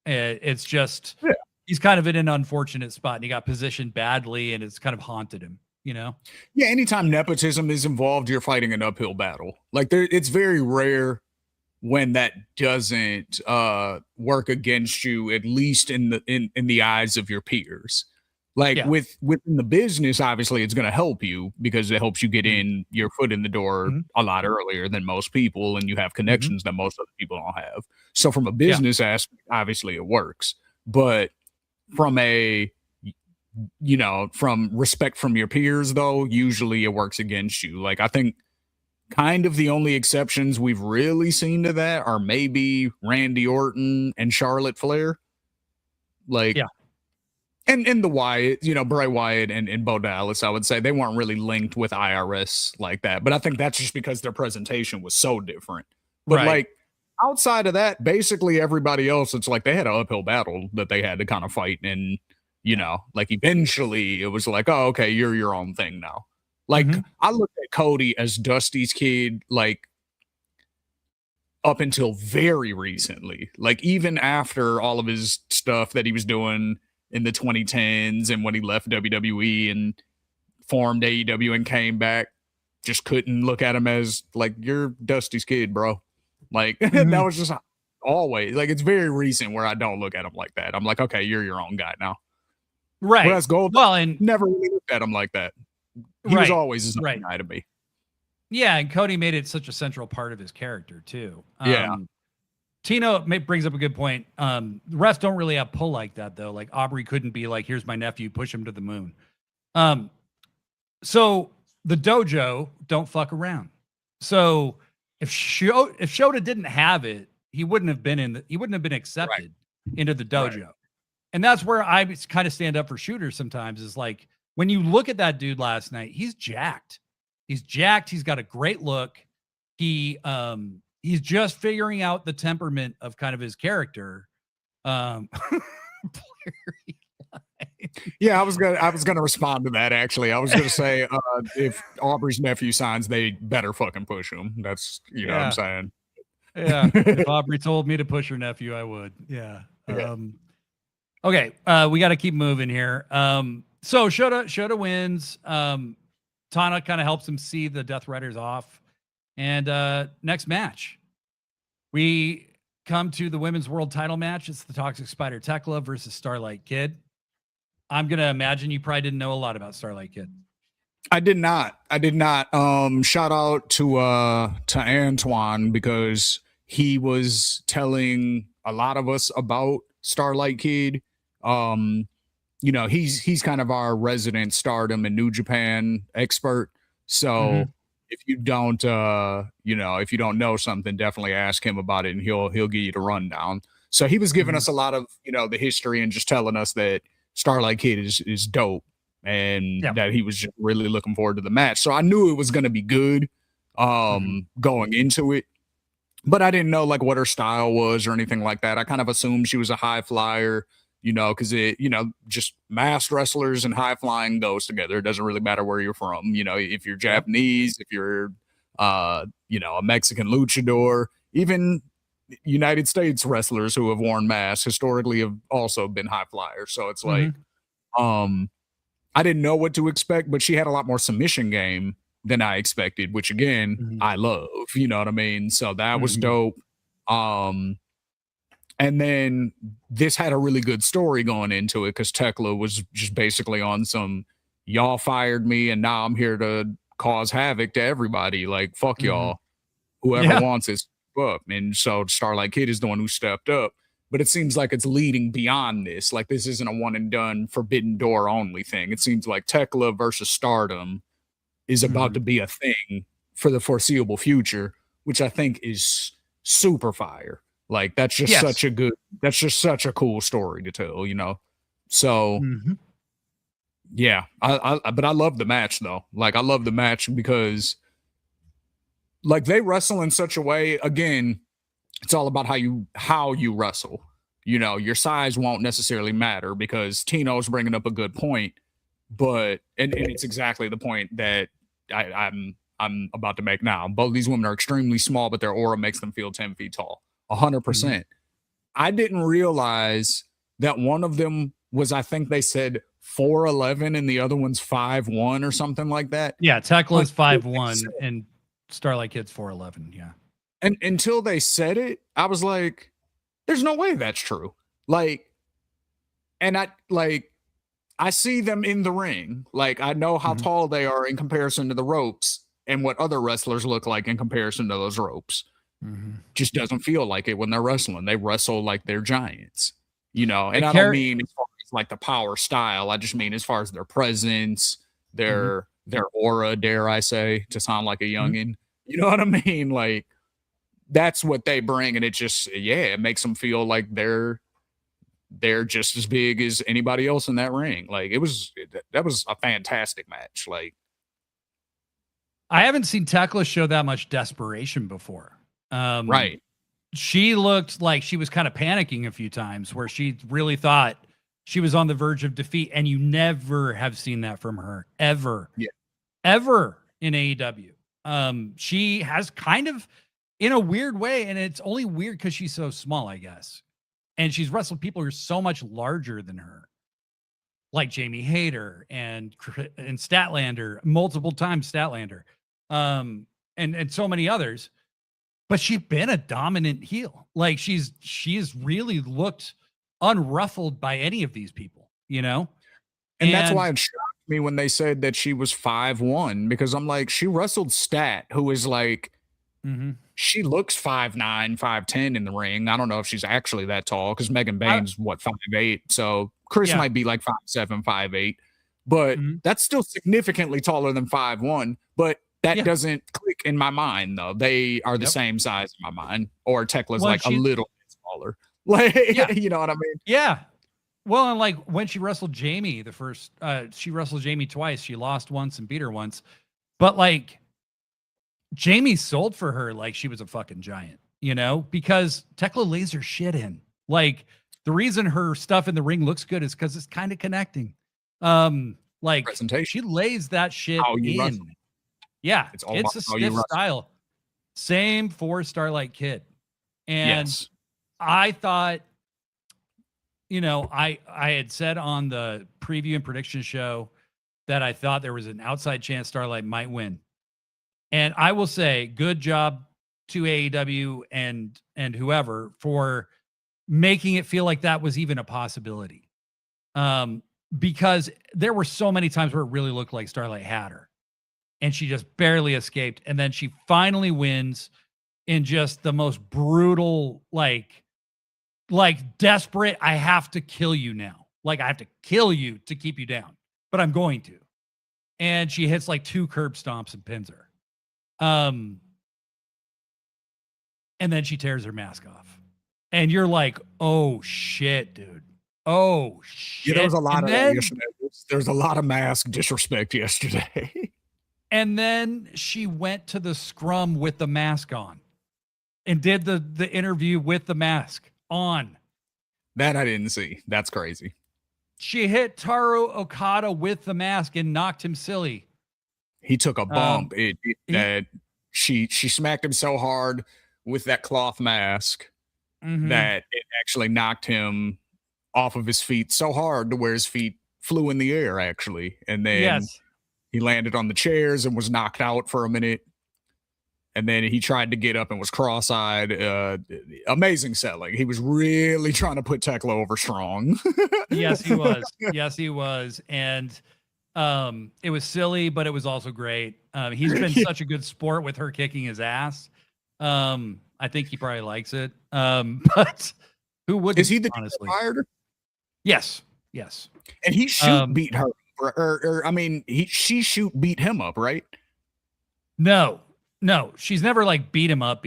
It's just he's kind of in an unfortunate spot, and he got positioned badly, and it's kind of haunted him. You know? Yeah, anytime nepotism is involved, you're fighting an uphill battle. Like, it's very rare when that doesn't work against you, at least in the eyes of your peers. Like, within the business, obviously it's going to help you because it helps you get in your foot in the door a lot earlier than most people, and you have connections that most other people don't have. So from a business aspect, obviously it works. But from from respect from your peers, though, usually it works against you. Like, I think kind of the only exceptions we've really seen to that are maybe Randy Orton and Charlotte Flair. Like, and the Wyatt, Bray Wyatt and Bo Dallas, I would say they weren't really linked with IRS like that. But I think that's just because their presentation was so different. But like, outside of that, basically everybody else, it's like they had an uphill battle that they had to kind of fight. And like, eventually it was like, oh, okay, you're your own thing now. Like, I looked at Cody as Dusty's kid, like, up until very recently. Like, even after all of his stuff that he was doing in the 2010s and when he left WWE and formed AEW and came back, just couldn't look at him as, like, you're Dusty's kid, bro. Like, that was just always, like, it's very recent where I don't look at him like that. I'm like, okay, you're your own guy now. Right. Whereas Gold, and never really looked at him like that. He was always his own guy to me. Yeah, and Cody made it such a central part of his character too. Yeah. Tino brings up a good point. The refs don't really have pull like that though. Like Aubrey couldn't be like, "Here's my nephew, push him to the moon." So the dojo don't fuck around. So if Shota didn't have it, he wouldn't have been accepted into the dojo. Right. And that's where I kind of stand up for shooters sometimes, is like, when you look at that dude last night, he's jacked. He's jacked. He's got a great look. He's just figuring out the temperament of kind of his character. Yeah, I was gonna respond to that actually. I was gonna say if Aubrey's nephew signs, they better fucking push him. That's what I'm saying. Yeah. If Aubrey told me to push her nephew, I would. Yeah. Okay. We got to keep moving here. So Shota wins. Tana kind of helps him see the Death Riders off. And next match, we come to the women's world title match. It's the Toxic Spider Tekla versus Starlight Kid. I'm going to imagine you probably didn't know a lot about Starlight Kid. I did not. Shout out to Antoine, because he was telling a lot of us about Starlight Kid. He's kind of our resident Stardom and New Japan expert. So if you don't know something, definitely ask him about it, and he'll give you the rundown. So he was giving us a lot of, the history, and just telling us that Starlight Kid is dope, and that he was just really looking forward to the match. So I knew it was going to be good going into it, but I didn't know like what her style was or anything like that. I kind of assumed she was a high flyer, because just masked wrestlers and high flying goes together. It doesn't really matter where you're from. If you're Japanese, if you're a Mexican luchador, even United States wrestlers who have worn masks historically have also been high flyers. So it's like, I didn't know what to expect, but she had a lot more submission game than I expected, which again, I love, you know what I mean? So that was dope. And then this had a really good story going into it, because Tekla was just basically on some, y'all fired me and now I'm here to cause havoc to everybody. Like, fuck y'all. Whoever wants it, up. And so Starlight Kid is the one who stepped up. But it seems like it's leading beyond this. Like, this isn't a one and done Forbidden Door only thing. It seems like Tekla versus Stardom is about to be a thing for the foreseeable future, which I think is super fire. Like, that's just such a cool story to tell, So but I love the match though. Like, I love the match because like they wrestle in such a way, again, it's all about how you wrestle. Your size won't necessarily matter, because Tino's bringing up a good point, but and it's exactly the point that I'm about to make now. Both these women are extremely small, but their aura makes them feel 10 feet tall. 100%. I didn't realize that one of them was, I think they said 4'11" and the other one's 5'1" or something like that. Yeah, Tekla's 5'1" and Starlight Kid's 4'11". Yeah. And until they said it, I was like, there's no way that's true. Like, and I see them in the ring. Like, I know how tall they are in comparison to the ropes and what other wrestlers look like in comparison to those ropes. Just doesn't feel like it when they're wrestling. They wrestle like they're giants, and I don't mean as far as like the power style. I just mean as far as their presence, their aura, dare I say, to sound like a youngin'. You know what I mean? Like, that's what they bring, and it just it makes them feel like they're just as big as anybody else in that ring. Like, that was a fantastic match. Like, I haven't seen Tekla show that much desperation before. Right. She looked like she was kind of panicking a few times, where she really thought she was on the verge of defeat. And you never have seen that from her ever in AEW. She has kind of, in a weird way, and it's only weird because she's so small, I guess. And she's wrestled people who are so much larger than her, like Jamie Hayter and Statlander, multiple times Statlander, and so many others. But she's been a dominant heel. Like, she's really looked unruffled by any of these people, And that's why I'm shocked me when they said that she was 5'1", because I'm like, she wrestled Stat, who is like, she looks 5'9", 5'10" in the ring. I don't know if she's actually that tall, because Megan Bain's 5'8", so Chris might be like 5'7", 5'8", but that's still significantly taller than 5'1". But that doesn't click in my mind, though. They are the same size in my mind, or Tekla's like a little bit smaller. Like, you know what I mean? Yeah. Well, and like when she wrestled Jamie, she wrestled Jamie twice. She lost once and beat her once. But like, Jamie sold for her like she was a fucking giant, you know, because Tekla lays her shit in. Like, the reason her stuff in the ring looks good is because it's kind of connecting. Like, she lays that shit in. Yeah, it's a stiff style. Same for Starlight Kid. And I thought, you know, I had said on the preview and prediction show that I thought there was an outside chance Starlight might win. And I will say, good job to AEW and whoever for making it feel like that was even a possibility. Because there were so many times where it really looked like Starlight had her, and she just barely escaped. And then she finally wins in just the most brutal, like desperate, I have to kill you now. Like, I have to kill you to keep you down, but I'm going to. And she hits like 2 curb stomps and pins her. And then she tears her mask off. And you're like, oh shit, dude. Oh shit. Yeah, there was a lot of that yesterday. There's a lot of mask disrespect yesterday. And then she went to the scrum with the mask on and did the interview with the mask on. That I didn't see. That's crazy. She hit Taro Okada with the mask and knocked him silly. He took a bump. She smacked him so hard with that cloth mask that it actually knocked him off of his feet so hard to where his feet flew in the air, actually. And then he landed on the chairs and was knocked out for a minute. And then he tried to get up and was cross-eyed. Amazing selling. He was really trying to put Tekla over strong. Yes, he was. Yes, he was. And it was silly, but it was also great. He's been such a good sport with her kicking his ass. I think he probably likes it. But who wouldn't? Is he the honestly fired her? Yes. And he beat her. Or I mean, she beat him up, right? No, she's never like beat him up.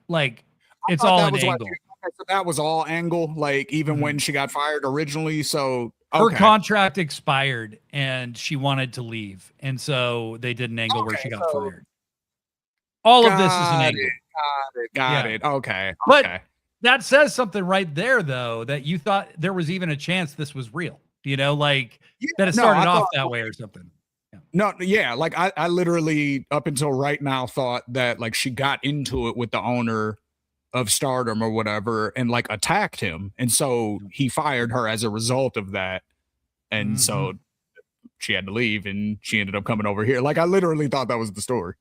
Like, it's all an angle. So that was all angle, like even when she got fired originally. So her contract expired and she wanted to leave, and so they did an angle where she got fired. All of this is an angle. Got it. Okay. But that says something right there, though, that you thought there was even a chance this was real. You know, like that it started off that way or something. Like I literally up until right now thought that like she got into it with the owner of Stardom or whatever and like attacked him, and so he fired her as a result of that, and so she had to leave and she ended up coming over here. Like, I literally thought that was the story.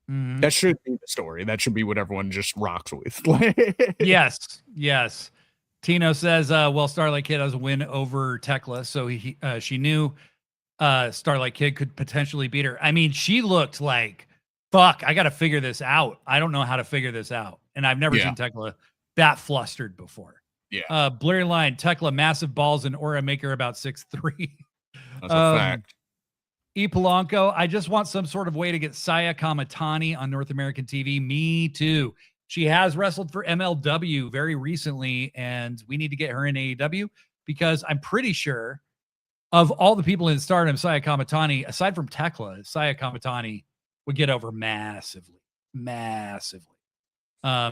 That should be the story. That should be what everyone just rocks with. Yes. Tino says, well, Starlight Kid has a win over Tekla, so she knew Starlight Kid could potentially beat her. I mean, she looked like, fuck, I got to figure this out. I don't know how to figure this out. And I've never seen Tekla that flustered before. Yeah. Blurry line, Tekla, massive balls and aura maker about 6'3". That's a fact. E. Polanco, I just want some sort of way to get Saya Kamatani on North American TV. Me too. She has wrestled for MLW very recently, and we need to get her in AEW because I'm pretty sure of all the people in Stardom, Saya Kamatani, aside from Tekla, Saya Kamatani would get over massively.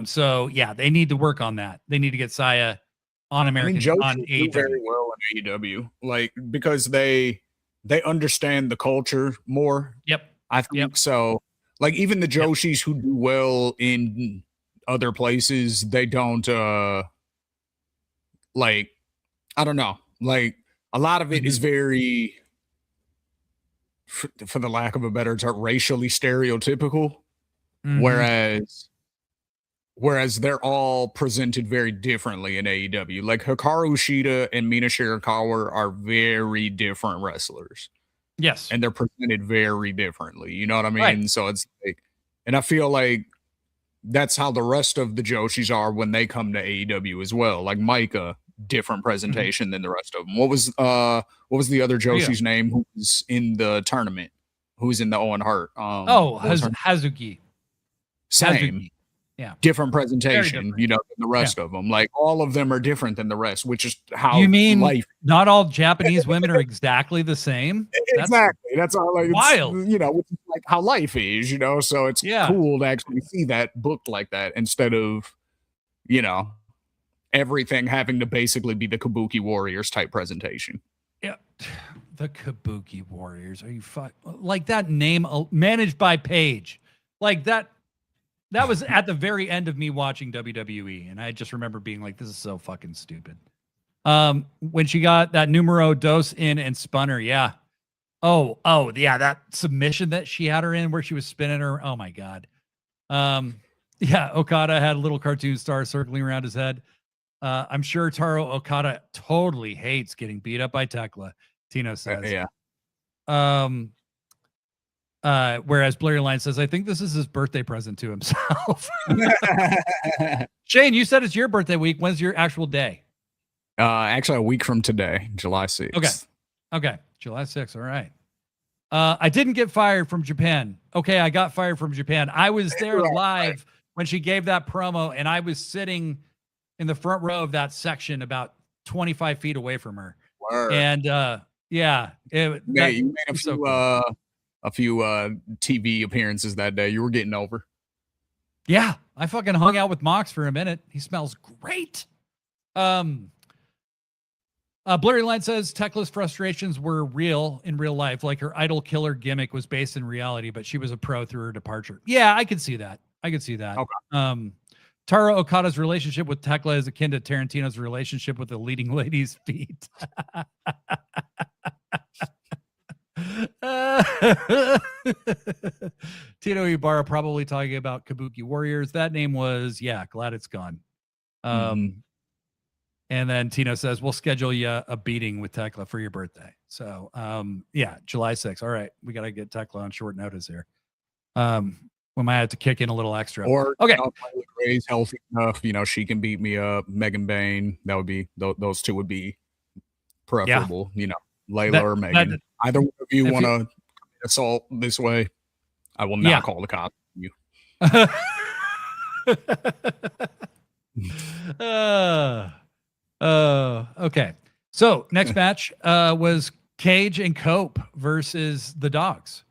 So yeah, they need to work on that. They need to get Saya on American on AEW. Very well in AEW, like because they understand the culture more. Yep, I think so. Like even the Joshis who do well in other places, they don't like, I don't know, like a lot of it is very, for the lack of a better term, racially stereotypical, whereas they're all presented very differently in AEW. Like Hikaru Shida and Mina Shirakawa are very different wrestlers. Yes. And they're presented very differently. You know what I mean? Right. So it's like, and I feel like that's how the rest of the Joshis are when they come to AEW as well. Like Micah, different presentation than the rest of them. What was the other Joshi's name who was in the tournament? Who was in the Owen Hart? Hazuki. Same. Hazuki. Yeah. Different presentation, different. Than the rest of them. Like all of them are different than the rest, which is how you mean life. Not all Japanese women are exactly the same? Exactly. That's all like wild. Which is like how life is, So it's cool to actually see that booked like that instead of, everything having to basically be the Kabuki Warriors type presentation. Yeah. The Kabuki Warriors. Are you like that name managed by Paige? Like that was at the very end of me watching WWE, and I just remember being like, this is so fucking stupid. When she got that numero dos in and spun her, yeah. Oh, yeah, that submission that she had her in where she was spinning her. Oh my God. Yeah, Okada had a little cartoon star circling around his head. I'm sure Taro Okada totally hates getting beat up by Tekla, Tino says. Yeah. Whereas Blurry Line says, I think this is his birthday present to himself. Shane, you said it's your birthday week. When's your actual day? Actually, a week from today, July 6th. Okay. July 6th. All right. I didn't get fired from Japan. Okay, I got fired from Japan. I was there live when she gave that promo, and I was sitting in the front row of that section about 25 feet away from her. Word. And you made a few TV appearances that day. You were getting over. Yeah, I fucking hung out with Mox for a minute. He smells great. Blurry Line says Tekla's frustrations were real in real life, like her idol killer gimmick was based in reality, but she was a pro through her departure. Yeah, I could see that. Okay. Taro Okada's relationship with Tekla is akin to Tarantino's relationship with the leading lady's feet. Tito Ibarra probably talking about Kabuki Warriors. That name was, glad it's gone. And then Tino says, we'll schedule you a beating with Tekla for your birthday. So, July 6th. All right. We got to get Tekla on short notice here. We might have to kick in a little extra. Or, Gray's healthy enough, she can beat me up. Megan Bain, that would be, those two would be preferable, Layla or Megan. Either one of you want to assault this way, I will not call the cops on you. Okay. So next match was Cage and Cope versus the Dogs.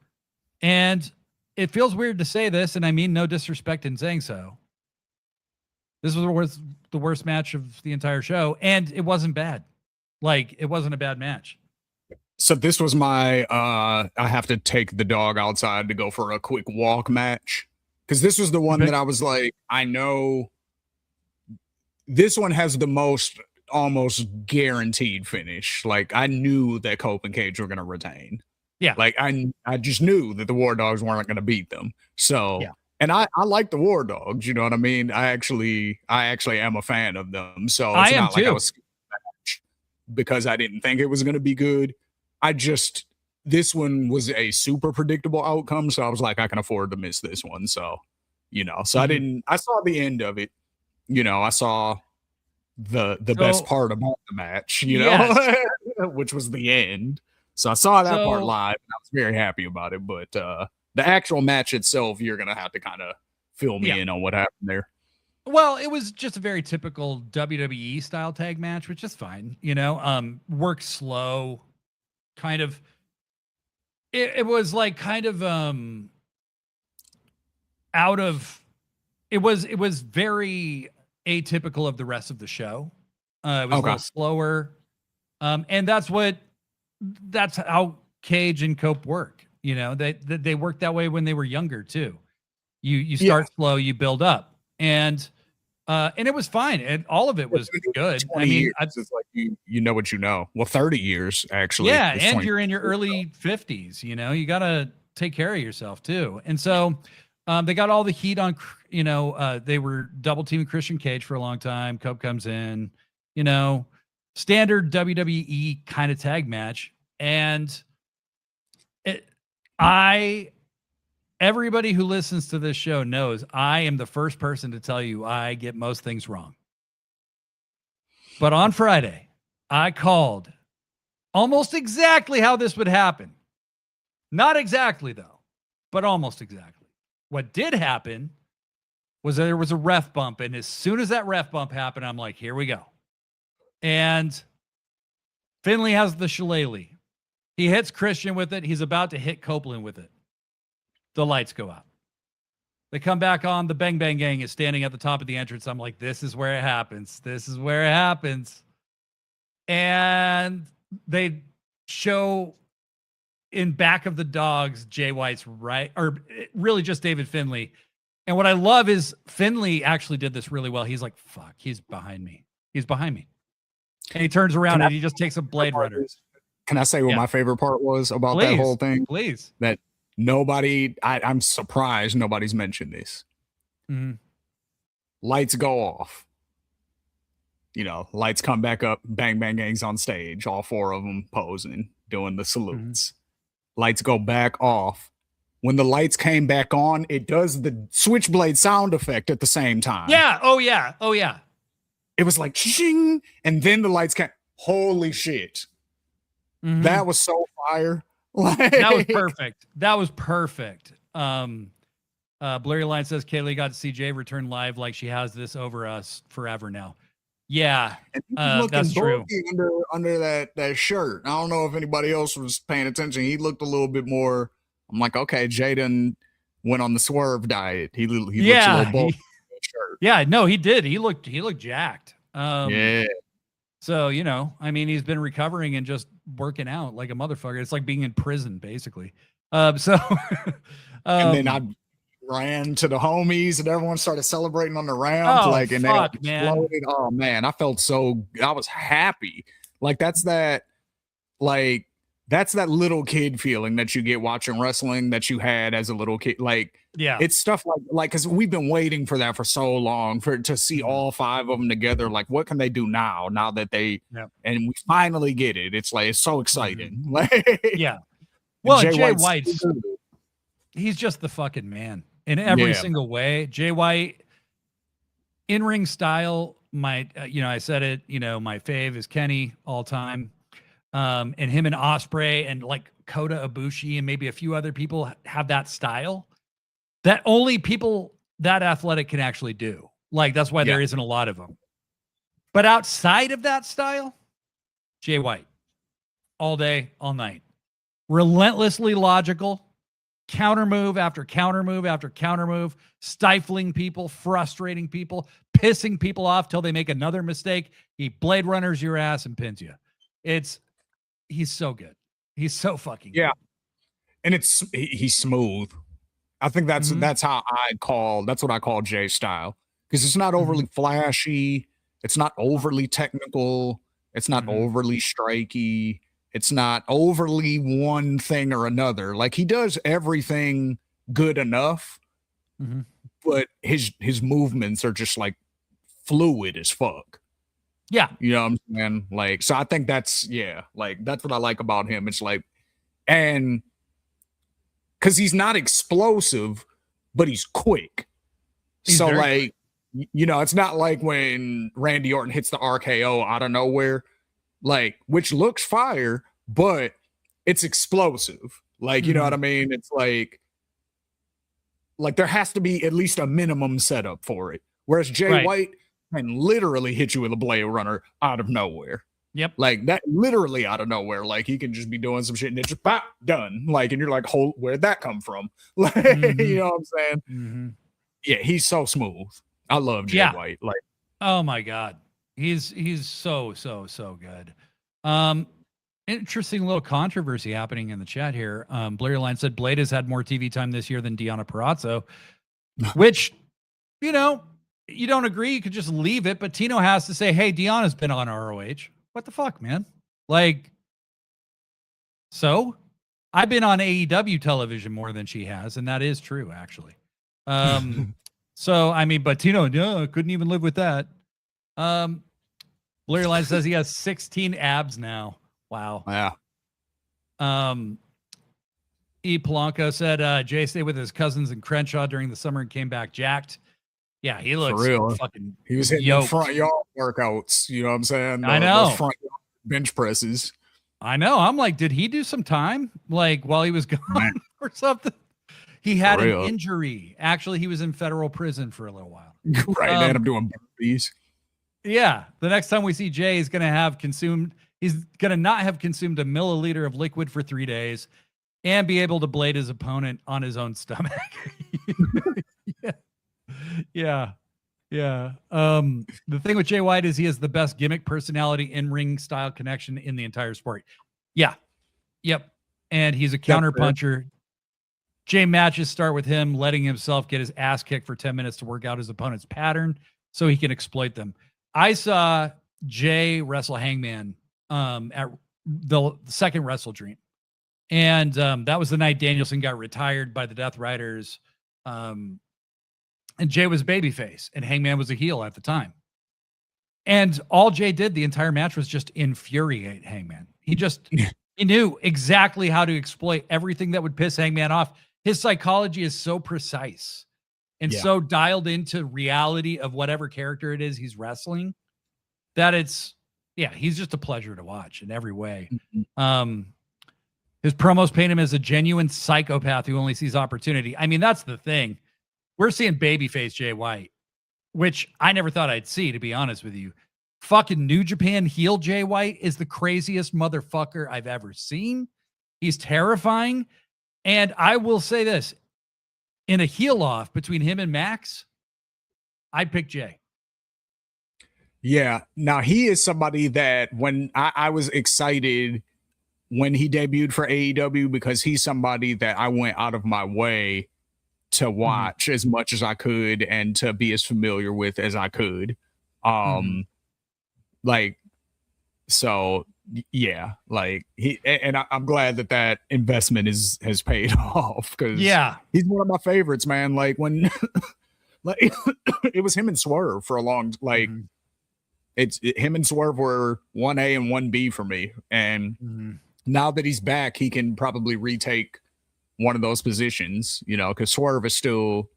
And it feels weird to say this, and I mean no disrespect in saying so. This was the worst match of the entire show, and it wasn't bad. Like, it wasn't a bad match. So this was my I have to take the dog outside to go for a quick walk match. Because this was the one that I was like, I know this one has the most almost guaranteed finish. Like, I knew that Cope and Cage were going to retain. Yeah. Like, I just knew that the War Dogs weren't going to beat them. So, and I like the War Dogs, you know what I mean? I actually am a fan of them. So it's not like I was because I didn't think it was going to be good. This one was a super predictable outcome. So I was like, I can afford to miss this one. So, I saw the end of it. I saw the best part about the match, which was the end. So I saw that part live and I was very happy about it. But the actual match itself, you're going to have to kind of fill me in on what happened there. Well, it was just a very typical WWE style tag match, which is fine. Work slow, kind of. It was like kind of out of. It was very atypical of the rest of the show. It was a little slower, and that's how Cage and Cope work. They worked that way when they were younger too. You start slow, you build up, and it was fine, and all of it was good. I mean, it's like you know what you know. Well, 30 years actually. Yeah, and you're in your early 50s. You got to take care of yourself too. And so they got all the heat on. They were double teaming Christian Cage for a long time. Cope comes in. Standard WWE kind of tag match, and Everybody who listens to this show knows I am the first person to tell you I get most things wrong. But on Friday, I called almost exactly how this would happen. Not exactly, though, but almost exactly. What did happen was there was a ref bump, and as soon as that ref bump happened, I'm like, here we go. And Finley has the shillelagh. He hits Christian with it. He's about to hit Copeland with it. The lights go out. They come back on. The Bang Bang Gang is standing at the top of the entrance. I'm like, this is where it happens. This is where it happens. And they show in back of the dogs, Jay White's right, or really just David Finley. And what I love is Finley actually did this really well. He's like, fuck, he's behind me. He's behind me. And he turns around and he just takes a Blade Runner. Can I say what my favorite part was about that whole thing? Please. That I'm surprised nobody's mentioned this. Mm-hmm. Lights go off. Lights come back up. Bang Bang Gang's on stage. All four of them posing, doing the salutes. Mm-hmm. Lights go back off. When the lights came back on, it does the switchblade sound effect at the same time. Yeah. Oh, yeah. Oh, yeah. It was like, shing, and then the lights came. Holy shit. Mm-hmm. That was so fire. That was perfect. That was perfect. Blurry Line says Kaylee got to see Jay return live like she has this over us forever now. Yeah, that's true. Under that shirt. I don't know if anybody else was paying attention. He looked a little bit more. I'm like, okay, Jaden went on the Swerve diet. He looks a little bulky. Yeah, no, he did. He looked jacked. Yeah. So, he's been recovering and just working out like a motherfucker. It's like being in prison, basically. And then I ran to the homies and everyone started celebrating on the ramp. They exploded. Oh man, I was happy. That's that little kid feeling that you get watching wrestling that you had as a little kid. It's stuff like because we've been waiting for that for so long to see all five of them together. Like, what can they do now that they and we finally get it? It's like, it's so exciting. Yeah. Well, Jay White, he's just the fucking man in every single way. Jay White, in-ring style, I said it, my fave is Kenny all time. And him and Ospreay and like Kota Ibushi and maybe a few other people have that style that only people that athletic can actually do. That's why there isn't a lot of them. But outside of that style, Jay White, all day, all night, relentlessly logical, counter move after counter move after counter move, stifling people, frustrating people, pissing people off till they make another mistake. He Blade Runners your ass and pins you. He's so good. He's so fucking good. And he's smooth. I think that's what I call Jay's style, because it's not overly flashy. It's not overly technical. It's not overly striky. It's not overly one thing or another. He does everything good enough, but his movements are just fluid as fuck. Yeah. You know what I'm saying? So I think that's what I like about him. It's and because he's not explosive, but he's quick. It's not like when Randy Orton hits the RKO out of nowhere, which looks fire, but it's explosive. You know what I mean? It's like there has to be at least a minimum setup for it. Whereas Jay White can literally hit you with a Blade Runner out of nowhere. Yep. That literally out of nowhere. He can just be doing some shit and it's just pop, done. And you're like, where'd that come from? You know what I'm saying? Mm-hmm. Yeah, he's so smooth. I love Jay White. Oh my God. He's so good. Interesting little controversy happening in the chat here. Blair Line said Blade has had more TV time this year than Deonna Purrazzo, which, you don't agree, you could just leave it, but Tino has to say, hey, Deonna's been on ROH. What the fuck, man? So I've been on AEW television more than she has, and that is true, actually. But Tino, couldn't even live with that. Blair Line says he has 16 abs now. Wow. Yeah. E. Polanco said Jay stayed with his cousins in Crenshaw during the summer and came back jacked. Yeah, he looks for real. Fucking he was hitting front yard workouts. You know what I'm saying? I know. Those front yard bench presses. I know. I'm like, did he do some time like while he was gone or something? He had an injury. Actually, he was in federal prison for a little while. Right. They had him doing burpees. Yeah. The next time we see Jay, he's going to not have consumed a milliliter of liquid for 3 days and be able to blade his opponent on his own stomach. Yeah. The thing with Jay White is he has the best gimmick personality in ring style connection in the entire sport. Yeah. Yep. And he's a counterpuncher. Jay matches start with him letting himself get his ass kicked for 10 minutes to work out his opponent's pattern so he can exploit them. I saw Jay wrestle Hangman at the second Wrestle Dream. And that was the night Danielson got retired by the Death Riders. And Jay was babyface and Hangman was a heel at the time. And all Jay did the entire match was just infuriate Hangman. He knew exactly how to exploit everything that would piss Hangman off. His psychology is so precise and so dialed into reality of whatever character it is he's wrestling that he's just a pleasure to watch in every way. His promos paint him as a genuine psychopath who only sees opportunity. I mean, that's the thing. We're seeing babyface Jay White, which I never thought I'd see, to be honest with you. Fucking New Japan heel Jay White is the craziest motherfucker I've ever seen. He's terrifying. And I will say this, in a heel off between him and Max, I'd pick Jay. Yeah. Now he is somebody that when I was excited when he debuted for AEW because he's somebody that I went out of my way to watch as much as I could and to be as familiar with as I could. I'm glad that investment has paid off because he's one of my favorites, man. Like when it was him and Swerve for a long, him and Swerve were 1A and 1B for me. And now that he's back, he can probably retake one of those positions, because Swerve is still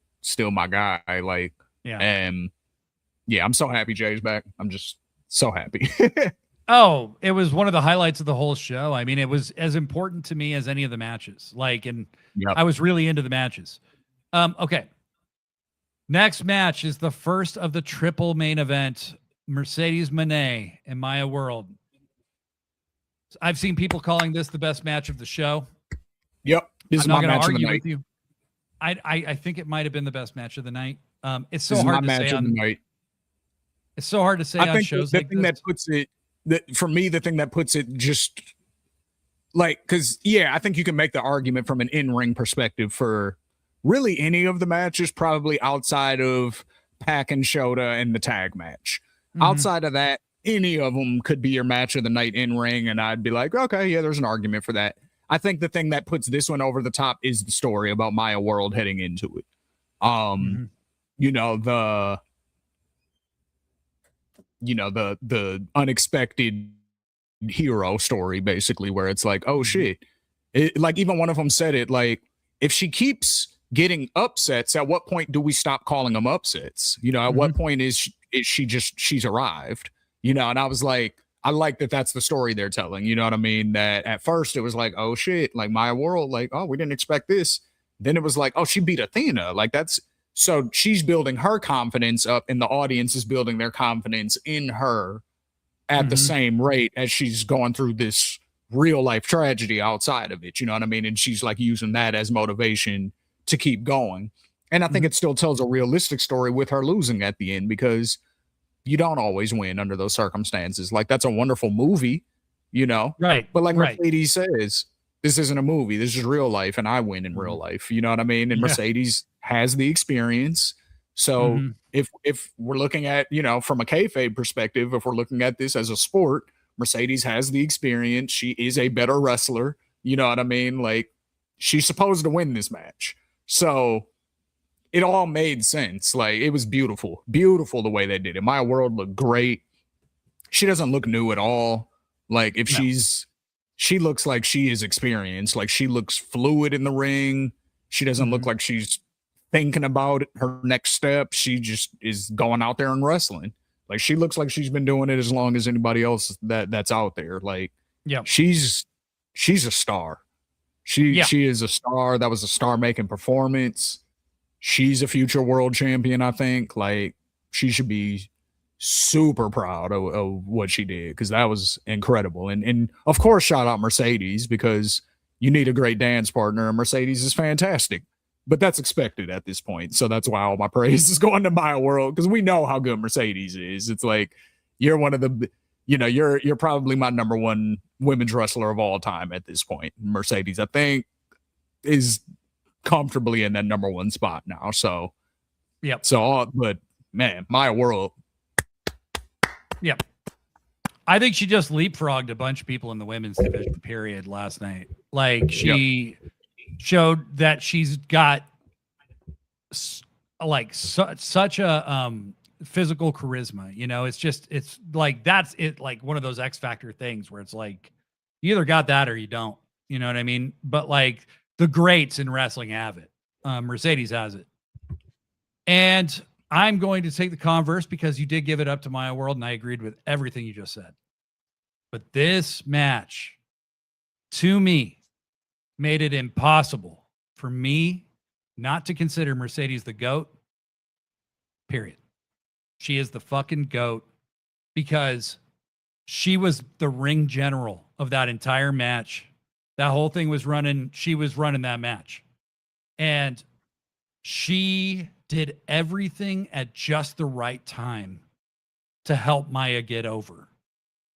my guy. I'm so happy Jay's back. I'm just so happy. Oh, it was one of the highlights of the whole show. I mean, it was as important to me as any of the matches. I was really into the matches. Okay. Next match is the first of the triple main event, Mercedes Moné and Maya World. I've seen people calling this the best match of the show. Yep. This I'm not going to argue with you. I think it might have been the best match of the night. It's so hard to say on night. It's so hard to say on shows like this. That puts it for me, the thing that puts it just because I think you can make the argument from an in-ring perspective for really any of the matches, probably outside of Pac and Shota and the tag match. Outside of that, any of them could be your match of the night in ring, and I'd be like, okay, yeah, there's an argument for that. I think the thing that puts this one over the top is the story about Maya World heading into it. The unexpected hero story, basically, where it's like, oh shit. Even one of them said it, if she keeps getting upsets, at what point do we stop calling them upsets? At what point is she's arrived? And I was like, I like that that's the story they're telling. You know what I mean? That at first it was like, oh shit, Maya World, oh, we didn't expect this. Then it was like, oh, she beat Athena. So she's building her confidence up and the audience is building their confidence in her at the same rate as she's going through this real life tragedy outside of it. You know what I mean? And she's using that as motivation to keep going. And I think it still tells a realistic story with her losing at the end because you don't always win under those circumstances. That's a wonderful movie, Right. But Mercedes says, this isn't a movie. This is real life, and I win in real life. You know what I mean? And Mercedes has the experience. So if we're looking at, from a kayfabe perspective, if we're looking at this as a sport, Mercedes has the experience. She is a better wrestler. You know what I mean? She's supposed to win this match. So it all made sense. It was beautiful the way they did it. Maya World looked great. She doesn't look new at all. She's she looks like she is experienced. Like she looks fluid in the ring. She doesn't look like she's thinking about her next step. She just is going out there and wrestling. Like she looks like she's been doing it as long as anybody else that's out there. Like, yeah, she's a star. She is a star. That was a star-making performance. She's a future world champion, I think. Like, she should be super proud of what she did, because that was incredible. And of course, shout out Mercedes, because you need a great dance partner, and Mercedes is fantastic. But that's expected at this point. So that's why all my praise is going to Maya World, because we know how good Mercedes is. It's like, you're one of the, you're probably my number one women's wrestler of all time at this point. Mercedes, I think, is comfortably in that number one spot now. So, yep. So, but man, Maya World. Yep. I think she just leapfrogged a bunch of people in the women's division period last night. Like, she showed that she's got like such a physical charisma. It's like, that's it, like one of those X Factor things where it's like, you either got that or you don't, you know what I mean? But like, the greats in wrestling have it. Mercedes has it. And I'm going to take the converse, because you did give it up to Maya World, and I agreed with everything you just said. But this match, to me, made it impossible for me not to consider Mercedes the GOAT, period. She is the fucking GOAT, because she was the ring general of that entire match. That whole thing was running. She was running that match. And she did everything at just the right time to help Maya get over,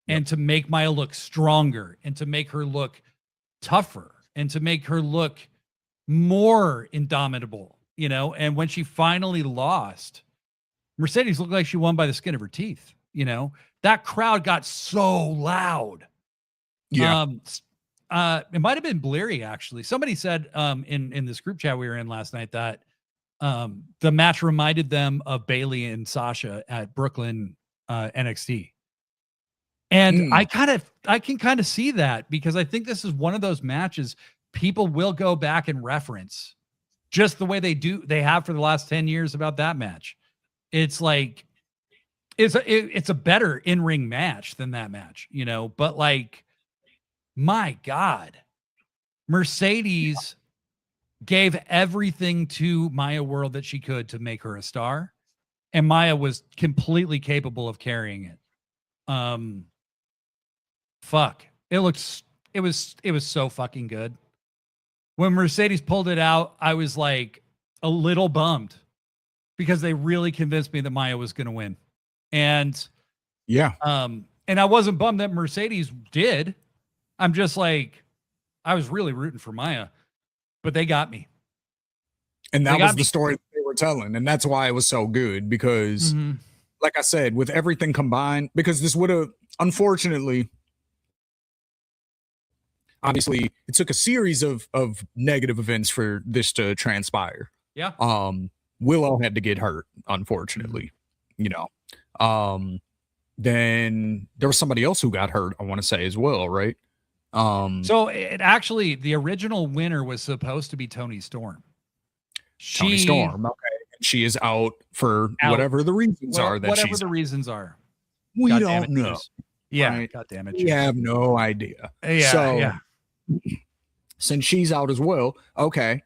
and to make Maya look stronger, and to make her look tougher, and to make her look more indomitable, And when she finally lost, Mercedes looked like she won by the skin of her teeth. That crowd got so loud. Yeah. It might have been Bleary, actually. Somebody said in this group chat we were in last night that the match reminded them of Bayley and Sasha at Brooklyn NXT. And I can kind of see that, because I think this is one of those matches people will go back and reference, just the way they have for the last 10 years about that match. It's like, it's a better in-ring match than that match, but like, my God, Mercedes gave everything to Maya World that she could to make her a star, and Maya was completely capable of carrying it. Fuck. It was so fucking good. When Mercedes pulled it out, I was like a little bummed, because they really convinced me that Maya was going to win. And and I wasn't bummed that Mercedes did. I'm just like, I was really rooting for Maya, but they got me. And that was the story they were telling. And that's why it was so good, because like I said, with everything combined, because this would have, unfortunately, obviously it took a series of negative events for this to transpire. Yeah. Willow had to get hurt, unfortunately, then there was somebody else who got hurt, I want to say, as well. Right. So it actually, the original winner was supposed to be Toni Storm. Toni Storm. Okay. And she is out for whatever the reasons are. Whatever the reasons are. We don't know. Yeah. Right? God damn it. We have no idea. Yeah. So, since she's out as well, okay.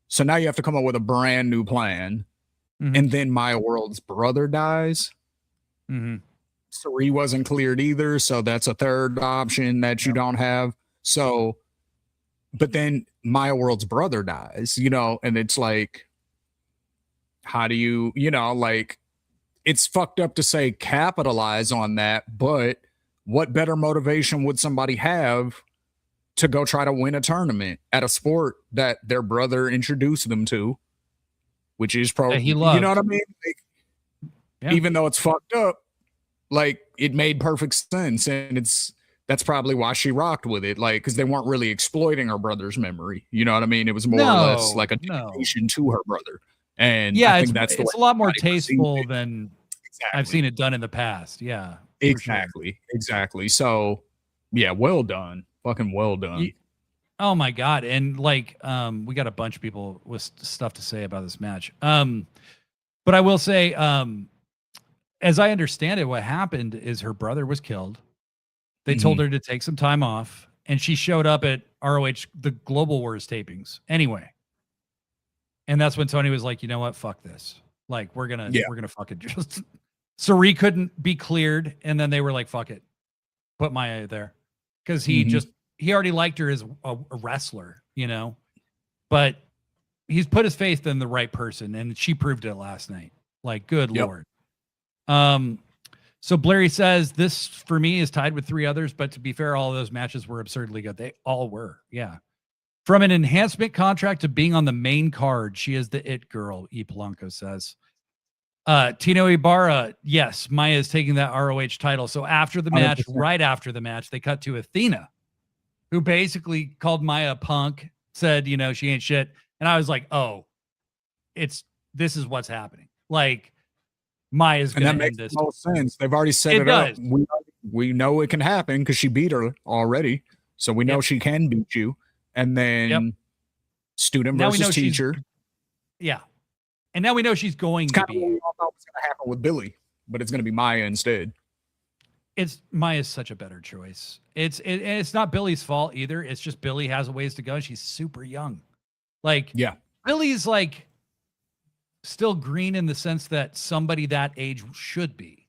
So now you have to come up with a brand new plan. And then Maya World's brother dies. Sari wasn't cleared either, so that's a third option that you don't have. So, but then Maya World's brother dies, and it's like, how do you, like, it's fucked up to say capitalize on that, but what better motivation would somebody have to go try to win a tournament at a sport that their brother introduced them to, which is probably, he loved. You know what I mean? Like, even though it's fucked up, like, it made perfect sense, and that's probably why she rocked with it, like, because they weren't really exploiting her brother's memory. You know what I mean? It was more or less like a dedication to her brother. And I think it's a lot more tasteful than I've seen it done in the past. Yeah, exactly. So, yeah, well done. Fucking well done. Oh my God. And like, we got a bunch of people with stuff to say about this match. But I will say, as I understand it, what happened is her brother was killed. They told her to take some time off, and she showed up at ROH, the Global Wars tapings anyway. And that's when Tony was like, you know what? Fuck this. Like, we're gonna fucking just. Sari couldn't be cleared, and then they were like, fuck it. Put Maya there. Because he already liked her as a wrestler, you know, but he's put his faith in the right person, and she proved it last night. Like, good Lord. So Blairy says this for me is tied with 3 others, but to be fair, all of those matches were absurdly good. They all were. Yeah. From an enhancement contract to being on the main card, she is the it girl, E. Polanco says. Tino Ibarra, yes, Maya is taking that ROH title. So after the match, 100%. Right after the match, they cut to Athena, who basically called Maya a punk, said, you know, she ain't shit. And I was like, oh, this is what's happening. Like, Maya's going to end this. No sense. They've already set it up. We know it can happen because she beat her already. So we know she can beat you. And then student versus teacher. Yeah. And now we know she's going to be. It's kind of what we all thought was going to happen with Billy, but it's going to be Maya instead. Maya's such a better choice. It's not Billy's fault either. It's just Billy has a ways to go. She's super young. Like, Billy's like still green in the sense that somebody that age should be.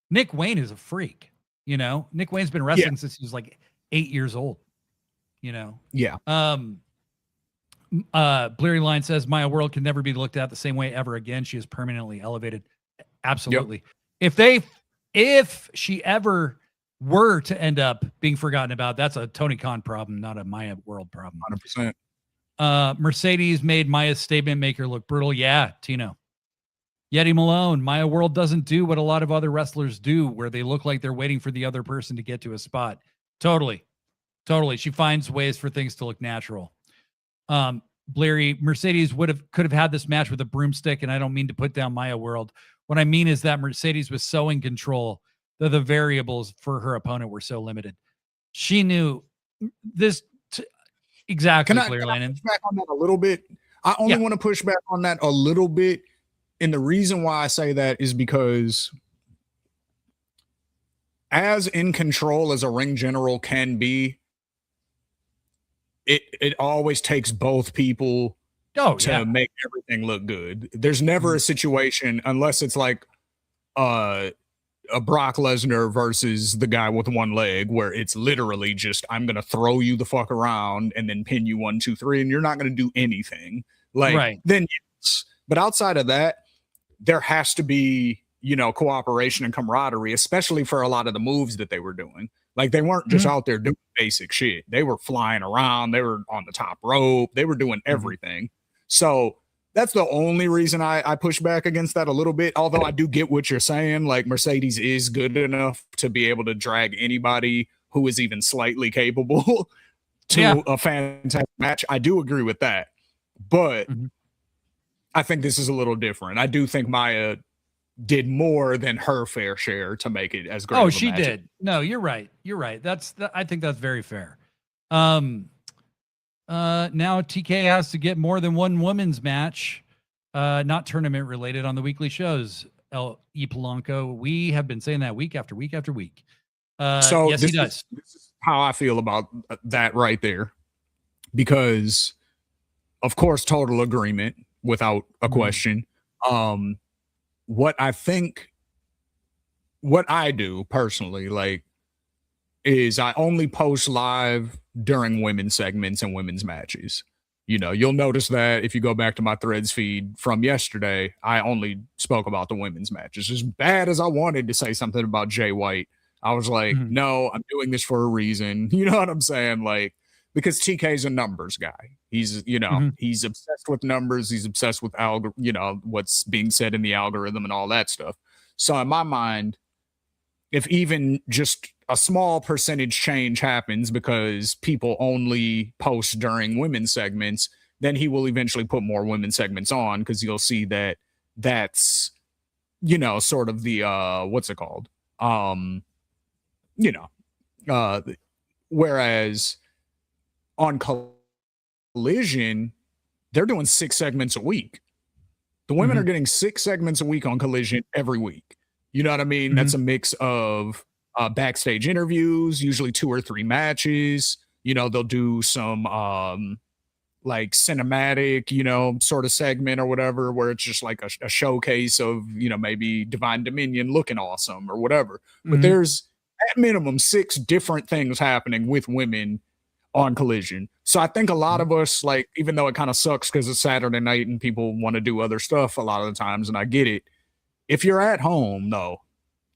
Nick Wayne is a freak, you know. Nick Wayne's been wrestling since he was like 8 years old, you know. Bleary Line says Maya World can never be looked at the same way ever again. She is permanently elevated. Absolutely. If she ever were to end up being forgotten about, that's a Tony Khan problem, not a Maya World problem. 100%. Mercedes made Maya's statement make her look brutal. Yeah, Tino. Yeti Malone, Maya World doesn't do what a lot of other wrestlers do, where they look like they're waiting for the other person to get to a spot. Totally. She finds ways for things to look natural. Bleary, Mercedes could have had this match with a broomstick, and I don't mean to put down Maya World. What I mean is that Mercedes was so in control that the variables for her opponent were so limited. She knew this. Exactly. Can I push back on that a little bit? I only want to push back on that a little bit. And the reason why I say that is because as in control as a ring general can be, it always takes both people to make everything look good. There's never a situation, unless it's like a Brock Lesnar versus the guy with one leg, where it's literally just, I'm going to throw you the fuck around and then pin you 1, 2, 3, and you're not going to do anything. Like, then yes. But outside of that, there has to be, you know, cooperation and camaraderie, especially for a lot of the moves that they were doing. Like, they weren't just out there doing basic shit. They were flying around. They were on the top rope. They were doing everything. So that's the only reason I push back against that a little bit. Although I do get what you're saying. Like, Mercedes is good enough to be able to drag anybody who is even slightly capable to a fantastic match. I do agree with that. But I think this is a little different. I do think Maya did more than her fair share to make it as great. Oh, she did. No, you're right. I think that's very fair. Now TK has to get more than one women's match, not tournament related, on the weekly shows. E. Polanco, we have been saying that week after week after week. So yes, he does. This is how I feel about that right there, because of course, total agreement without a question. What I do personally, like, is I only post live during women's segments and women's matches. You know, you'll notice that if you go back to my Threads feed from yesterday, I only spoke about the women's matches. As bad as I wanted to say something about Jay White, I was like, no, I'm doing this for a reason. You know what I'm saying? Like, because TK's a numbers guy. He's, you know, he's obsessed with numbers. He's obsessed with what's being said in the algorithm and all that stuff. So in my mind, if even just a small percentage change happens because people only post during women's segments, then he will eventually put more women's segments on, because you'll see that that's, you know, sort of the what's it called? Whereas on Collision, they're doing 6 segments a week. The women are getting 6 segments a week on Collision every week. You know what I mean? That's a mix of backstage interviews, usually 2 or 3 matches. You know, they'll do some like cinematic, you know, sort of segment or whatever, where it's just like a showcase of, you know, maybe Divine Dominion looking awesome or whatever. But there's at minimum 6 different things happening with women on Collision. So I think a lot of us, like, even though it kind of sucks because it's Saturday night and people want to do other stuff a lot of the times, and I get it. If you're at home, though,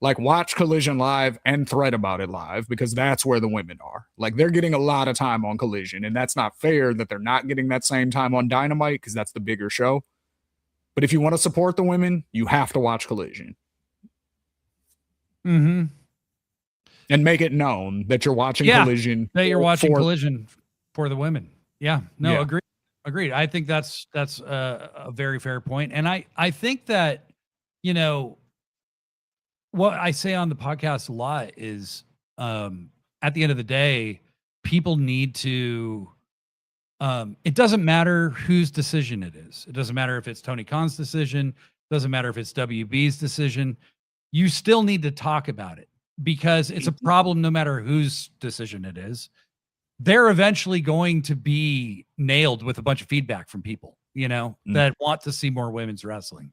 like, watch Collision live and thread about it live, because that's where the women are. Like, they're getting a lot of time on Collision, and that's not fair that they're not getting that same time on Dynamite, because that's the bigger show. But if you want to support the women, you have to watch Collision. And make it known that you're watching Collision. That you're watching Collision for the women. Agreed. I think that's a very fair point. And I think that, you know, what I say on the podcast a lot is, at the end of the day, people need to, it doesn't matter whose decision it is. It doesn't matter if it's Tony Khan's decision. It doesn't matter if it's WB's decision. You still need to talk about it, because it's a problem no matter whose decision it is. They're eventually going to be nailed with a bunch of feedback from people, you know, that want to see more women's wrestling.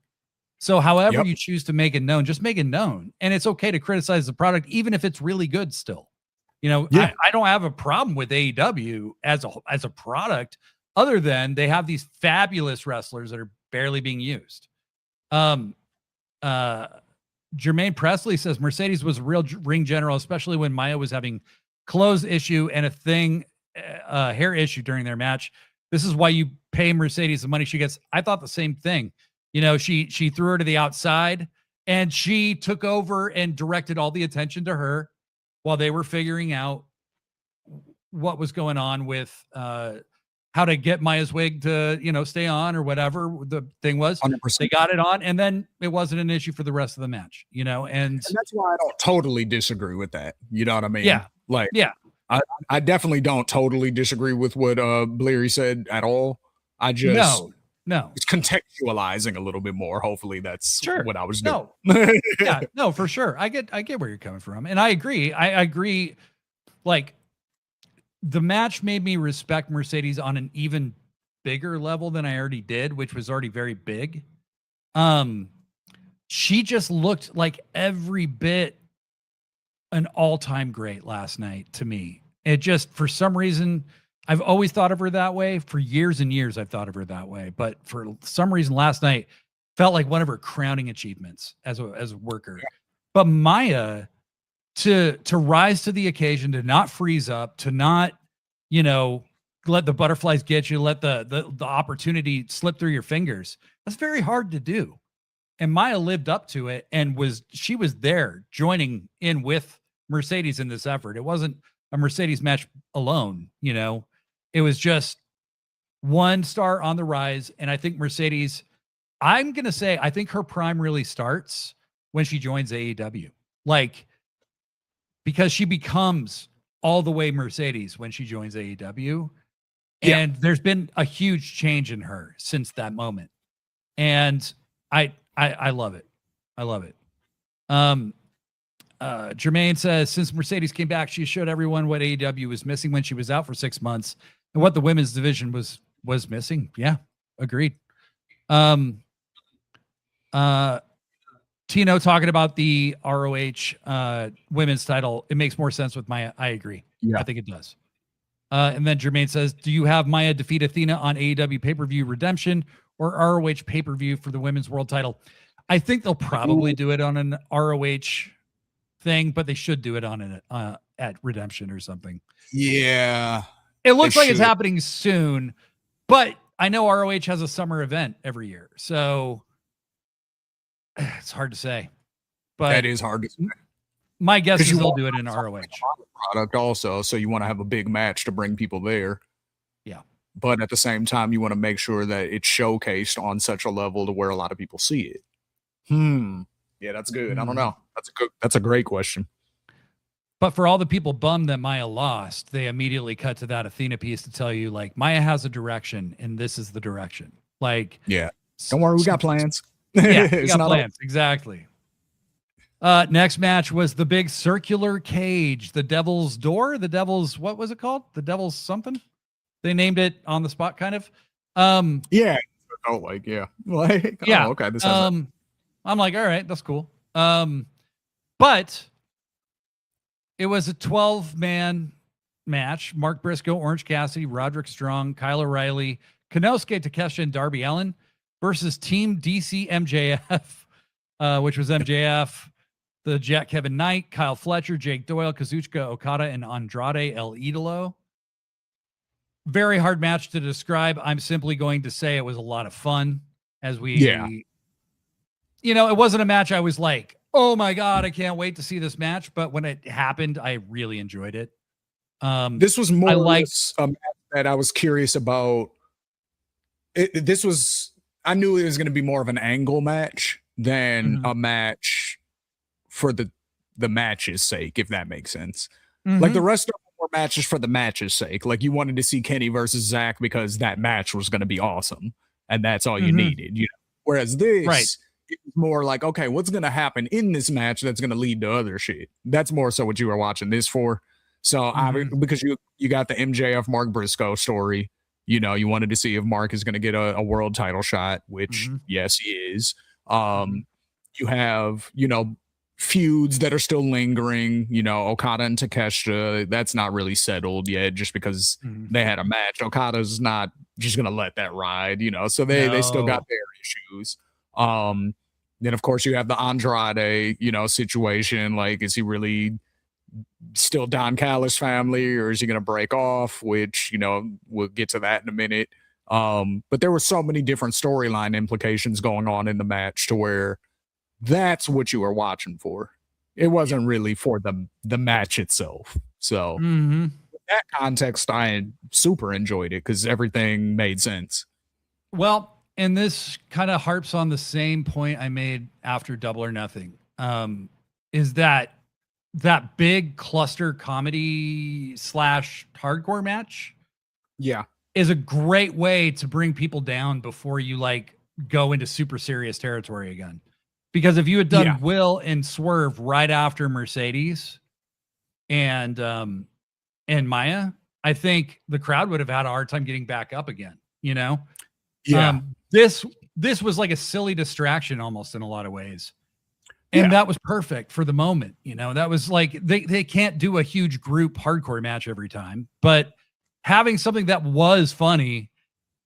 So however you choose to make it known, just make it known. And it's okay to criticize the product, even if it's really good still. You know, I don't have a problem with AEW as a product, other than they have these fabulous wrestlers that are barely being used. Jermaine Presley says Mercedes was a real ring general, especially when Maya was having clothes issue and a hair issue during their match. This is why you pay Mercedes the money she gets. I thought the same thing. You know, she threw her to the outside, and she took over and directed all the attention to her while they were figuring out what was going on with how to get Maya's wig to, you know, stay on or whatever the thing was. 100%. They got it on, and then it wasn't an issue for the rest of the match, you know, and that's why I don't totally disagree with that. You know what I mean? Yeah. Like, I definitely don't totally disagree with what Bleary said at all. I just no, it's contextualizing a little bit more. Hopefully that's what I was doing. No, for sure. I get where you're coming from. And I agree. I agree. Like, the match made me respect Mercedes on an even bigger level than I already did, which was already very big. She just looked like every bit an all-time great last night to me. It just, for some reason, I've always thought of her that way. For years and years, I've thought of her that way. But for some reason, last night felt like one of her crowning achievements as a worker. But Maya, to rise to the occasion, to not freeze up, to not, you know, let the butterflies get you, let the opportunity slip through your fingers. That's very hard to do. And Maya lived up to it, and she was there joining in with Mercedes in this effort. It wasn't a Mercedes match alone, you know. It was just one star on the rise. And I think Mercedes, I'm going to say, I think her prime really starts when she joins AEW. Like, because she becomes all the way Mercedes when she joins AEW. And there's been a huge change in her since that moment. And I love it. I love it. Jermaine says, since Mercedes came back, she showed everyone what AEW was missing when she was out for 6 months and what the women's division was missing. Yeah, agreed. Tino talking about the ROH women's title. It makes more sense with Maya. I agree. I think it does. And then Jermaine says, do you have Maya defeat Athena on AEW pay-per-view Redemption or ROH pay-per-view for the women's world title? I think they'll probably do it on an ROH thing, but they should do it on an at Redemption or something. Yeah. It looks like it's happening soon, but I know ROH has a summer event every year, so it's hard to say. But that is hard to say. My guess is they'll do it in ROH. Product also, so you want to have a big match to bring people there. Yeah. But at the same time, you want to make sure that it's showcased on such a level to where a lot of people see it. Yeah, that's good. I don't know. That's a great question. But for all the people bummed that Maya lost, they immediately cut to that Athena piece to tell you, like, Maya has a direction, and this is the direction. Like, yeah, don't worry, we got plans. Yeah, we got plans. Exactly. Next match was the big circular cage, the Devil's Door, the Devil's, what was it called? The Devil's something? They named it on the spot, kind of. Yeah. Oh, like, yeah. Like, yeah. Oh, okay. This I'm like, all right, that's cool. But it was a 12-man match. Mark Briscoe, Orange Cassidy, Roderick Strong, Kyle O'Reilly, Konosuke Takeshita, and Darby Allin versus Team DC MJF, which was MJF, the Jack Kevin Knight, Kyle Fletcher, Jake Doyle, Kazuchika Okada, and Andrade El Idolo. Very hard match to describe. I'm simply going to say it was a lot of fun as we, you know, it wasn't a match I was like, oh my God, I can't wait to see this match. But when it happened, I really enjoyed it. This was more like a match that I was curious about. I knew it was going to be more of an angle match than a match for the match's sake, if that makes sense. Like the rest of them were matches for the match's sake. Like you wanted to see Kenny versus Zach because that match was going to be awesome, and that's all you needed. You know, whereas this, it was more like, okay, what's going to happen in this match that's going to lead to other shit. That's more so what you were watching this for. So because you got the MJF Mark Briscoe story. You know, you wanted to see if Mark is going to get a world title shot, which yes, he is. You have, you know, feuds that are still lingering, you know, Okada and Takeshita, that's not really settled yet just because they had a match. Okada's not just going to let that ride, you know, so they still got their issues. Then of course you have the Andrade, you know, situation. Like, is he really still Don Callis family, or is he going to break off? Which, you know, we'll get to that in a minute. But there were so many different storyline implications going on in the match to where that's what you were watching for. It wasn't really for the match itself. So in that context, I super enjoyed it because everything made sense. Well, and this kind of harps on the same point I made after Double or Nothing, is that big cluster comedy / hardcore match is a great way to bring people down before you like go into super serious territory again. Because if you had done Will and Swerve right after Mercedes and Maya, I think the crowd would have had a hard time getting back up again, you know? This was like a silly distraction almost in a lot of ways. And that was perfect for the moment. You know, that was like, they can't do a huge group hardcore match every time, but having something that was funny,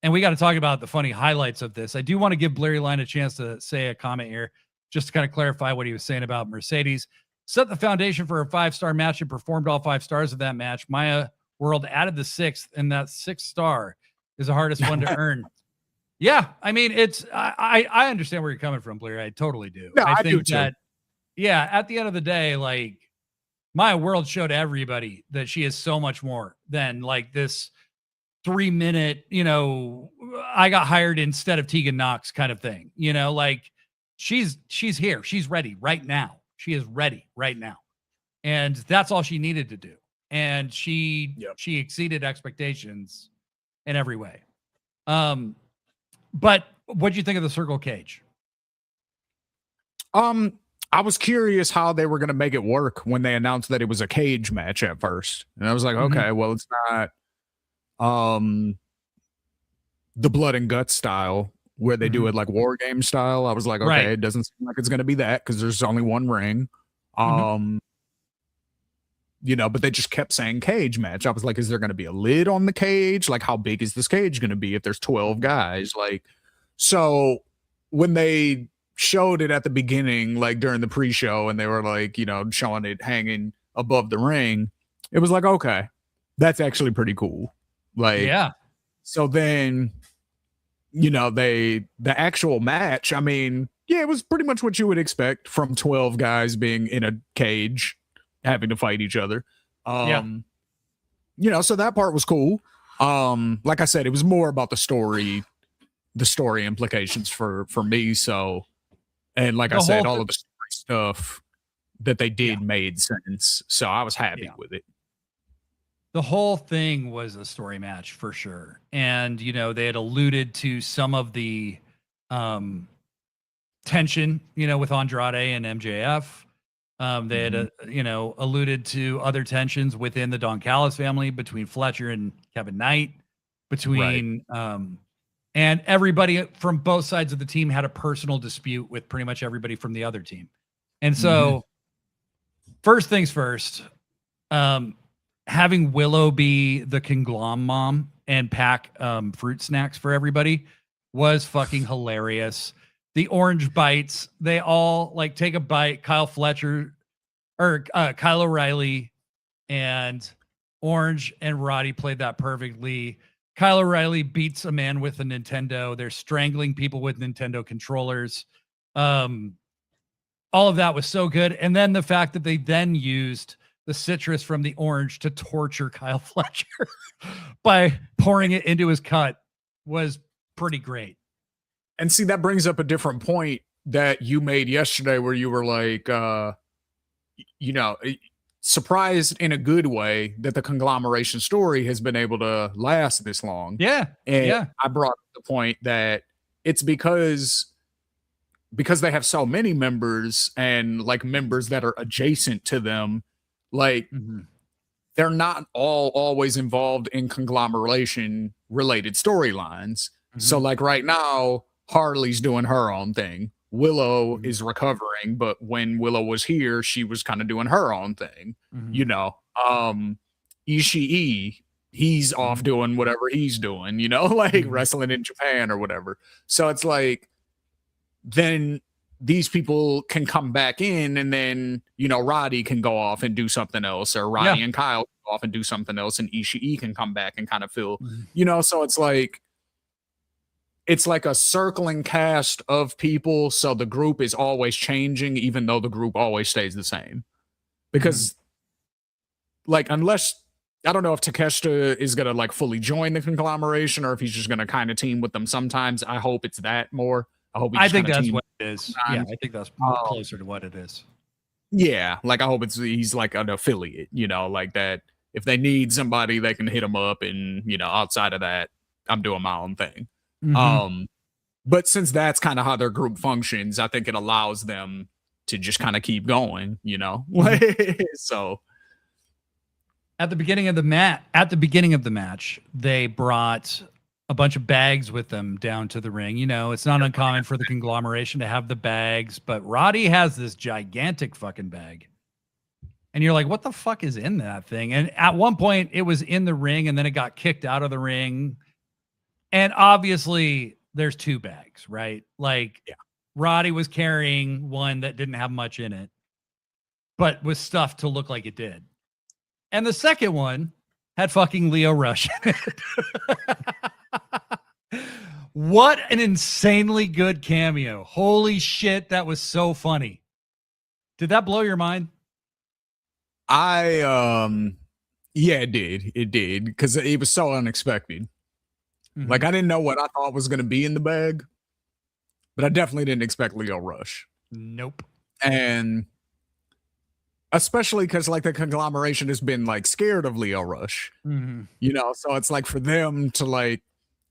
and we got to talk about the funny highlights of this. I do want to give Blurry Line a chance to say a comment here, just to kind of clarify what he was saying about Mercedes. Set the foundation for a 5-star match and performed all 5 stars of that match. Maya World added the 6th, and that 6th star is the hardest one to earn. Yeah, I mean, it's I understand where you're coming from, Blair. I totally do. No, I think do too. that, yeah, at the end of the day, like, Maya World showed everybody that she is so much more than like this 3-minute, you know, I got hired instead of Tegan Knox kind of thing. You know, like she's here. She's ready right now. She is ready right now. And that's all she needed to do. And she exceeded expectations in every way. But what do you think of the circle cage? I was curious how they were going to make it work when they announced that it was a cage match at first. And I was like, okay, well, it's not the blood and guts style where they do it like war game style. I was like, okay, it doesn't seem like it's going to be that because there's only one ring. You know, but they just kept saying cage match. I was like, is there going to be a lid on the cage? Like, how big is this cage going to be if there's 12 guys? Like, so when they showed it at the beginning, like during the pre-show, and they were like, you know, showing it hanging above the ring, it was like, okay, that's actually pretty cool. Like, yeah. So then, you know, the actual match, I mean, yeah, it was pretty much what you would expect from 12 guys being in a cage having to fight each other. You know, so that part was cool. Like I said, it was more about the story implications for me. So, and like I said, all of the story stuff that they did made sense. So I was happy with it. The whole thing was a story match for sure. And, you know, they had alluded to some of the tension, you know, with Andrade and MJF. They had, you know, alluded to other tensions within the Don Callis family, between Fletcher and Kevin Knight, between, and everybody from both sides of the team had a personal dispute with pretty much everybody from the other team. And so, first things first, having Willow be the conglom mom and pack fruit snacks for everybody was fucking hilarious. The orange bites, they all like take a bite. Kyle O'Reilly and Orange and Roddy played that perfectly. Kyle O'Reilly beats a man with a Nintendo. They're strangling people with Nintendo controllers. All of that was so good. And then the fact that they then used the citrus from the orange to torture Kyle Fletcher by pouring it into his cut was pretty great. And see, that brings up a different point that you made yesterday where you were like, you know, surprised in a good way that the conglomeration story has been able to last this long. Yeah. And I brought up the point that it's because they have so many members and like members that are adjacent to them. Like they're not all always involved in conglomeration related storylines. So like right now, Harley's doing her own thing. Willow is recovering, but when Willow was here, she was kind of doing her own thing. You know, Ishii, he's off doing whatever he's doing, you know, like wrestling in Japan or whatever. So it's like, then these people can come back in, and then, you know, Roddy can go off and do something else, or Roddy and Kyle can go off and do something else, and Ishii can come back and kind of fill, you know, so it's like a circling cast of people. So the group is always changing, even though the group always stays the same. Because like, unless, I don't know if Takeshita is going to like fully join the conglomeration or if he's just going to kind of team with them sometimes. I hope it's that more. I think that's what it is. Yeah, I think that's closer to what it is. Yeah, like I hope he's like an affiliate, you know, like that. If they need somebody, they can hit him up, and you know, outside of that, I'm doing my own thing. But since that's kind of how their group functions, I think it allows them to just kind of keep going, you know. So at the beginning of the match, they brought a bunch of bags with them down to the ring. You know, it's not uncommon for the conglomeration to have the bags, but Roddy has this gigantic fucking bag. And you're like, what the fuck is in that thing? And at one point it was in the ring, and then it got kicked out of the ring. And obviously there's two bags, right? Like Roddy was carrying one that didn't have much in it, but was stuffed to look like it did. And the second one had fucking Lio Rush in it. What an insanely good cameo. Holy shit, that was so funny. Did that blow your mind? Yeah, it did. It did, because it was so unexpected. Like, I didn't know what I thought was going to be in the bag, but I definitely didn't expect Lio Rush. Nope. And especially because like the conglomeration has been like scared of Lio Rush, you know, so it's like for them to like,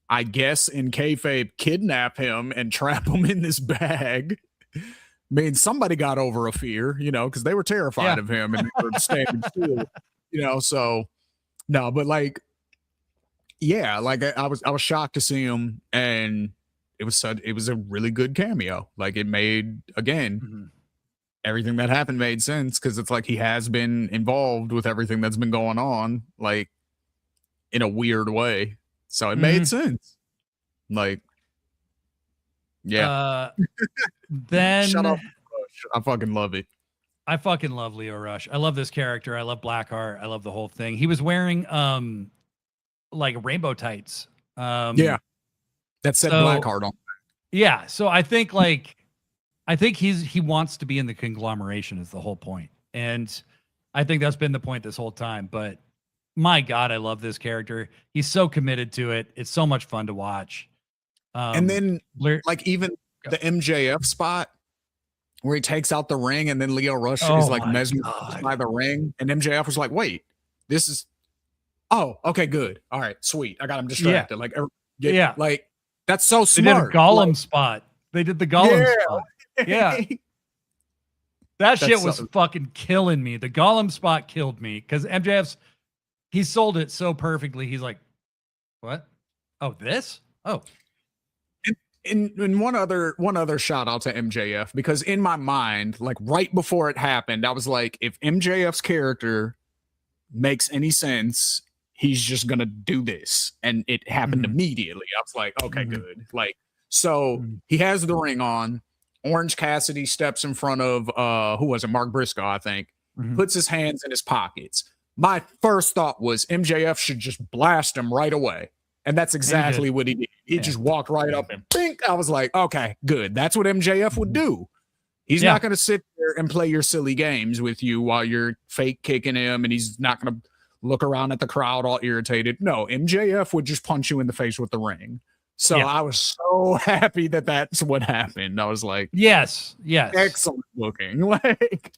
I guess in kayfabe, kidnap him and trap him in this bag. I mean, somebody got over a fear, you know, because they were terrified of him and they were standing still, you know. So no, but like, yeah, like I was shocked to see him, and it was a really good cameo. Like it made, again, everything that happened made sense, because it's like he has been involved with everything that's been going on, like in a weird way. So it made sense. Like, yeah. Then shut up, Rush. I fucking love it. I fucking love Lio Rush. I love this character. I love Blackheart. I love the whole thing. He was wearing like rainbow tights. Yeah. That said Blackheart on. Yeah. So I think he wants to be in the conglomeration is the whole point. And I think that's been the point this whole time. But my God, I love this character. He's so committed to it. It's so much fun to watch. And then like even the MJF spot, where he takes out the ring and then Lio Rush is like mesmerized by the ring. And MJF was like, wait, this is, oh, okay, good. All right, sweet. I got him distracted. Yeah. Like, that's so smart. They did a Gollum spot. They did the Gollum spot. Yeah. That shit was fucking killing me. The Gollum spot killed me because MJF's, he sold it so perfectly. He's like, what? Oh, this? Oh. And one other shout out to MJF, because in my mind, like right before it happened, I was like, if MJF's character makes any sense, he's just gonna do this. And it happened immediately. I was like, okay, good. Like, so he has the ring on. Orange Cassidy steps in front of who was it? Mark Briscoe, I think, puts his hands in his pockets. My first thought was MJF should just blast him right away. And that's exactly what he did. He just walked right up and bink. I was like, okay, good. That's what MJF would do. He's not going to sit there and play your silly games with you while you're fake kicking him, and he's not going to look around at the crowd all irritated. No, MJF would just punch you in the face with the ring. So I was so happy that that's what happened. I was like, yes, excellent looking. Like,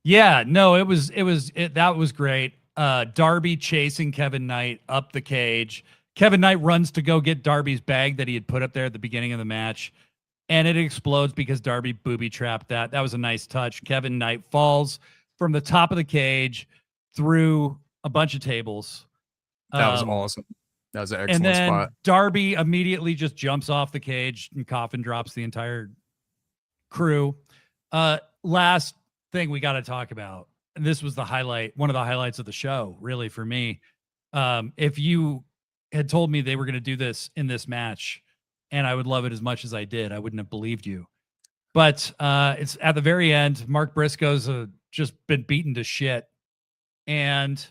that was great. Darby chasing Kevin Knight up the cage. Kevin Knight runs to go get Darby's bag that he had put up there at the beginning of the match, and it explodes because Darby booby trapped that. That was a nice touch. Kevin Knight falls from the top of the cage through a bunch of tables. That was awesome. That was an excellent spot. Darby immediately just jumps off the cage and coffin drops the entire crew. Last thing we got to talk about, and this was the highlight, one of the highlights of the show, really, for me. If you had told me they were going to do this in this match and I would love it as much as I did, I wouldn't have believed you. But it's at the very end. Mark Briscoe's just been beaten to shit. And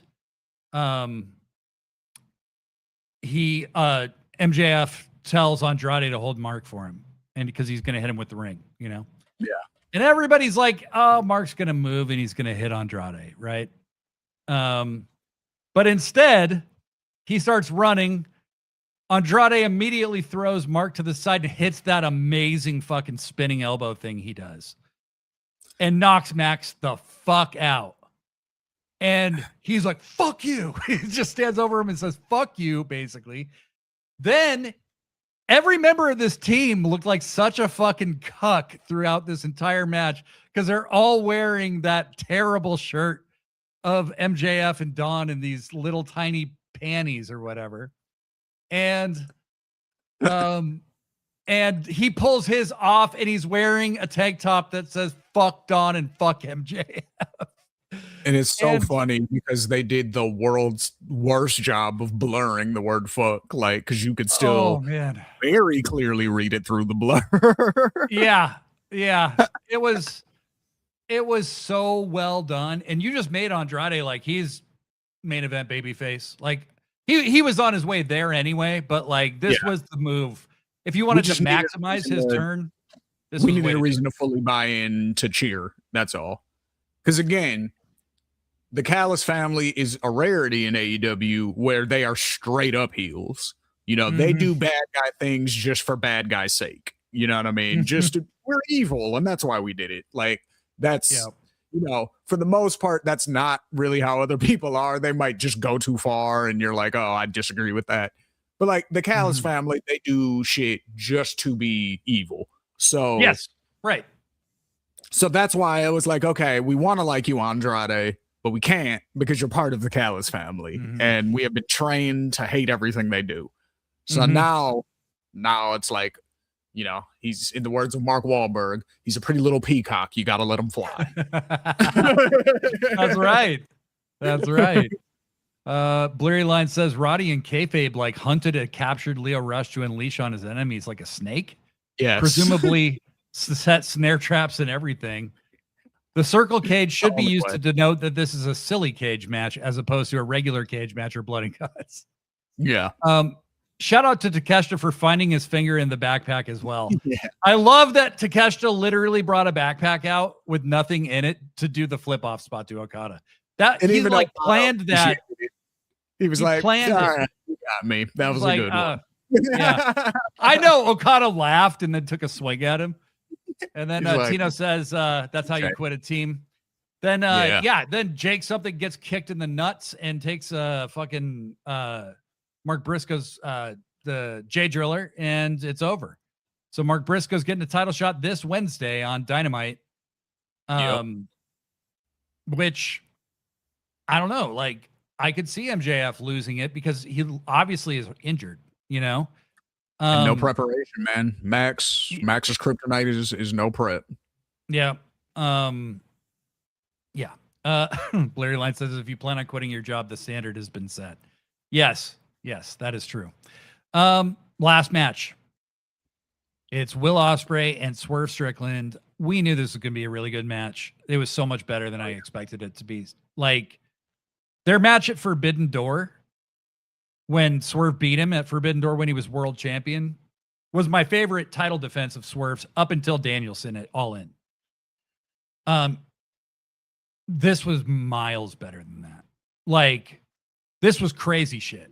MJF tells Andrade to hold Mark for him, and because he's going to hit him with the ring, you know? Yeah. And everybody's like, oh, Mark's going to move and he's going to hit Andrade, right? But instead, he starts running. Andrade immediately throws Mark to the side and hits that amazing fucking spinning elbow thing he does and knocks Max the fuck out. And he's like, fuck you. He just stands over him and says, fuck you, basically. Then every member of this team looked like such a fucking cuck throughout this entire match because they're all wearing that terrible shirt of MJF and Dawn in these little tiny panties or whatever. And and he pulls his off and he's wearing a tank top that says fuck Dawn and fuck MJF. And it's so funny because they did the world's worst job of blurring the word fuck, like, because you could still very clearly read it through the blur. Yeah. It was so well done. And you just made Andrade like he's main event babyface. Like he was on his way there anyway, but like this was the move. If you wanted to maximize his turn, we needed a reason to fully buy in to cheer. That's all. Because again, the Callis family is a rarity in AEW where they are straight up heels. You know, they do bad guy things just for bad guy's sake. You know what I mean? We're evil, and that's why we did it. Like, that's, you know, for the most part, that's not really how other people are. They might just go too far, and you're like, oh, I disagree with that. But, like, the Callis family, they do shit just to be evil. So, yes, right. So that's why I was like, okay, we want to like you, Andrade, but we can't because you're part of the Callis family, and we have been trained to hate everything they do. So now it's like, you know, he's, in the words of Mark Wahlberg, he's a pretty little peacock. You got to let him fly. That's right. That's right. Blurry Line says Roddy and Kayfabe like hunted a captured Lio Rush to unleash on his enemies like a snake. Yes. Presumably set snare traps and everything. The circle cage should be used to denote that this is a silly cage match as opposed to a regular cage match or blood and guts. Yeah. Shout out to Takeshita for finding his finger in the backpack as well. Yeah. I love that Takeshita literally brought a backpack out with nothing in it to do the flip off spot to Okada. That he like planned that. He was like, planned it. You got me. That was a good one. Yeah. I know Okada laughed and then took a swing at him. And then Tino says, that's how you quit a team. Then, then Jake something gets kicked in the nuts and takes fucking Mark Briscoe's the J Driller, and it's over. So Mark Briscoe's getting a title shot this Wednesday on Dynamite. Which I don't know. Like, I could see MJF losing it because he obviously is injured, you know? And no preparation, man. Max's kryptonite is no prep. Yeah. Blurry Line says, if you plan on quitting your job, the standard has been set. Yes, that is true. Last match. It's Will Ospreay and Swerve Strickland. We knew this was going to be a really good match. It was so much better than I expected it to be. Like, their match at Forbidden Door, when Swerve beat him at Forbidden Door when he was world champion, was my favorite title defense of Swerve's up until Danielson at All In. This was miles better than that. Like, this was crazy shit.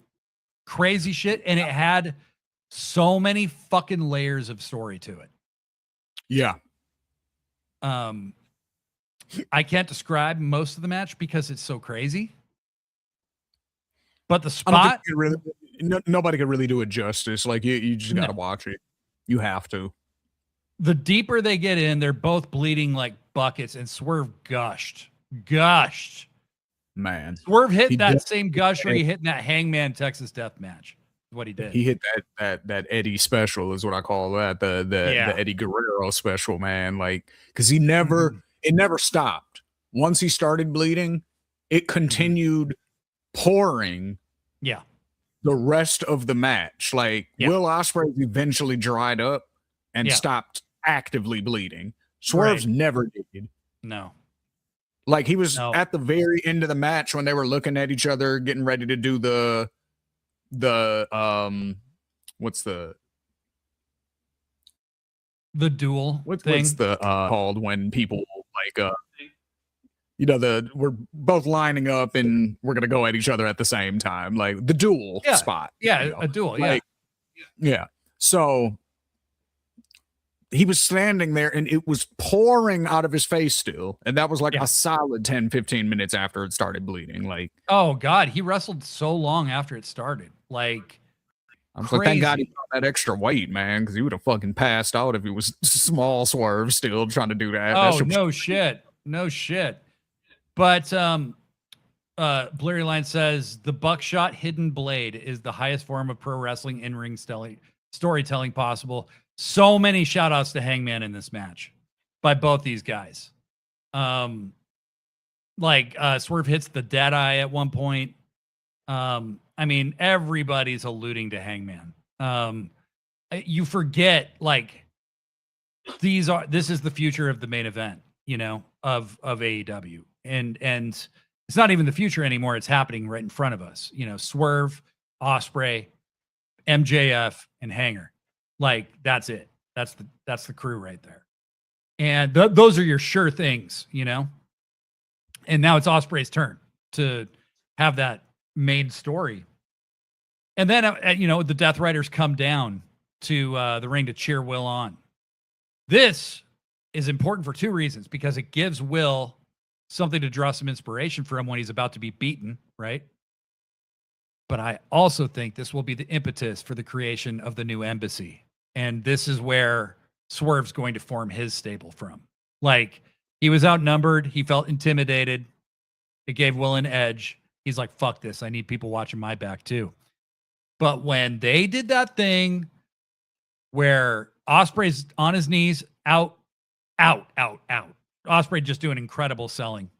And it had so many fucking layers of story to it. Yeah. I can't describe most of the match because it's so crazy. But the spot, nobody could really do it justice. Like, you just got to watch it. You have to. The deeper they get in, they're both bleeding like buckets, and Swerve gushed. Man, Swerve hit that same gusher he hit in that Hangman Texas Death Match. What he did. He hit that Eddie special is what I call that. The Eddie Guerrero special, man. Like, because he never it never stopped. Once he started bleeding, it continued pouring. Yeah. The rest of the match. Like, Will Ospreay eventually dried up and stopped actively bleeding. Swerve's never did. No. Like, he was at the very end of the match when they were looking at each other, getting ready to do the what's the duel? What's the called when people like we're both lining up and we're gonna go at each other at the same time, like the duel spot. Yeah, you know? A duel. Like, yeah. So he was standing there and it was pouring out of his face still. And that was like a solid 10, 15 minutes after it started bleeding. Like, oh God, he wrestled so long after it started. Like, I was like, thank God he got that extra weight, man, because he would have fucking passed out if he was small Swerve still trying to do that. Oh, no shit. But Blurry Line says the buckshot hidden blade is the highest form of pro wrestling in-ring storytelling possible. So many shout outs to Hangman in this match by both these guys. Swerve hits the dead eye at one point. I mean, everybody's alluding to Hangman. You forget, like, this is the future of the main event, you know, of AEW. And it's not even the future anymore. It's happening right in front of us. You know, Swerve, Ospreay, MJF, and Hanger. Like, that's it. That's the crew right there. And those are your sure things, you know? And now it's Ospreay's turn to have that main story. And then, the Death Riders come down to the ring to cheer Will on. This is important for two reasons, because it gives Will something to draw some inspiration from when he's about to be beaten, right? But I also think this will be the impetus for the creation of the new embassy. And this is where Swerve's going to form his stable from. Like, he was outnumbered. He felt intimidated. It gave Will an edge. He's like, fuck this. I need people watching my back too. But when they did that thing where Ospreay's on his knees, out. Ospreay just doing incredible selling.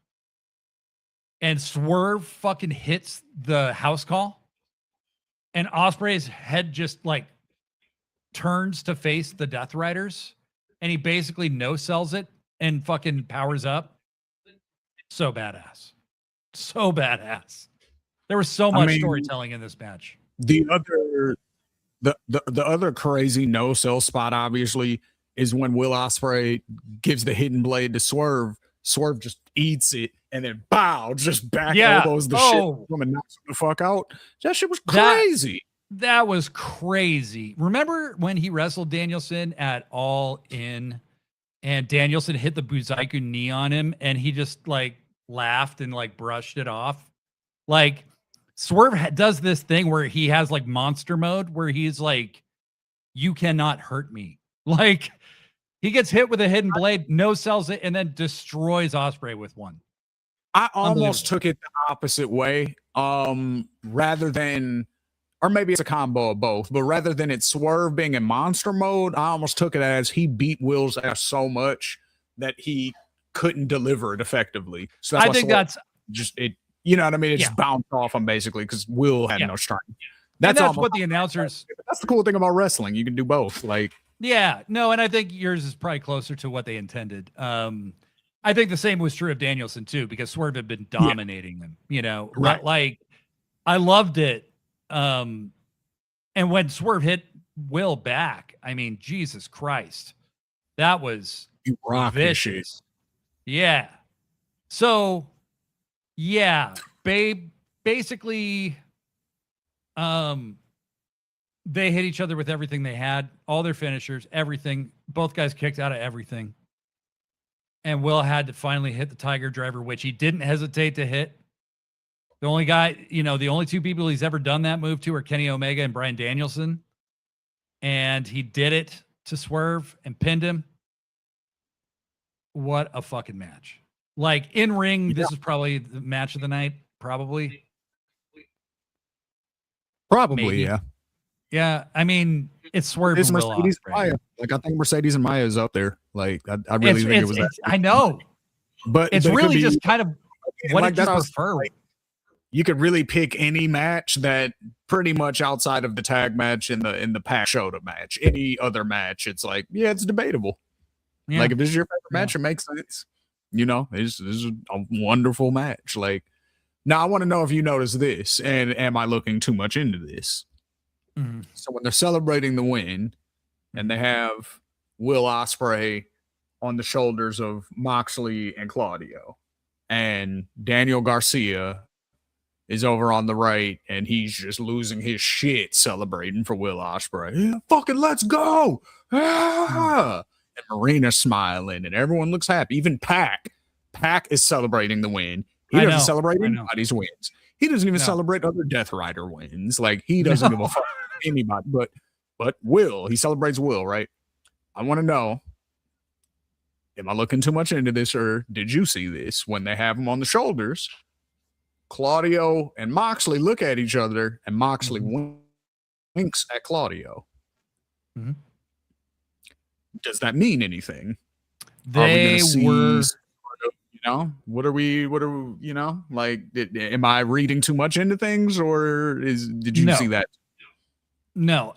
And Swerve fucking hits the house call. And Ospreay's head just like turns to face the Death Riders. And he basically no-sells it and fucking powers up. So badass. There was so much storytelling in this match. The other crazy no-sell spot, obviously, is when Will Ospreay gives the hidden blade to Swerve. Swerve just eats it and then just back elbows the shit from and knocks him the fuck out. That shit was crazy. That was crazy. Remember when he wrestled Danielson at All In and Danielson hit the Buzaiku knee on him, and he just like laughed and like brushed it off. Like Swerve does this thing where he has like monster mode where he's like, you cannot hurt me. Like he gets hit with a hidden blade, no sells it, and then destroys Ospreay with one. I almost took it the opposite way. Rather than, or maybe it's a combo of both, but rather than it Swerve being in monster mode, I almost took it as he beat Will's ass so much that he couldn't deliver it effectively. So that's I think that's just it. You know what I mean? It just bounced off him basically because Will had no strength. That's what the announcers. That's the cool thing about wrestling. You can do both. Like, yeah, no, and I think yours is probably closer to what they intended. I think the same was true of Danielson too, because Swerve had been dominating them. You know, right? Like, I loved it. And when Swerve hit Will back, I mean, Jesus Christ, that was vicious. Yeah. So, yeah, basically, they hit each other with everything they had, all their finishers, everything. Both guys kicked out of everything. And Will had to finally hit the Tiger Driver, which he didn't hesitate to hit. The only guy, the only two people he's ever done that move to are Kenny Omega and Bryan Danielson. And he did it to Swerve and pinned him. What a fucking match. Like, in ring, this is probably the match of the night. Probably, maybe. Yeah. Yeah, I mean, it's Swerve and Will Ospreay. Like, I think Mercedes and Maya is up there. Like, I really think it was that. I know. But it's really just kind of what like, did you prefer? Like, you could really pick any match that pretty much outside of the tag match in the Pac Shota match. Any other match, it's like, yeah, it's debatable. Yeah. Like, if this is your favorite match, it makes sense. This is a wonderful match. Like, now I want to know if you notice this, and am I looking too much into this? Mm-hmm. So when they're celebrating the win, and they have Will Ospreay on the shoulders of Moxley and Claudio, and Daniel Garcia is over on the right, and he's just losing his shit celebrating for Will Ospreay. Yeah, fucking let's go! Ah! And Marina's smiling, and everyone looks happy. Even Pac is celebrating the win. He doesn't celebrate anybody's wins. He doesn't even celebrate other Death Rider wins. Like, he doesn't give a fuck anybody. But Will, he celebrates Will, right? I want to know, am I looking too much into this, or did you see this when they have him on the shoulders? Claudio and Moxley look at each other, and Moxley winks at Claudio. Mm-hmm. Does that mean anything? They were, what are we, like, am I reading too much into things, or did you see that? No,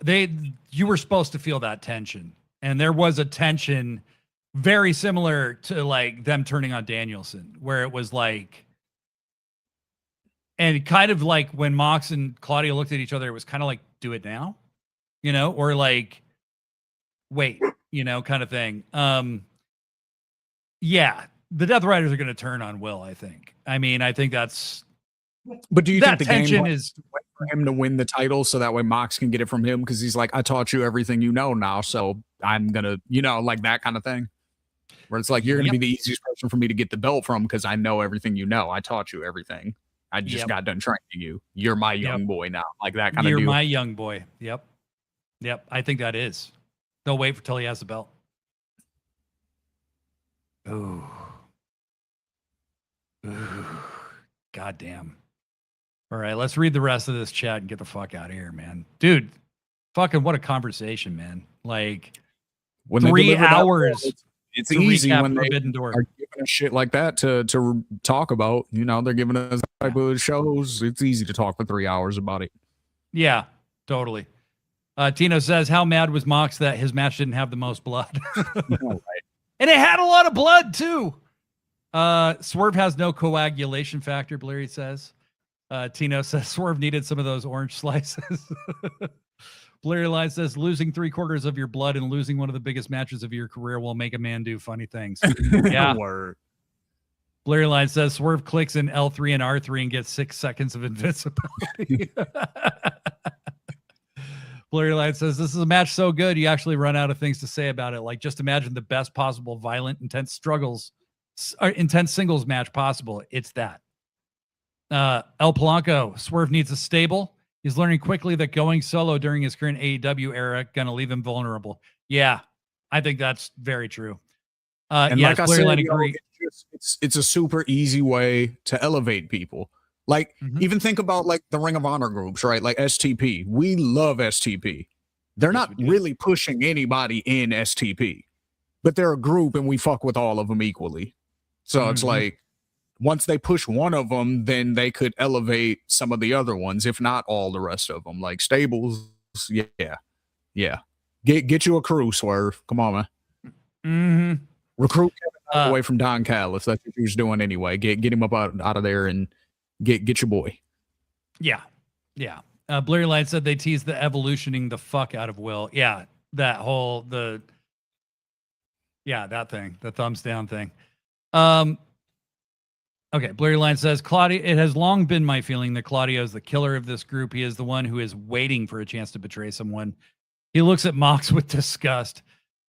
you were supposed to feel that tension, and there was a tension very similar to like them turning on Danielson, where it was like, and kind of like when Mox and Claudio looked at each other, it was kind of like, do it now, or like, wait, kind of thing. Yeah, the Death Riders are going to turn on Will, I think. I mean, I think that's. But do you think the tension game is for him to win the title so that way Mox can get it from him? Because he's like, I taught you everything you know now, so I'm going to, like that kind of thing. Where it's like, you're going to be the easiest person for me to get the belt from because I know everything you know. I taught you everything. I just got done training you. You're my young boy now. Like that kind of deal. You're my young boy. Yep. I think that is. They'll wait until he has the belt. Ooh. Goddamn. All right, let's read the rest of this chat and get the fuck out of here, man. Dude, fucking what a conversation, man. Like, when 3 hours. It's easy when they are giving us shit like that to talk about. They're giving us type of shows. It's easy to talk for 3 hours about it. Yeah, totally. Tino says, how mad was Mox that his match didn't have the most blood? Right. And it had a lot of blood, too. Swerve has no coagulation factor, Blurry says. Tino says, Swerve needed some of those orange slices. Blurry Line says, losing 3/4 of your blood and losing one of the biggest matches of your career will make a man do funny things. Yeah. Blurry Line says, Swerve clicks in L3 and R3 and gets 6 seconds of invincibility. Blurry Light says, this is a match so good, you actually run out of things to say about it. Like, just imagine the best possible violent, intense singles match possible. It's that. El Polanco, Swerve needs a stable. He's learning quickly that going solo during his current AEW era going to leave him vulnerable. Yeah, I think that's very true. And like I said, it's a super easy way to elevate people. Like, even think about like the Ring of Honor groups, right? Like STP. We love STP. They're not really pushing anybody in STP, but they're a group and we fuck with all of them equally. So it's like, once they push one of them, then they could elevate some of the other ones, if not all the rest of them. Like stables, yeah. Get you a crew, Swerve. Come on, man. Recruit Kevin away from Don Callis. That's what he was doing anyway. Get him up out of there and get your boy. Yeah. Blurry Light said they teased the evolutioning the fuck out of Will. Yeah, that whole that thing, the thumbs down thing. Okay, Blurry Line says, Claudio, it has long been my feeling that Claudio is the killer of this group. He is the one who is waiting for a chance to betray someone. He looks at Mox with disgust.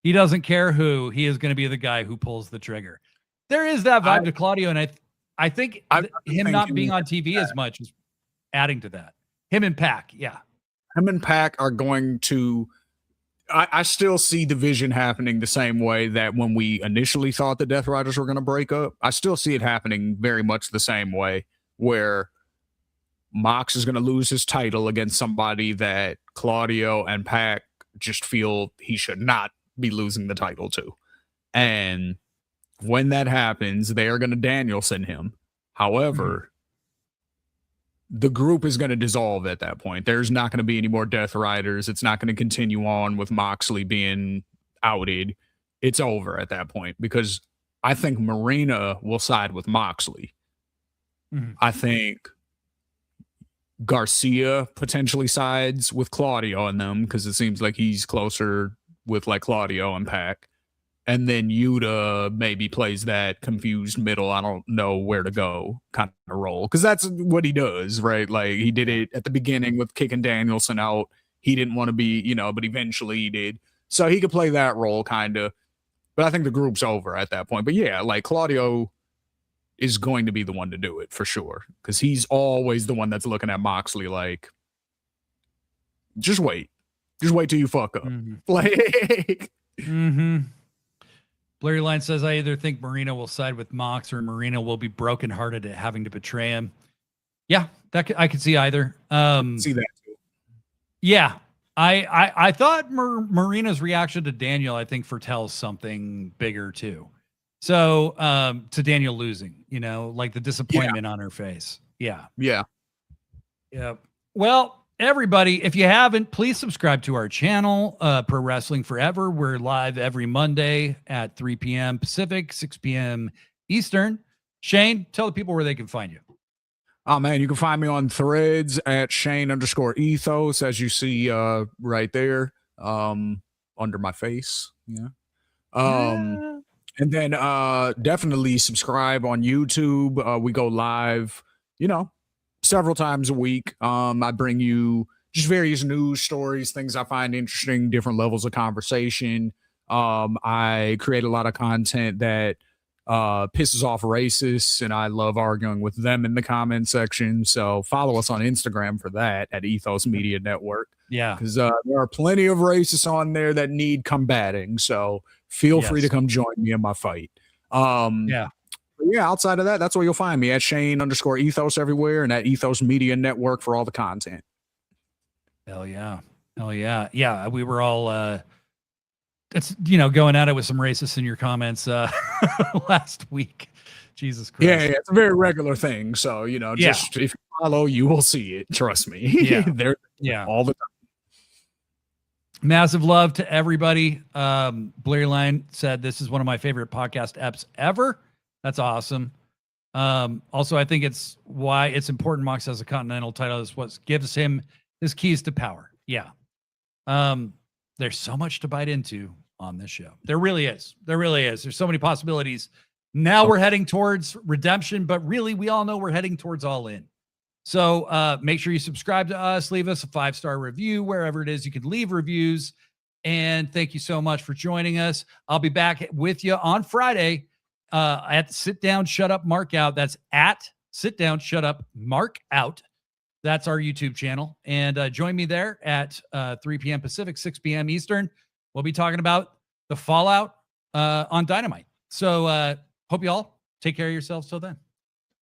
He doesn't care who. He is going to be the guy who pulls the trigger. There is that vibe to Claudio, and I think him not being on TV as much is adding to that. Him and Pac, yeah. Him and Pac are going to... I still see division happening the same way that when we initially thought the Death Riders were going to break up. I still see it happening very much the same way, where Mox is going to lose his title against somebody that Claudio and Pac just feel he should not be losing the title to. And when that happens, they are going to Danielson him. However, the group is going to dissolve at that point. There's not going to be any more Death Riders. It's not going to continue on with Moxley being outed. It's over at that point, because I think Marina will side with Moxley. I think Garcia potentially sides with Claudio and them, because it seems like he's closer with like Claudio and Pac. And then Yuta maybe plays that confused middle, I don't know where to go kind of role. Because that's what he does, right? Like, he did it at the beginning with kicking Danielson out. He didn't want to be, but eventually he did. So he could play that role kind of. But I think the group's over at that point. But yeah, like, Claudio is going to be the one to do it for sure. Because he's always the one that's looking at Moxley like, just wait. Just wait till you fuck up. Like... Blurry Line says, I either think Marina will side with Mox or Marina will be brokenhearted at having to betray him. Yeah, I could see either. See that too. Yeah, I thought Marina's reaction to Daniel, I think, foretells something bigger too. So to Daniel losing, like the disappointment on her face. Yeah. Well, everybody, if you haven't, please subscribe to our channel, Pro Wrestling Forever. We're live every Monday at 3 p.m. Pacific, 6 p.m. Eastern. Shane, tell the people where they can find you. Oh, man, you can find me on Threads at Shane_ethos, as you see right there under my face. Yeah. And then definitely subscribe on YouTube. We go live, several times a week. I bring you just various news stories, things I find interesting, different levels of conversation. I create a lot of content that pisses off racists, and I love arguing with them in the comment section. So follow us on Instagram for that at Ethos Media Network. Yeah, because there are plenty of racists on there that need combating. So feel free to come join me in my fight. Yeah, outside of that, that's where you'll find me, at Shane_ethos everywhere, and at Ethos Media Network for all the content. Hell yeah. Yeah, we were all it's going at it with some racists in your comments last week. Jesus Christ. Yeah, it's a very regular thing. So, just if you follow, you will see it. Trust me. They're all the time. Massive love to everybody. Blurry Line said this is one of my favorite podcast apps ever. That's awesome. Also, I think it's why it's important Mox has a continental title. Is what gives him his keys to power. Yeah. There's so much to bite into on this show. There really is. There's so many possibilities. Now we're heading towards redemption, but really we all know we're heading towards All In. So make sure you subscribe to us, leave us a 5-star review, wherever it is you can leave reviews. And thank you so much for joining us. I'll be back with you on Friday at Sit Down, Shut Up, Mark Out. That's at Sit Down, Shut Up, Mark Out. That's our YouTube channel. And join me there at 3 p.m. Pacific, 6 p.m. Eastern. We'll be talking about the fallout on Dynamite. So hope you all take care of yourselves till then.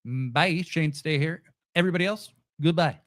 Bye. Shane, stay here. Everybody else, goodbye.